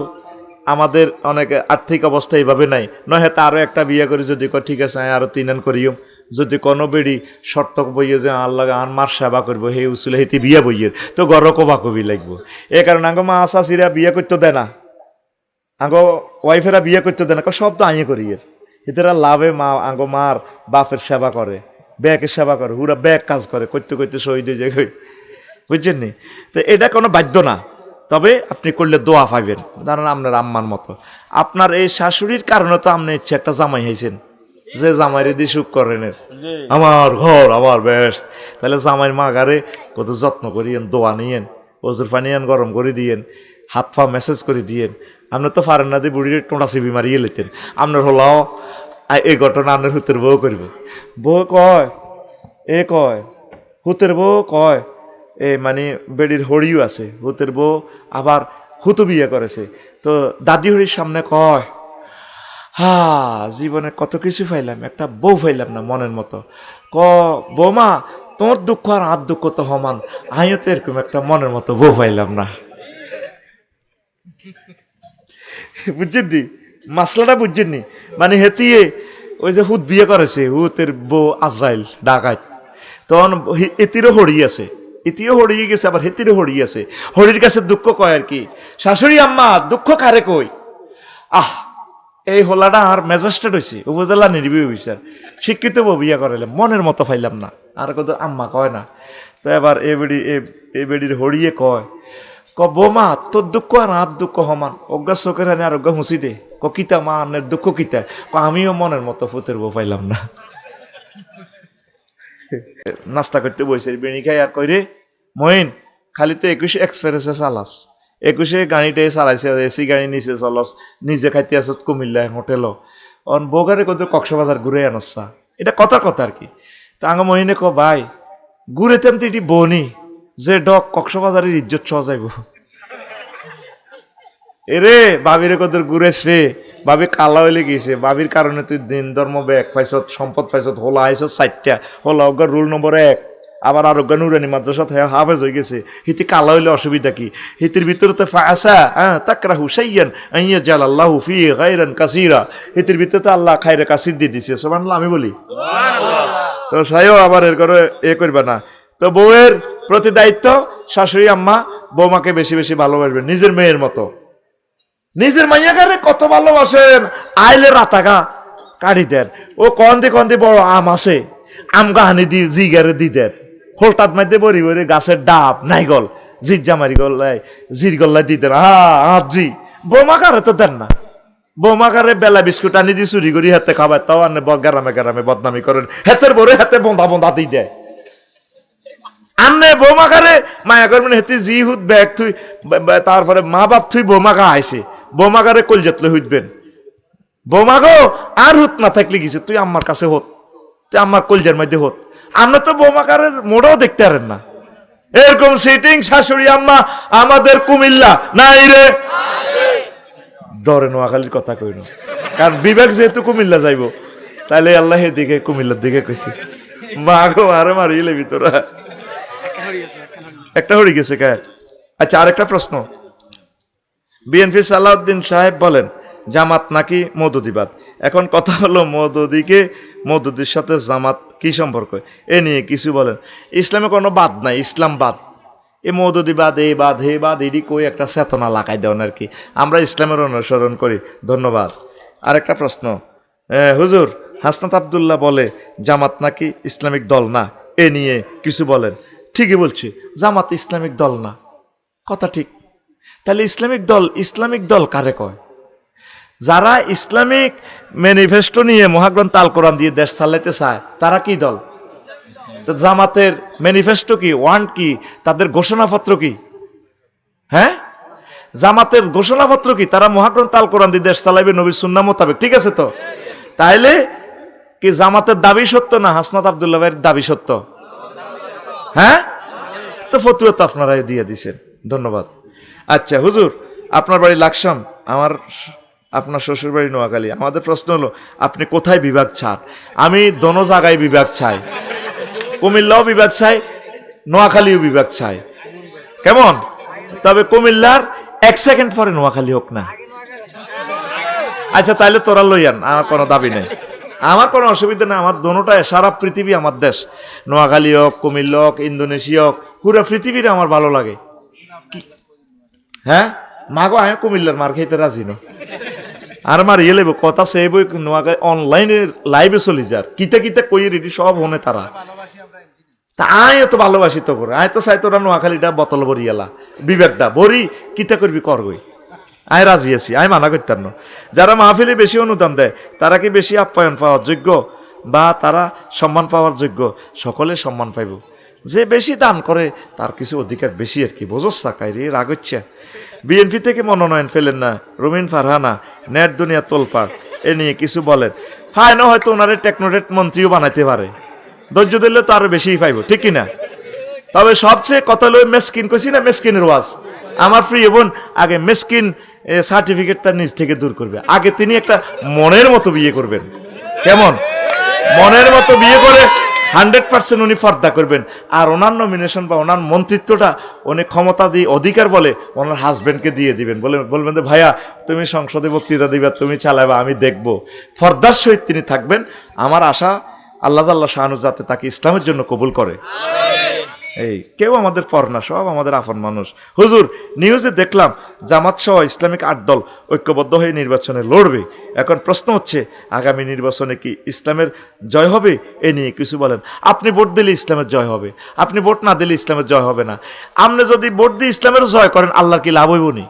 আমাদের অনেক আর্থিক অবস্থা এইভাবে নাই, নয় হয়তো আরও একটা বিয়ে করি যদি ঠিক আছে আরও 3 আন করিও, যদি কোনো বেড়ি শর্ত বইয়ে যে আল্লাহ আন মার সেবা করবো হে উসুলে হেতি বিয়ে বইয়ের তো গর কবা কবি লাগবো। এই কারণে আঙ্গ মা চাষিরা বিয়ে করতে দেয় না, আঙ্গ ওয়াইফেরা বিয়ে করতে দেয় না, সব তো আইয়ে করি এর এদেরা লাভে মা আঙ্গ মার বাপের সেবা করে, ব্যাগের সেবা করে, পুরা ব্যাগ কাজ করে, করতে করতে শহীদ হয়ে যায়, বুঝছেন নি? তো এটা কোনো বাধ্য না, তবে আপনি করলে দোয়া পাইবেন। ধরেন আপনার আম্মার মতো আপনার এই শাশুড়ির কারণে তো আপনি ইচ্ছে একটা জামাই হয়েছেন, যে জামাইরে দিয়ে সুখ করেন আমার ঘর আমার বেশ, তাহলে জামাইয়ের মাগারে কত যত্ন করিয়েন, দোয়া নিয়েন, ওজুর পানি আন গরম করে দিয়েন, হাত পা মেসেজ করে দিয়েন। আপনার তো পারেন না দিয়ে বুড়ির টোঁটা চিবি মারিয়ে লেতেন, আপনার হলাও এই ঘটনা আপনার হুতের বউ করব। বউ কয় এ কয় হুতের বউ কয় এ মানে বেড়ির হরিও আছে, হুতের বউ আবার হুতু বিয়ে করেছে, তো দাদি হরির সামনে কয় হা জীবনে কত কিছু পাইলাম, একটা বউ পাইলাম না মনের মতো। বৌমা তোমার দুঃখ আর আর দুঃখ তো সমান, আমিও তো এরকম একটা মনের মতো বউ পাইলাম না। বুঝছেন নি মাসলাটা? বুঝছেন নি? মানে হেতিয়ে ওই যে হুত বিয়ে করেছে, হুতের বউ আজরাইল ডাকাত, তখন এতিরও হরি আছে, এতিও হরিয়ে গেছে, আবার হেতিরও হরি আছে। হরির কাছে দুঃখ কয় আর কি, শাশুড়ি আম্মা দুঃখ কারে কই। এই হোলাটা আর ম্যাজিস্ট্রেট হয়েছে, উপজেলা নির্বাহী অফিসার, শিক্ষিত বউ বিয়া করাইলাম, মনের মতো পাইলাম না, আর কত আম্মা কয় না। তো এবার এ বেড়ির হরিয়ে কয় বৌমা তোর দুঃখ আর আর দুঃখ সমান, অজ্ঞা চোখের হানি আর অজ্ঞা হুঁচি দে। কিতা মা আনের দুঃখ কিতা? আমিও মনের মতো ফুতের বউ পাইলাম না। নাস্তা করতে বসে বেড়ি খাই আর কই রে মহিন খালি তো 21 এক্সপ্রেসে চালাস, 21 গাড়িটাই চালাইছে, এসি গাড়ি নিচে চলস, নিজে খাইতে আসত কুমিল্লা হোটেল, অন বগারে কত কক্সবাজার ঘুরে আনসা, এটা কথা আর কি। তা আঙ্গ মহিনে ক ভাই ঘুরেতাম তো এটি বনি যে ডক কক্সবাজারের ইজ্জত সহ যাইব। এরে বাবিরে কত ঘুরেছ রে, বাবি কালা হইলে গেছে, বাবির কারণে তুই দিন ধর্ম ব্যাগ পাইছত, সম্পদ পাইছত, হোলা আইছত 4টা, হোলা অজ্ঞা রুল নম্বর 1, আবার আর অজ্ঞা নুরানি মাদ্রাসাত হাফেজ হয়ে গেছে, হিতি কালা হইলে অসুবিধা কি? হিতির ভিতরে তো ফাসা তাকরাহু শাইয়ান আইয়া জাল আল্লাহু ফি গায়রান কাসীরা, হিতির ভিতরে তো আল্লাহ খায়রে কাসীর দিয়ে দিছে, সুবহানাল্লাহ আমি বলি সুবহানাল্লাহ। তো সাইও আবার এর করে এ করবে না। তো বউয়ের প্রতি দায়িত্ব, শাশুড়ি আম্মা বৌমাকে বেশি বেশি ভালোবাসবেন, নিজের মেয়ের মতো। নিজের মাইয়াগারে কত ভালোবাসেন, আইলে রাতাগা কাড়ি দেন, ও কন্দে বড় আম আছে, আম গাহানি দি জিগারে দি দেন, হোলটাত মাইতে বড়ি বড়ি গাছের ডাব নাইগল জির জামারি গল্লায় জির গল্লায় দি দেন, জি। বৌমাকারে তো দেন না, বৌমাকারে বেলা বিস্কুট আনি দি চুরি করি হাতে খাবার, তাও আনে গ্রামে বদনামি করেন, হাতের বড়ে হাতে বন্ধা দি দেয়। আন্নে বৌমাকারে মায়া করবেন হেতে জি হুত ব্যাগ থুই, তারপরে মা বাপ থুই বৌমাকা আইছে, বৌমাকারে কলজাতলে হইতবেন, বৌমাগো আর হুত না থাকলে গেছে তুই আমার কাছে হত, তুই আমার কলজার মধ্যে হত। আমরা তো বৌমাকারের মোড়াও দেখতে পারেন না, এরকম সিটিং শাশুড়ি আম্মা আমাদের কুমিল্লা নাই রে, দরে নোয়াখালীর কথা কই না, কারণ বিবেক যেহেতু কুমিল্লা যাইব, তাহলে আল্লাহ দিকে কুমিল্লার দিকে কইছে, মাগো আরে মারিলে ভিতরা একটা হয়ে গেছে কে। আচ্ছা আরেকটা প্রশ্ন, বিএনপি সালাউদ্দিন সাহেব বলেন জামাত নাকি মওদুদিবাদ। এখন কথা হলো মওদুদির সাথে জামাত কি সম্পর্ক, এ নিয়ে কিছু বলেন। ইসলামে কোনো বাদ নাই, ইসলাম বাদ, এ মওদুদিবাদ এই বাদ হে বাদ এটি কই একটা চেতনা লাগাই দেন আর কি, আমরা ইসলামের অনুসরণ করি। ধন্যবাদ। আরেকটা প্রশ্ন, হুজুর হাসনাত আব্দুল্লাহ বলে জামাত নাকি ইসলামিক দল না, এ নিয়ে কিছু বলেন। ঠিকই বলছি, জামাত ইসলামিক দল না, কথা ঠিক। তাহলে ইসলামিক দল কারে কয়? যারা ইসলামিক ম্যানিফেস্টো নিয়ে মহাগ্রন্থ আল কোরআন দিয়ে দেশ চালাইতে চায় তারা কি দল? তো জামাতের ম্যানিফেস্টো কি, ওয়ান্ট কি, তাদের ঘোষণাপত্র কি? হ্যাঁ, জামাতের ঘোষণাপত্র কি? তারা মহাগ্রন্থ আল কোরআন দিয়ে দেশ চালাইবে নবীর সুন্নাহ মোতাবেক, ঠিক আছে? তো তাইলে কি জামাতের দাবি সত্য না হাসনাত আব্দুল্লাহ ভাইয়ের দাবি সত্য? হ্যাঁ, তো ফতুয়া তো আপনারাই দিয়ে দিছেন। ধন্যবাদ। আচ্ছা হুজুর, আপনার বাড়ি লাকসাম, আমার আপনার শ্বশুরবাড়ি নোয়াখালী। আমাদের প্রশ্ন হলো আপনি কোথায় বিভাগ চান? আমি দোনো জায়গায় বিভাগ চাই, কুমিল্লাও বিভাগ চাই, নোয়াখালীও বিভাগ চাই। কেমন? তবে কুমিল্লার 1 সেকেন্ড পরে নোয়াখালী হোক না। আচ্ছা তাইলে তোরা লইয়ান, আমার কোনো দাবি নেই, আমার কোনো অসুবিধা নেই। আমার দোনোটাই, সারা পৃথিবী আমার দেশ, নোয়াখালী হোক, কুমিল্লা হোক, ইন্দোনেশিয়া হোক, পুরো পৃথিবীর আমার ভালো লাগে। হ্যাঁ মাগো, আমি কুমিল্লার মার খাইতে রাজি না। আর আমার ইয়ে লেব কথা সে বই নোয়াখালী অনলাইনে লাইভে চলি যার কিতা কিতা কই রেডি সব হনে তারা। তা আয় তো ভালোবাসি তো করে, আয় তো চাই তোরা নোয়াখালীটা বোতল ভরি এলা, বিবেকটা ভরি কিতা করবি করবই। আয় রাজি আছি, আয় মানা করতাম না। যারা মাহফিলে বেশি অনুদান দেয় তারা কি বেশি আপ্যায়ন পাওয়ার যোগ্য বা তারা সম্মান পাওয়ার যোগ্য? সকলে সম্মান পাইব। যে বেশি দান করে তার কিছু অধিকার বেশি আর কি, বোঝস সাকাই রে, রাগ হচ্ছে। বিএনপি থেকে মনোনয়ন ফেলেন না রুমিন ফারহানা, নেট দুনিয়া তোলপাড়, এ নিয়ে কিছু বলেন। ফাইনও হয়তো ওনারে টেকনোরেট মন্ত্রীও বানাইতে পারে, ধৈর্য দিলে তো আরো বেশিই পাইব, ঠিক কিনা? তবে সবচেয়ে কথা হলো মেসকিন কইছি না, মেসকিনের ওয়াজ। আমার প্রিয় বোন আগে মেসকিন সার্টিফিকেট তার নিজ থেকে দূর করবে। আগে তিনি একটা মনের মতো বিয়ে করবেন। কেমন? মনের মতো বিয়ে করে 100% উনি পর্দা করবেন। আর ওনার নমিনেশন বা ওনার মন্ত্রিত্বটা উনি ক্ষমতা দিয়ে অধিকার বলে ওনার হাজবেন্ডকে দিয়ে দিবেন, বলবেন যে ভাইয়া তুমি সংসদে বক্তৃতা দিবা, তুমি চালাবা, আমি দেখব। পর্দার সহিত তিনি থাকবেন। আমার আশা আল্লাহ শাহানু যাতে তাকে ইসলামের জন্য কবুল করে। এই কেউ আমাদের পর না, সব আমাদের আপন মানুষ। হুজুর নিউজে দেখলাম জামাত সহ ইসলামিক 8 দল ঐক্যবদ্ধ হয়ে নির্বাচনে লড়বে। এখন প্রশ্ন হচ্ছে আগামী নির্বাচনে কি ইসলামের জয় হবে? এ নিয়ে কিছু বলেন। আপনি ভোট দিলে ইসলামের জয় হবে, আপনি ভোট না দিলে ইসলামের জয় হবে না। আপনি যদি ভোট দিয়ে ইসলামের জয় করেন আল্লাহর কি লাভ হইব নি?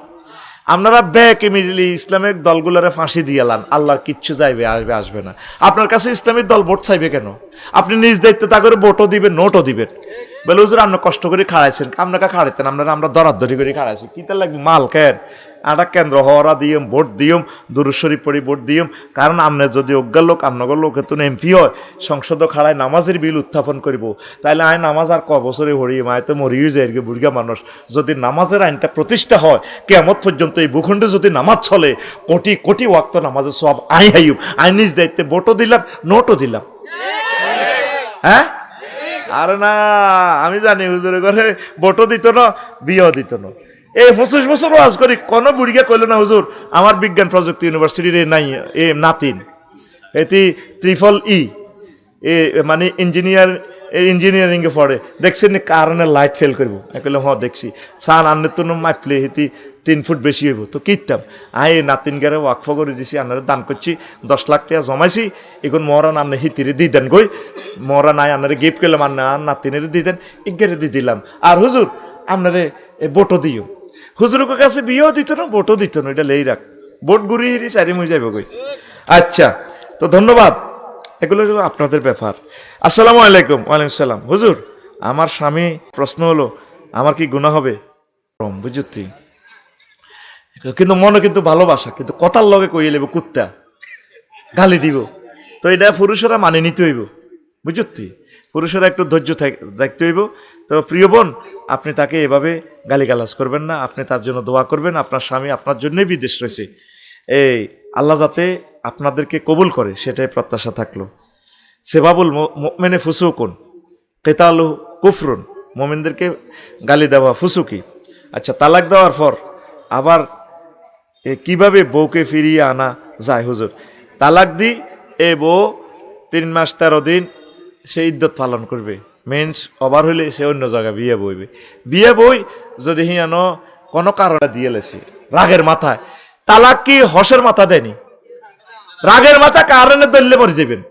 আপনারা ব্যাক ইমিডিয়েটলি ইসলামিক দলগুলোরে ফাঁসি দিয়ে লান, আল্লাহর কিচ্ছু যাইবে আসবে না। আপনার কাছে ইসলামিক দল ভোট চাইবে কেন? আপনি নিজ দায়িত্বে তা করে ভোটও দিবেন, নোটও দিবেন। বলে হুজুর আপনি কষ্ট করে খাড়াইছেন, আপনাকে খাড়াইতেন, আমরা দরাদরি করে খাড়াইছি, কিতা লাগবে মাল কেন? একটা কেন্দ্র হওয়ারা দিয়ম, ভোট দিয়ম, দুরূদ শরীফ পড়ি ভোট দিয়ম। কারণ আপনি যদি অজ্ঞা লোক, আপনার লোকে তো এমপি হয়, সংসদ খাড়ায় নামাজের বিল উত্থাপন করব, তাইলে আয় নামাজ আর ক বছরে হরিয়ে মায় তো মরিয়ে যায় আর কি, বুড়িয়া মানুষ। যদি নামাজের আইনটা প্রতিষ্ঠা হয়, কেমত পর্যন্ত এই ভূখণ্ডে যদি নামাজ চলে, কোটি কোটি ওয়াক্ত নামাজের সব হাইব। আইন নিজ দায়িত্বে ভোটও দিলাম, নোটও দিলাম। হ্যাঁ আরে না, আমি জানি হুজুরে ঘরে ভোটও দিত না, বিয়েও দিত না। এই 25 বছর ওয়াজ করি, কোনো বুড়িকে কইল না হুজুর আমার বিজ্ঞান প্রযুক্তি ইউনিভার্সিটির নাই এ নাতিন, এটি EEE এ মানে ইঞ্জিনিয়ারিং এ পড়ে, দেখছেন কারণে লাইট ফেল করবো? কইলাম হ্যাঁ দেখছি। সান আন্নে তো মাপলে হেতি 3 ফুট বেশি হইব, তো কিতাম আই নাতিন গারে ওয়াকফ করে দিছি, আনারে দান করছি, 10 লাখ টাকা জমাইছি। এখন মহারান আন্নে হিতিরে দিয়ে দেন গই, মহারান আয় আনারে গিফট করলাম, আন্না নাতিনের দিয়ে দেন, ইগারে দিয়ে দিলাম। আর হুজুর আপনারে ভোটও দিও। হুজুরের কাছে বিয়েও দিত না, ভোটও দিত না, এটা লেই রাখ, ভোট ঘুরি হিরি চারি মুই যাইব গই। আচ্ছা তো ধন্যবাদ, এগুলো আপনাদের ব্যাপার। আসসালামু আলাইকুম। ওয়ালাইকুম সালাম। হুজুর আমার স্বামী, প্রশ্ন হলো আমার কি গুনাহ হবে? বুঝতি, কিন্তু মনে কিন্তু ভালোবাসা, কিন্তু কথার লগে কইয়ে লেব কুত্তা গালি দিব, তো এটা পুরুষেরা মানে নিতে হইব, বুঝতি? পুরুষেরা একটু ধৈর্য রাখতে হইব। তো প্রিয় বোন, আপনি তাকে এভাবে গালিগালাজ করবেন না, আপনি তার জন্য দোয়া করবেন। আপনার স্বামী আপনার জন্যই বিদেশ রয়েছে, এই আল্লাহ যাতে আপনাদেরকে কবুল করে সেটাই প্রত্যাশা থাকলো। সেবাবুল মুমিনে ফুসুকুন কিতালু কুফরুন, মুমিনদেরকে গালি দেওয়া ফুসুকি। আচ্ছা তালাক দেওয়ার পর আবার কিভাবে বউকে ফিরিয়ে আনা যায়? হুজুর তালাক দি এ বউ 3 মাস 13 দিন সে ইদ্যত পালন করবে, মেন্স ওভার হইলে সে অন্য জায়গায় বিয়ে বইবে। বিয়ে বই যদি হিয়ানো কোনো কারণে দিয়ে লেছি রাগের মাথায়, তালাক কি হসের মাথা দেয়নি, রাগের মাথা কারণে দললে মরে যাবেন।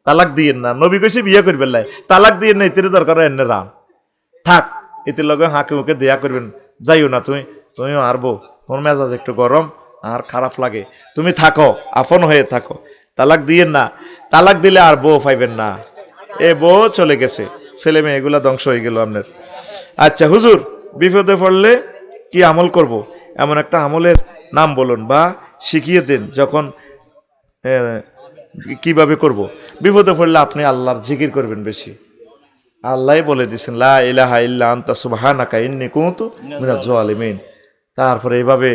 তালাক দিয়েন না, নবী কইছে বিয়ে করবেন লাই, তালাক দিয়েন না, এতে দরকার এনে রাম থাক, এতে লগে হাঁকে মুখে দেয়া করবেন। যাইও না তুমিও আরবো, তোমার মেজাজ একটু গরম আর খারাপ লাগে, তুমি থাকো, আপন হয়ে থাকো, তালাক দিয়েন না। তালাক দিলে আর বউ পাইবেন না, এ বউ চলে গেছে, ছেলে মেয়ে এগুলা ধ্বংস হয়ে গেল আপনার। আচ্ছা হুজুর বিপদে পড়লে কি আমল করব? এমন একটা আমলের নাম বলুন বা শিখিয়ে দেন, যখন কিভাবে করব? বিপদে পড়লে আপনি আল্লাহর জিকির করবেন বেশি। আল্লাহ বলে দিয়েছেন লা ইলাহা ইল্লা আনতা সুবহানাকা ইন্নী কুনতু মিনাজ জালিমিন। তারপরে এইভাবে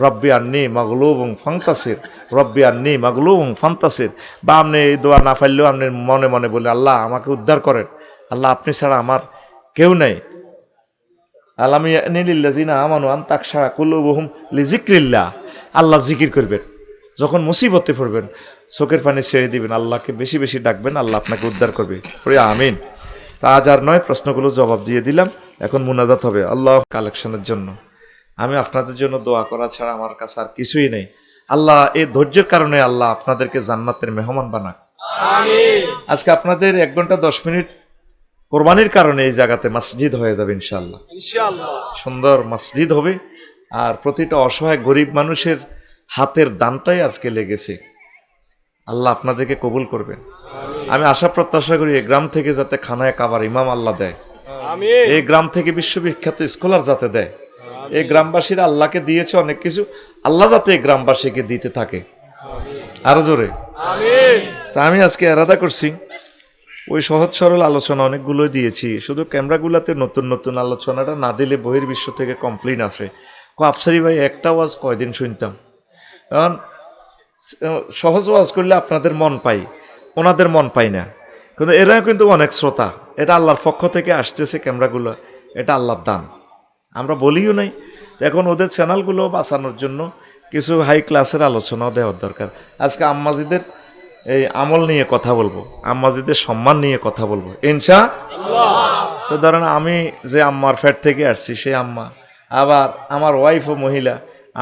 রব্বি আন্নি মাগলুবুন ফান্তাসির, রব্বি আন্নি মাগলুবুন ফান্তাসির। বা আপনি এই দোয়া না পারলেও আপনি মনে মনে বলে আল্লাহ আমাকে উদ্ধার করেন, আল্লাহ আপনি ছাড়া আমার কেউ নাই। আলামি লিল্লাযিনা আমানু আন তাকশা কুলুবুহুম লিযিকরিল্লাহ। আল্লাহ জিকির করবেন, যখন মুসিবতে পড়বেন চোখের পানি ছেড়ে দিবেন, আল্লাহকে বেশি বেশি ডাকবেন, আল্লাহ আপনাকে উদ্ধার করবে। আমিন। তা আজ আর নয়, প্রশ্নগুলো জবাব দিয়ে দিলাম, এখন মুনাজাত হবে আল্লাহ কালেকশনের জন্য। আমি আপনাদের জন্য দোয়া করা ছাড়া আমার কাছে আর কিছুই নেই। আল্লাহ এই ধৈর্যের কারণে আল্লাহ আপনাদেরকে জান্নাতের মেহমান বানাক। আমিন। আজকে আপনাদের 1 ঘন্টা 10 মিনিট কোরবানির কারণে এই জায়গাতে মসজিদ হয়ে যাবে ইনশাআল্লাহ। সুন্দর মসজিদ হবে, আর প্রতিটা অসহায় গরিব মানুষের হাতের দানটাই আজকে লেগেছে। আল্লাহ আপনাদেরকে কবুল করবেন। আমি আশা প্রত্যাশা করি এই গ্রাম থেকে যাতে খানায় কাবার ইমাম আল্লাহ দেয়, এই গ্রাম থেকে বিশ্ববিখ্যাত স্কলার যাতে দেয়। এই গ্রামবাসীরা আল্লাহকে দিয়েছে অনেক কিছু, আল্লাহ যাতে এই গ্রামবাসীকে দিতে থাকে আরো জোরে। তা আমি আজকে এরাদা করছি ওই সহজ সরল আলোচনা অনেকগুলোই দিয়েছি, শুধু ক্যামেরাগুলোতে নতুন নতুন আলোচনাটা না দিলে বহির্বিশ্ব থেকে কমপ্লেইন আসে, আফসারি ভাই একটা ওয়াজ কয়দিন শুনতাম। কারণ সহজ ওয়াজ করলে আপনাদের মন পাই, ওনাদের মন পাই না, কিন্তু এরা কিন্তু অনেক শ্রোতা। এটা আল্লাহর পক্ষ থেকে আসতেছে ক্যামেরাগুলো, এটা আল্লাহর দান, আমরা বলিও নাই। এখন ওদের চ্যানেলগুলো বাঁচানোর জন্য কিছু হাই ক্লাসের আলোচনাও দেওয়ার দরকার। আজকে আম্মাজিদের এই আমল নিয়ে কথা বলবো, আম্মাজিদের সম্মান নিয়ে কথা বলবো ইনশাআল্লাহ। তো ধরেন আমি যে আম্মার ফ্যাট থেকে আসছি সেই আম্মা, আবার আমার ওয়াইফও মহিলা,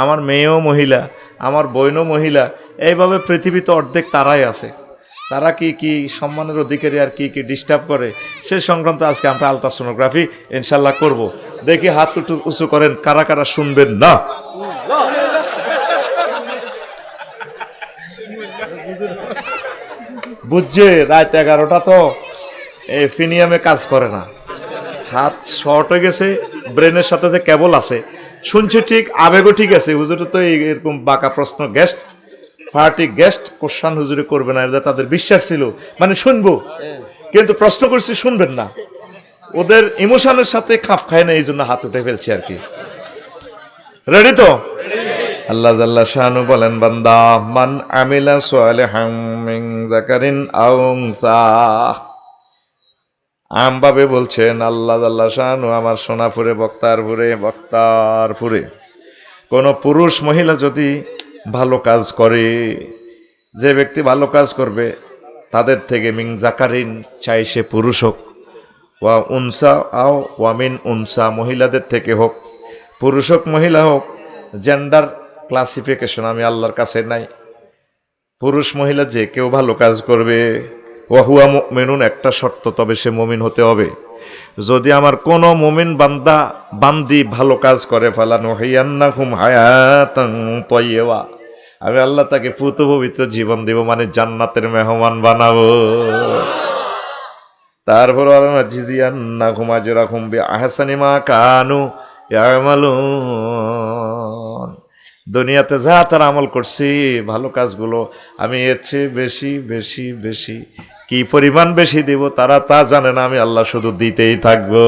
আমার মেয়েও মহিলা, আমার বোনও মহিলা, এইভাবে পৃথিবীতে অর্ধেক তারাই আছে। তারা কি কি সম্মানের অধিকারী আর কি কি ডিস্টার্ব করে সে সংক্রান্ত আজকে আমরা আলট্রাসোনোগ্রাফি ইনশাল্লাহ করব। দেখি হাত উঁচু করেন কারা কারা শুনবেন না। বুঝছে রাত 11টা তো এই ফিনিয়ামে কাজ করে না, হাত শর্ট হয়ে গেছে, ব্রেনের সাথে যে কেবল আছে শুনছি ঠিক, আবেগও ঠিক আছে। হুজুরে তো এরকম বাঁকা প্রশ্ন গেস্ট পার্টি গেস্ট কোশ্চান হুজুরে করবে না, এটা তাদের বিশ্বাস ছিল, মানে শুনবো, কিন্তু প্রশ্ন করছি শুনবেন না, ওদের ইমোশনের সাথে খাপ খায় না, এই জন্য হাত উঠে ফেলছে আর কি। রেডি তো? আল্লাহ জাল্লা শানু বলেন, বান্দা মান আমিলা সালিহাম মিন যাকারিন আও উনসা। আমভাবে বলছেন আল্লাহ জাল্লা শানু, আমার সোনাপুরে বক্তারপুরে কোন পুরুষ মহিলা যদি ভালো কাজ করে, যে ব্যক্তি ভালো কাজ করবে তাদের থেকে মিন যাকারিন, চাই সে পুরুষ হোক, ওয়া উনসা আও ওয়ামিন উনসা, মহিলাদের থেকে হোক, পুরুষ হোক মহিলা হোক, জেন্ডার ক্লাসিফিকেশন আমি আল্লাহর কাছে নাই। পুরুষ মহিলা যে কেউ ভালো কাজ করবে, ওয়া হুয়া মুমিনুন, একটা শর্ত, তবে সে মুমিন হতে হবে। যদি আমার কোন মুমিন বান্দা বান্দি ভালো কাজ করে, ফালানুহিয়ান্নাহুম হায়াতান তাইয়্যিবা, আমি আল্লাহ তাকে পুত পবিত্র জীবন দেব, মানে জান্নাতের মেহমান বানাবো। তারপর জিজিয়ান্নাহুম আজরাহুম বিআহসানি মা কানু ইয়ামালুন, দুনিয়াতে যা তারা আমল করছি ভালো কাজগুলো আমি এর চেয়ে বেশি বেশি বেশি কি পরিমাণ বেশি দিব তারা তা জানে না, আমি আল্লাহ শুধু দিতেই থাকবো।